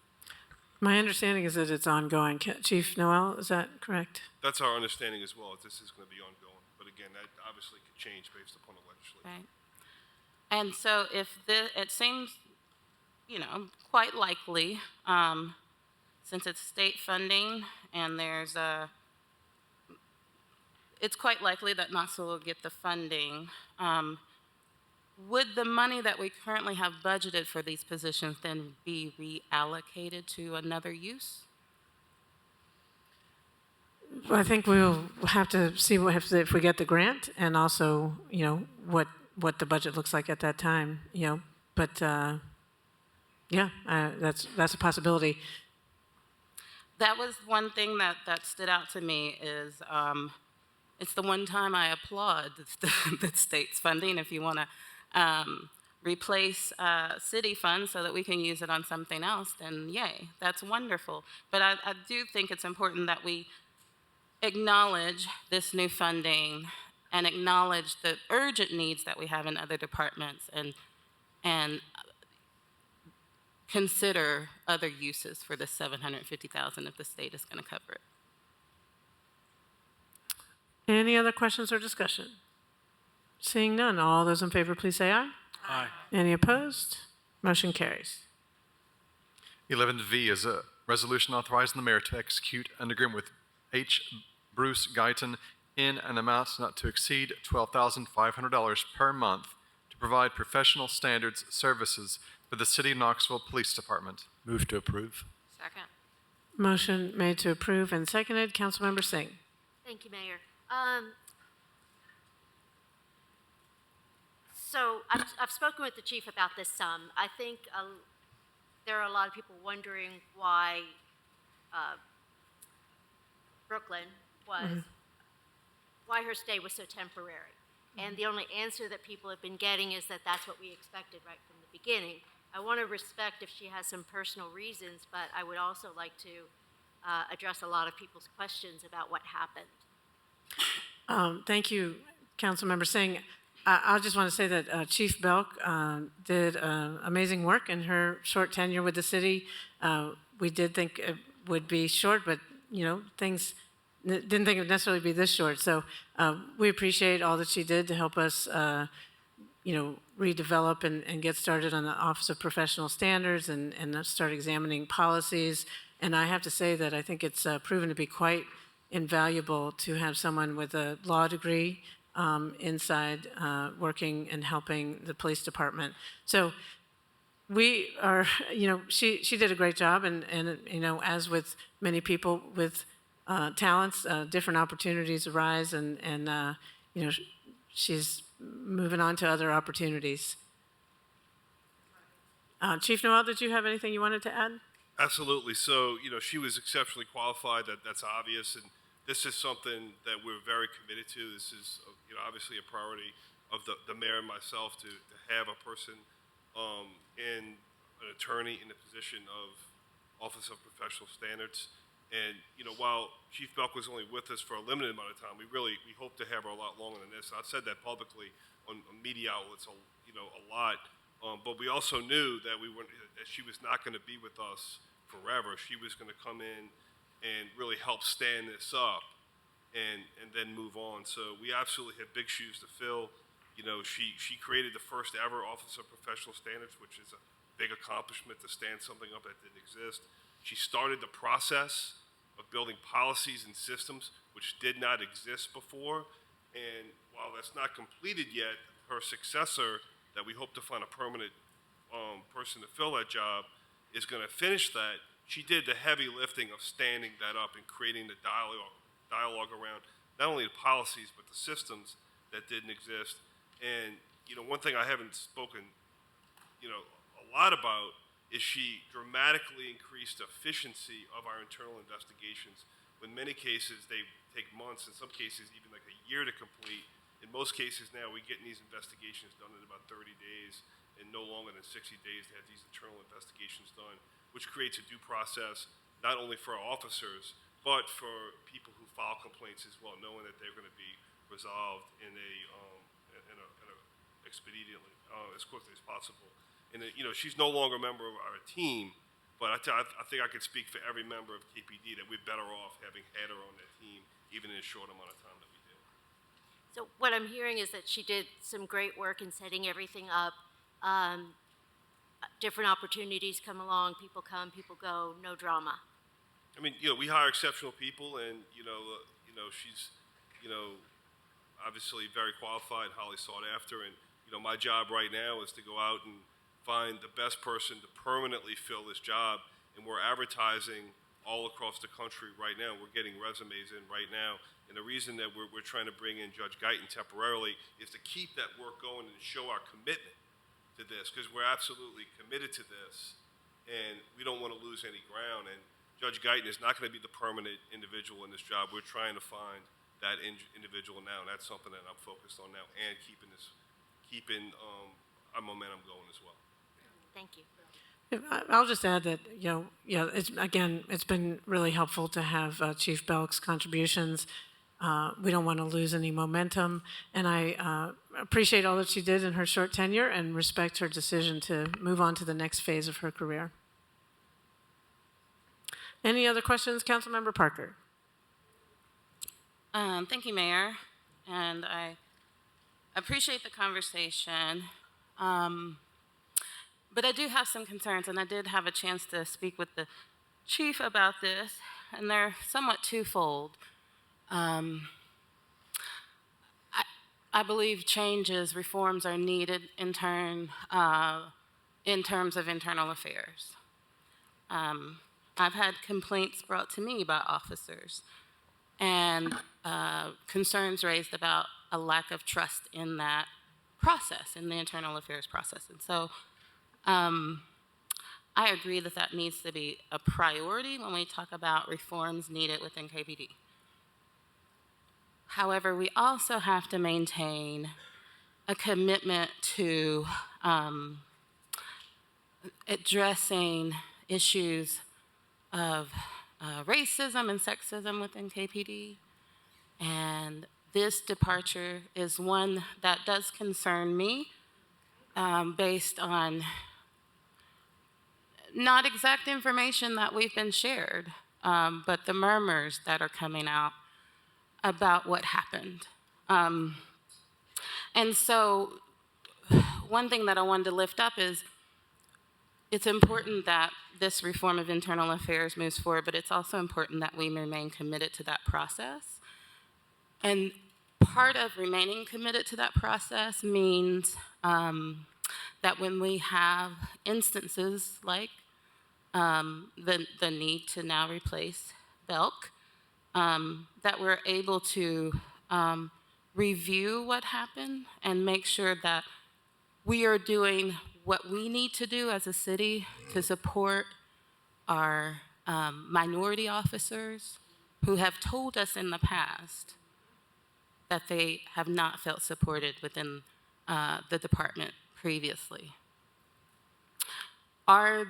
My understanding is that it's ongoing. Chief Noel, is that correct? That's our understanding as well, that this is going to be ongoing. But again, that obviously could change based upon the legislation. Right. And so if it seems, quite likely, since it's state funding and it's quite likely that Knoxville will get the funding. Would the money that we currently have budgeted for these positions then be reallocated to another use? I think we'll have to see if we get the grant and also, what the budget looks like at that time, But, that's a possibility. That was one thing that stood out to me is it's the one time I applaud the state's funding. If you want to replace city funds so that we can use it on something else, then yay, that's wonderful. But I do think it's important that we acknowledge this new funding and acknowledge the urgent needs that we have in other departments and consider other uses for the $750,000 if the state is going to cover it. Any other questions or discussion? Seeing none, all those in favor, please say aye. Aye. Any opposed? Motion carries. 11V is a resolution authorizing the mayor to execute an agreement with H. Bruce Guyton in an amount not to exceed $12,500 per month to provide professional standards services for the City of Knoxville Police Department. Move to approve. Second. Motion made to approve and seconded. Councilmember Singh. Thank you, Mayor. So I've spoken with the chief about this some. I think there are a lot of people wondering why Brooklyn was, why her stay was so temporary. And the only answer that people have been getting is that that's what we expected right from the beginning. I want to respect if she has some personal reasons, but I would also like to address a lot of people's questions about what happened. Thank you, Councilmember Singh. I just want to say that Chief Belk did amazing work in her short tenure with the city. We did think it would be short, but things didn't think it would necessarily be this short. So we appreciate all that she did to help us, redevelop and get started on the Office of Professional Standards and start examining policies. And I have to say that I think it's proven to be quite invaluable to have someone with a law degree inside working and helping the police department. So we are, she did a great job, and as with many people with talents, different opportunities arise, and she's moving on to other opportunities. Chief Noel, did you have anything you wanted to add? Absolutely. So, she was exceptionally qualified. That's obvious. And this is something that we're very committed to. This is, obviously a priority of the mayor and myself to have a person in an attorney in the position of Office of Professional Standards. And, while Chief Belk was only with us for a limited amount of time, we hope to have her a lot longer than this. I've said that publicly on media outlets, a lot. But we also knew that that she was not going to be with us forever. She was going to come in and really help stand this up and then move on. So we absolutely have big shoes to fill. You know, she created the first ever Office of Professional Standards, which is a big accomplishment to stand something up that didn't exist. She started the process of building policies and systems which did not exist before. And while that's not completed yet, her successor, that we hope to find a permanent person to fill that job, is going to finish that. She did the heavy lifting of standing that up and creating the dialogue around not only the policies but the systems that didn't exist. And you know, one thing I haven't spoken, you know, a lot about is she dramatically increased efficiency of our internal investigations. In many cases, they take months, in some cases even like a year to complete. In most cases now, we get these investigations done in about 30 days and no longer than 60 days to have these internal investigations done, which creates a due process not only for our officers, but for people who file complaints as well, knowing that they're going to be resolved in a expediently, as quickly as possible. And you know, she's no longer a member of our team, but I think I could speak for every member of KPD that we're better off having had her on that team, even in a short amount of time that we did. So what I'm hearing is that she did some great work in setting everything up. Different opportunities come along, people come, people go, no drama. I mean, you know, we hire exceptional people, and you know, she's, you know, obviously very qualified, highly sought after, and you know, my job right now is to go out and find the best person to permanently fill this job, and we're advertising all across the country right now. We're getting resumes in right now, and the reason that we're trying to bring in Judge Guyton temporarily is to keep that work going and show our commitment to this, because we're absolutely committed to this, and we don't want to lose any ground. And Judge Guyton is not going to be the permanent individual in this job. We're trying to find that individual now, and that's something that I'm focused on now, and keeping our momentum going as well. Thank you. I'll just add that, it's been really helpful to have Chief Belk's contributions. We don't want to lose any momentum, and I appreciate all that she did in her short tenure and respect her decision to move on to the next phase of her career. Any other questions, Councilmember Parker? Thank you, Mayor, and I appreciate the conversation. But I do have some concerns, and I did have a chance to speak with the chief about this, and they're somewhat twofold. I believe changes, reforms are needed in terms of internal affairs. I've had complaints brought to me by officers and concerns raised about a lack of trust in that process, in the internal affairs process. And so I agree that that needs to be a priority when we talk about reforms needed within KPD. However, we also have to maintain a commitment to addressing issues of racism and sexism within KPD. And this departure is one that does concern me based on not exact information that we've been shared, but the murmurs that are coming out about what happened. And so one thing that I wanted to lift up is it's important that this reform of internal affairs moves forward, but it's also important that we remain committed to that process. And part of remaining committed to that process means that when we have instances like the need to now replace Belk, that we're able to review what happened and make sure that we are doing what we need to do as a city to support our minority officers who have told us in the past that they have not felt supported within the department previously. Are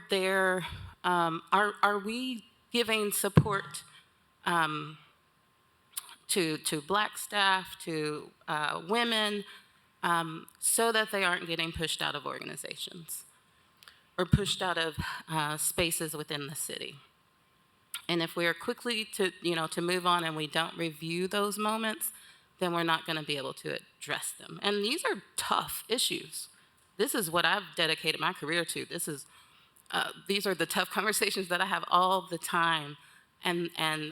we giving support to Black staff, to women, so that they aren't getting pushed out of organizations or pushed out of spaces within the city? And if we are quickly to move on and we don't review those moments, then we're not going to be able to address them. And these are tough issues. This is what I've dedicated my career to. These are the tough conversations that I have all the time. And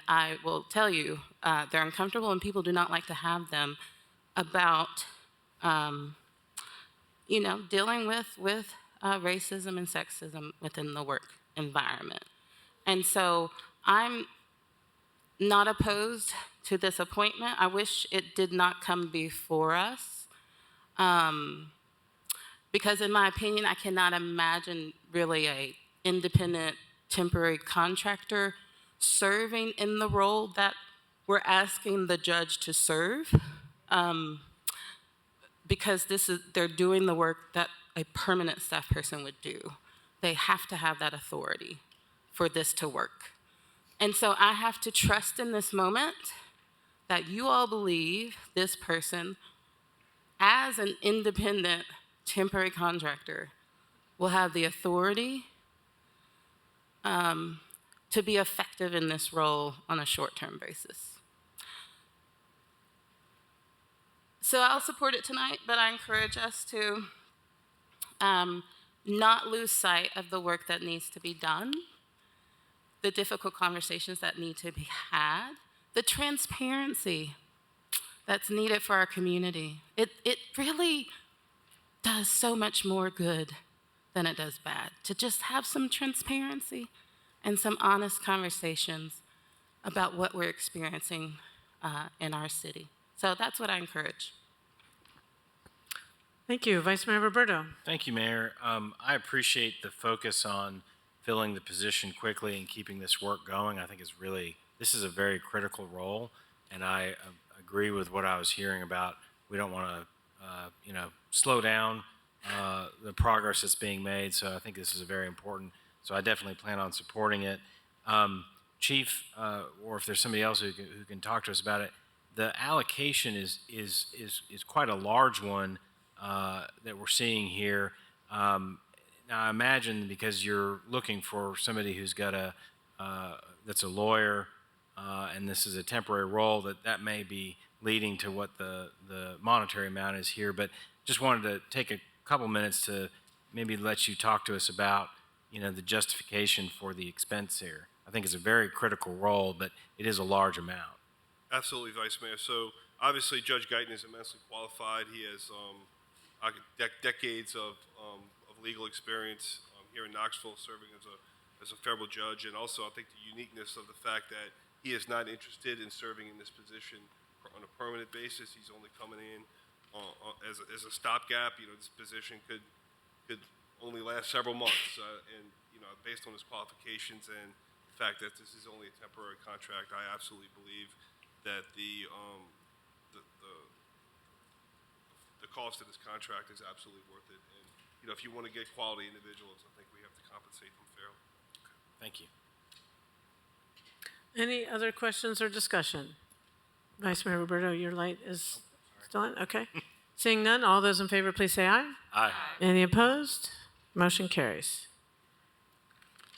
I will tell you, they're uncomfortable and people do not like to have them about, dealing with racism and sexism within the work environment. And so I'm not opposed to this appointment. I wish it did not come before us. Because in my opinion, I cannot imagine really a independent temporary contractor serving in the role that we're asking the judge to serve. Because they're doing the work that a permanent staff person would do. They have to have that authority for this to work. And so I have to trust in this moment that you all believe this person, as an independent temporary contractor, will have the authority to be effective in this role on a short-term basis. So I'll support it tonight, but I encourage us to not lose sight of the work that needs to be done, the difficult conversations that need to be had, the transparency that's needed for our community. It really does so much more good than it does bad to just have some transparency and some honest conversations about what we're experiencing in our city. So that's what I encourage. Thank you. Vice Mayor Roberto. Thank you, Mayor. I appreciate the focus on filling the position quickly and keeping this work going. I think this is a very critical role, and I agree with what I was hearing about. We don't want to, slow down the progress that's being made, so I think this is very important. So I definitely plan on supporting it. Chief, or if there's somebody else who can talk to us about it, the allocation is quite a large one that we're seeing here. Now, I imagine because you're looking for somebody who's got that's a lawyer, and this is a temporary role, that may be leading to what the monetary amount is here. But just wanted to take a couple minutes to maybe let you talk to us about, the justification for the expense here. I think it's a very critical role, but it is a large amount. Absolutely, Vice Mayor. So obviously, Judge Guyton is immensely qualified. He has decades of legal experience here in Knoxville, serving as a federal judge, and also I think the uniqueness of the fact that he is not interested in serving in this position on a permanent basis. He's only coming in as a stopgap. This position could only last several months, and based on his qualifications and the fact that this is only a temporary contract, I absolutely believe that the cost of this contract is absolutely worth it. And if you want to get quality individuals, I think we have to compensate them fairly. Thank you. Any other questions or discussion? Vice Mayor Roberto, your light is still on? Okay. Seeing none, all those in favor, please say aye. Aye. Any opposed? Motion carries.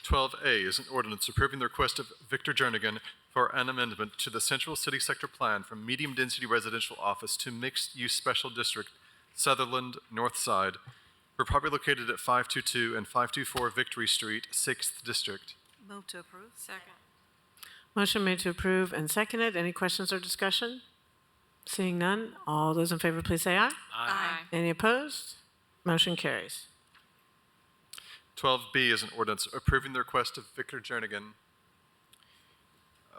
12A is an ordinance approving the request of Victor Jernigan for an amendment to the Central City Sector Plan from medium-density residential office to mixed-use special district Sutherland North Side for property located at 522 and 524 Victory Street, 6th District. Move to approve. Second. Motion made to approve and seconded. Any questions or discussion? Seeing none, all those in favor, please say aye. Aye. Any opposed? Motion carries. 12B is an ordinance approving the request of Victor Jernigan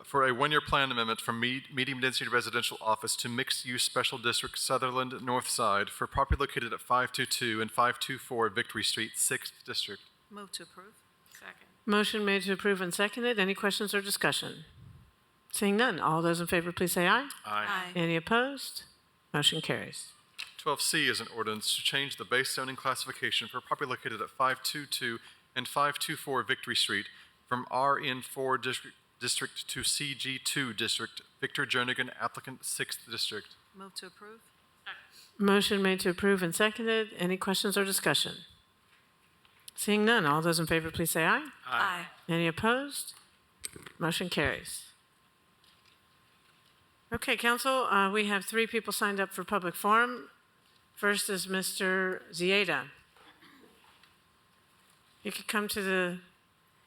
for a one-year plan amendment from medium-density residential office to mixed-use special district Sutherland North Side for property located at 522 and 524 Victory Street, 6th District. Move to approve. Second. Motion made to approve and seconded. Any questions or discussion? Seeing none, all those in favor, please say aye. Aye. Any opposed? Motion carries. 12C is an ordinance to change the base zoning classification for property located at 522 and 524 Victory Street from RN4 District to CG2 District. Victor Jernigan, applicant, 6th District. Move to approve. Motion made to approve and seconded. Any questions or discussion? Seeing none, all those in favor, please say aye. Aye. Any opposed? Motion carries. Okay, council, we have 3 people signed up for public forum. First is Mr. Zieda. You could come to the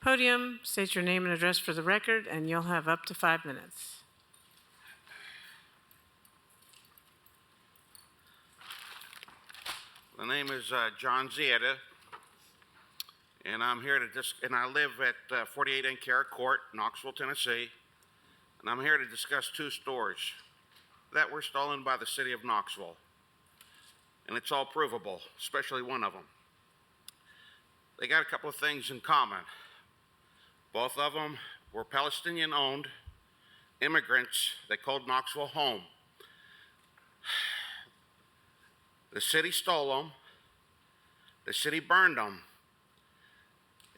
podium, state your name and address for the record, and you'll have up to 5 minutes. My name is John Zieda, and I'm here to and I live at 48 Encara Court, Knoxville, Tennessee, and I'm here to discuss 2 stores that were stolen by the city of Knoxville, and it's all provable, especially one of them. They got a couple of things in common. Both of them were Palestinian-owned immigrants that called Knoxville home. The city stole them, the city burned them,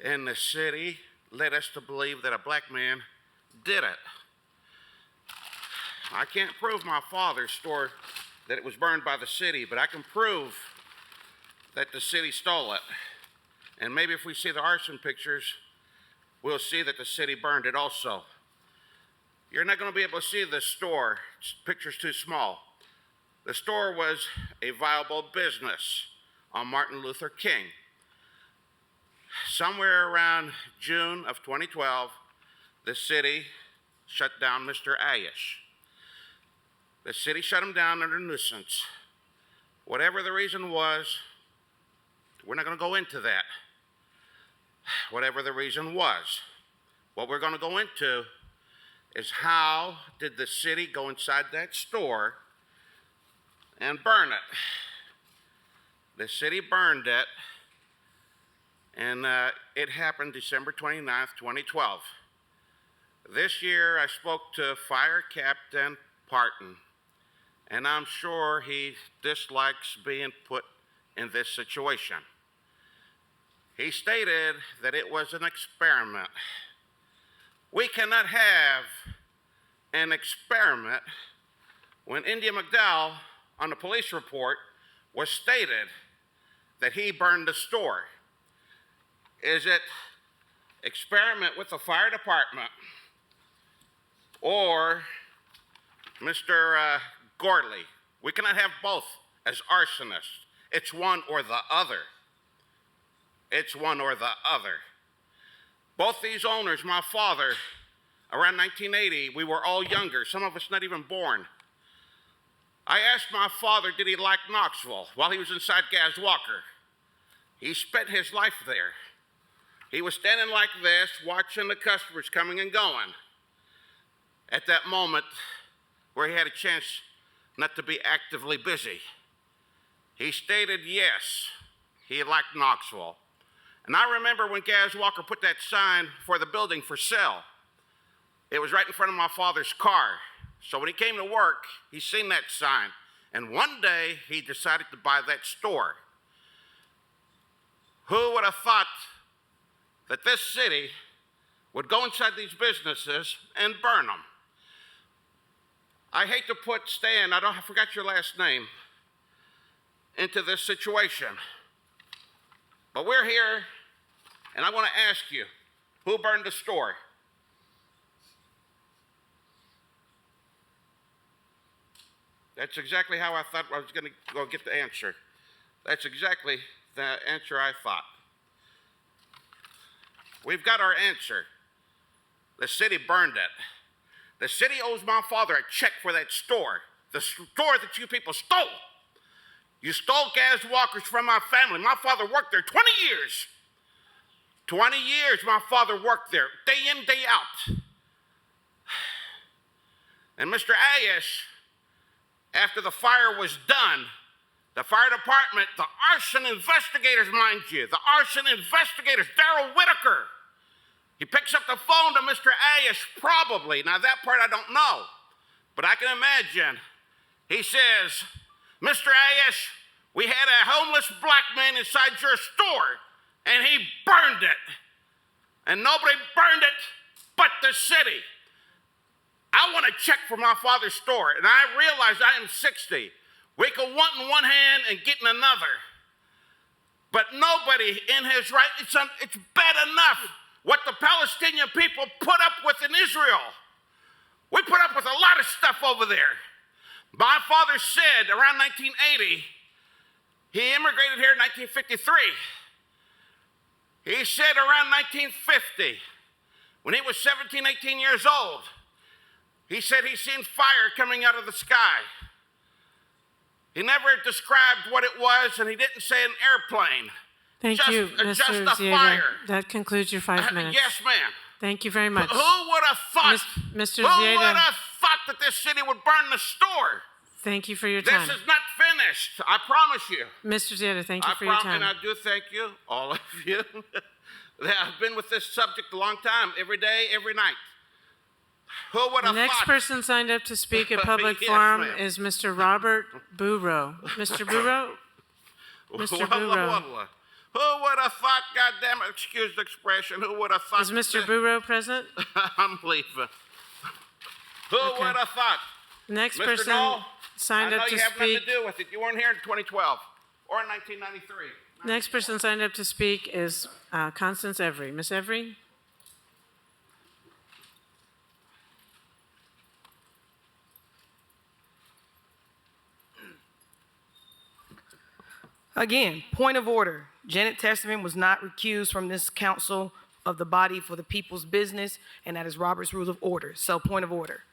and the city led us to believe that a black man did it. I can't prove my father's store that it was burned by the city, but I can prove that the city stole it. And maybe if we see the arson pictures, we'll see that the city burned it also. You're not going to be able to see the store. Picture's too small. The store was a viable business on Martin Luther King. Somewhere around June of 2012, the city shut down Mr. Ayish. The city shut him down under nuisance. Whatever the reason was, we're not going to go into that. Whatever the reason was, what we're going to go into is how did the city go inside that store and burn it. The city burned it, and it happened December 29th, 2012. This year, I spoke to Fire Captain Parton, and I'm sure he dislikes being put in this situation. He stated that it was an experiment. We cannot have an experiment when India McDowell on the police report was stated that he burned the store. Is it experiment with the fire department or Mr. Gordley? We cannot have both as arsonists. It's one or the other. It's one or the other. Both these owners, my father, around 1980, we were all younger, some of us not even born. I asked my father, did he like Knoxville while he was inside Gaz Walker? He spent his life there. He was standing like this, watching the customers coming and going. At that moment where he had a chance not to be actively busy, he stated yes, he liked Knoxville. And I remember when Gaz Walker put that sign for the building for sale. It was right in front of my father's car. So when he came to work, he seen that sign. And one day, he decided to buy that store. Who would have thought that this city would go inside these businesses and burn them? I hate to put Stan, I forgot your last name, into this situation. But we're here, and I want to ask you, who burned the store? That's exactly how I thought I was going to go get the answer. That's exactly the answer I thought. We've got our answer. The city burned it. The city owes my father a check for that store, the store that you people stole. You stole Gaz Walkers from my family. My father worked there 20 years. 20 years my father worked there, day in, day out. And Mr. Ayish, after the fire was done, the fire department, the arson investigators, mind you, the arson investigators, Darrell Whitaker, he picks up the phone to Mr. Ayish, probably. Now, that part I don't know, but I can imagine. He says, Mr. Ayish, we had a homeless black man inside your store, and he burned it. And nobody burned it but the city. I want a check for my father's store, and I realize I am 60. We can want in one hand and get in another. But nobody in his right, it's bad enough what the Palestinian people put up with in Israel. We put up with a lot of stuff over there. My father said around 1980, he immigrated here in 1953. He said around 1950, when he was 17, 18 years old, he said he seen fire coming out of the sky. He never described what it was, and he didn't say an airplane. Thank you, Mr. Just a Zieta. fire. That concludes your 5 minutes. Yes, ma'am. Thank you very much. Who would have thought? Mr. Who Zieta. would have thought that this city would burn the store? Thank you for your time. This is not finished. I promise you. Mr. Zieta, thank you for your time. And I do thank you, all of you. I've been with this subject a long time, every day, every night. Who would The have next thought? person signed up to speak at public Yes, forum ma'am. is Mr. Robert Burrow. Mr. Burrow? Mr. Burrow. Who would have thought, goddamn, excuse the expression, who would have thought? Is Mr. Burrow present? I'm leaving. Who Okay. would have thought? The next Mr. person Knoll, signed I know up to you have nothing speak. to do with it. You weren't here in 2012 or in 1993. Next person signed up to speak is Constance Every. Miss Every? Again, point of order. Janet Testament was not recused from this council of the body for the people's business, and that is Robert's Rules of Order. So, point of order.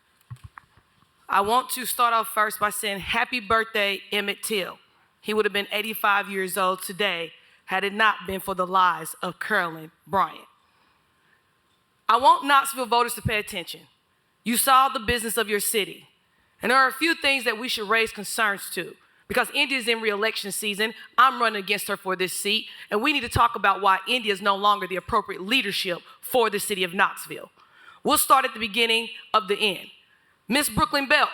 I want to start off first by saying happy birthday, Emmett Till. He would have been 85 years old today had it not been for the lies of Carolyn Bryant. I want Knoxville voters to pay attention. You saw the business of your city, and there are a few things that we should raise concerns to. Because India is in re-election season, I'm running against her for this seat, and we need to talk about why India is no longer the appropriate leadership for the city of Knoxville. We'll start at the beginning of the end. Miss Brooklyn Belt,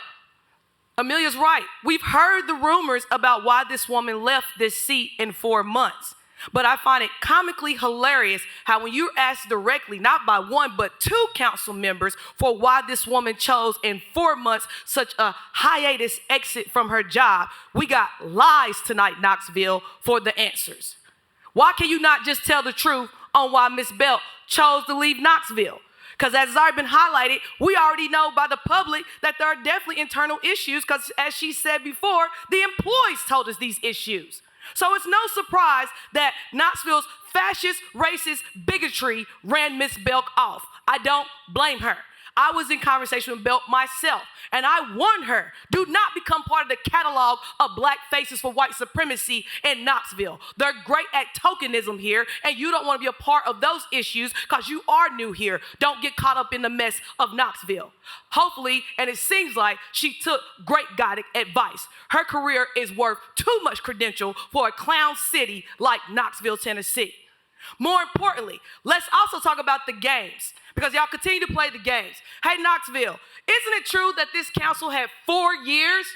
Amelia's right. We've heard the rumors about why this woman left this seat in 4 months. But I find it comically hilarious how when you're asked directly, not by one, but 2 council members for why this woman chose in 4 months such a hiatus exit from her job, we got lies tonight, Knoxville, for the answers. Why can you not just tell the truth on why Miss Belt chose to leave Knoxville? Because as has already been highlighted, we already know by the public that there are definitely internal issues because as she said before, the employees told us these issues. So it's no surprise that Knoxville's fascist, racist bigotry ran Miss Belk off. I don't blame her. I was in conversation with Belk myself, and I warned her, do not become part of the catalog of black faces for white supremacy in Knoxville. They're great at tokenism here, and you don't want to be a part of those issues because you are new here. Don't get caught up in the mess of Knoxville. Hopefully, and it seems like she took great guided advice. Her career is worth too much credential for a clown city like Knoxville, Tennessee. More importantly, let's also talk about the games because y'all continue to play the games. Hey, Knoxville, isn't it true that this council had 4 years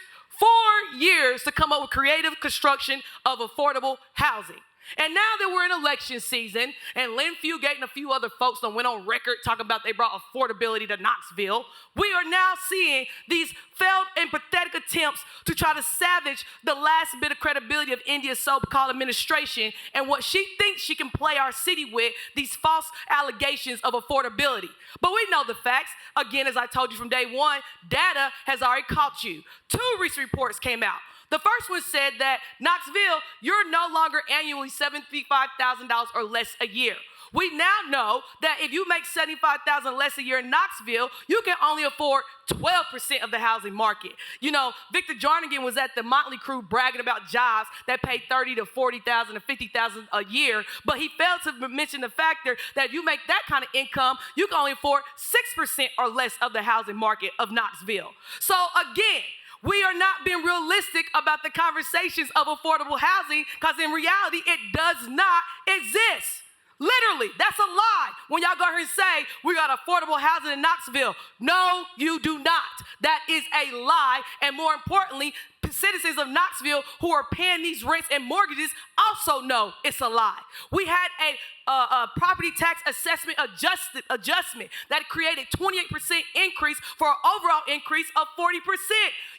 to come up with creative construction of affordable housing? And now that we're in election season, and Lynn Fugate and a few other folks that went on record talking about they brought affordability to Knoxville, we are now seeing these failed and pathetic attempts to try to savage the last bit of credibility of India's so-called administration and what she thinks she can play our city with, these false allegations of affordability. But we know the facts. Again, as I told you from day one, data has already caught you. 2 recent reports came out. The first one said that Knoxville, you're no longer annually $75,000 or less a year. We now know that if you make $75,000 less a year in Knoxville, you can only afford 12% of the housing market. You know, Victor Jarnigan was at the Motley Crew bragging about jobs that pay $30,000 to $40,000 to $50,000 a year, but he failed to mention the factor that if you make that kind of income, you can only afford 6% or less of the housing market of Knoxville. So again, we are not being realistic about the conversations of affordable housing because in reality, it does not exist. Literally, that's a lie. When y'all go here and say, we got affordable housing in Knoxville. No, you do not. That is a lie. And more importantly, citizens of Knoxville who are paying these rents and mortgages also know it's a lie. We had a property tax assessment adjustment that created 28% increase for an overall increase of 40%.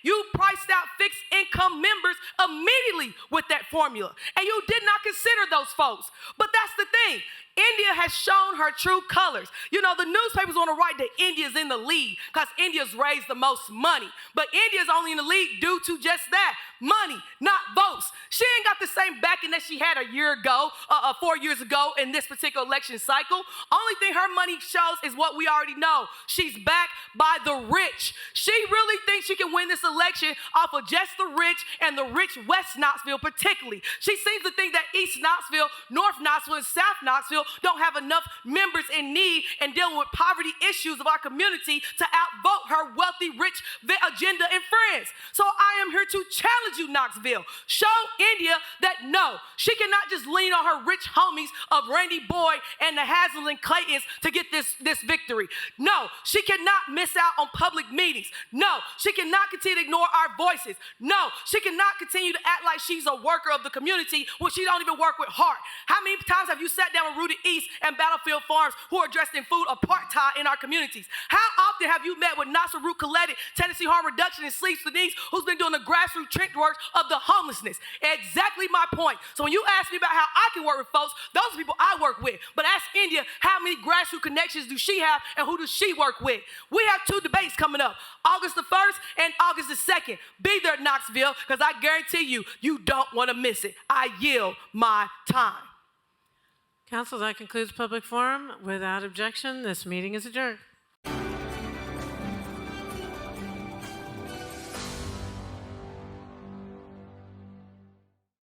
You priced out fixed income members immediately with that formula, and you did not consider those folks. But that's the thing. India has shown her true colors. You know, the newspapers want to write that India's in the lead because India's raised the most money. But India's only in the lead due to just that, money, not votes. She ain't got the same backing that she had a year ago, 4 years ago in this particular election cycle. Only thing her money shows is what we already know. She's backed by the rich. She really thinks she can win this election off of just the rich and the rich West Knoxville particularly. She seems to think that East Knoxville, North Knoxville, and South Knoxville don't have enough members in need and dealing with poverty issues of our community to outvote her wealthy, rich agenda and friends. So I am here to challenge you, Knoxville. Show India that no, she cannot just lean on her rich homies of Randy Boyd and the Haslam and Claytons to get this victory. No, she cannot miss out on public meetings. No, she cannot continue to ignore our voices. No, she cannot continue to act like she's a worker of the community when she don't even work with heart. How many times have you sat down with Rooted East and Battlefield Farms who are dressed in food apartheid in our communities? How often have you met with Nasser Root Khaledi, Tennessee Harm Reduction, and Sleep Denise, who's been doing the grassroots trench work of the homelessness? Exactly my point. So when you ask me about how I can work with folks, those are people I work with. But ask India, how many grassroots connections do she have and who does she work with? We have 2 debates coming up, August the 1st and August the 2nd. Be there, Knoxville, because I guarantee you, you don't want to miss it. I yield my time. Council, that concludes public forum. Without objection, this meeting is adjourned.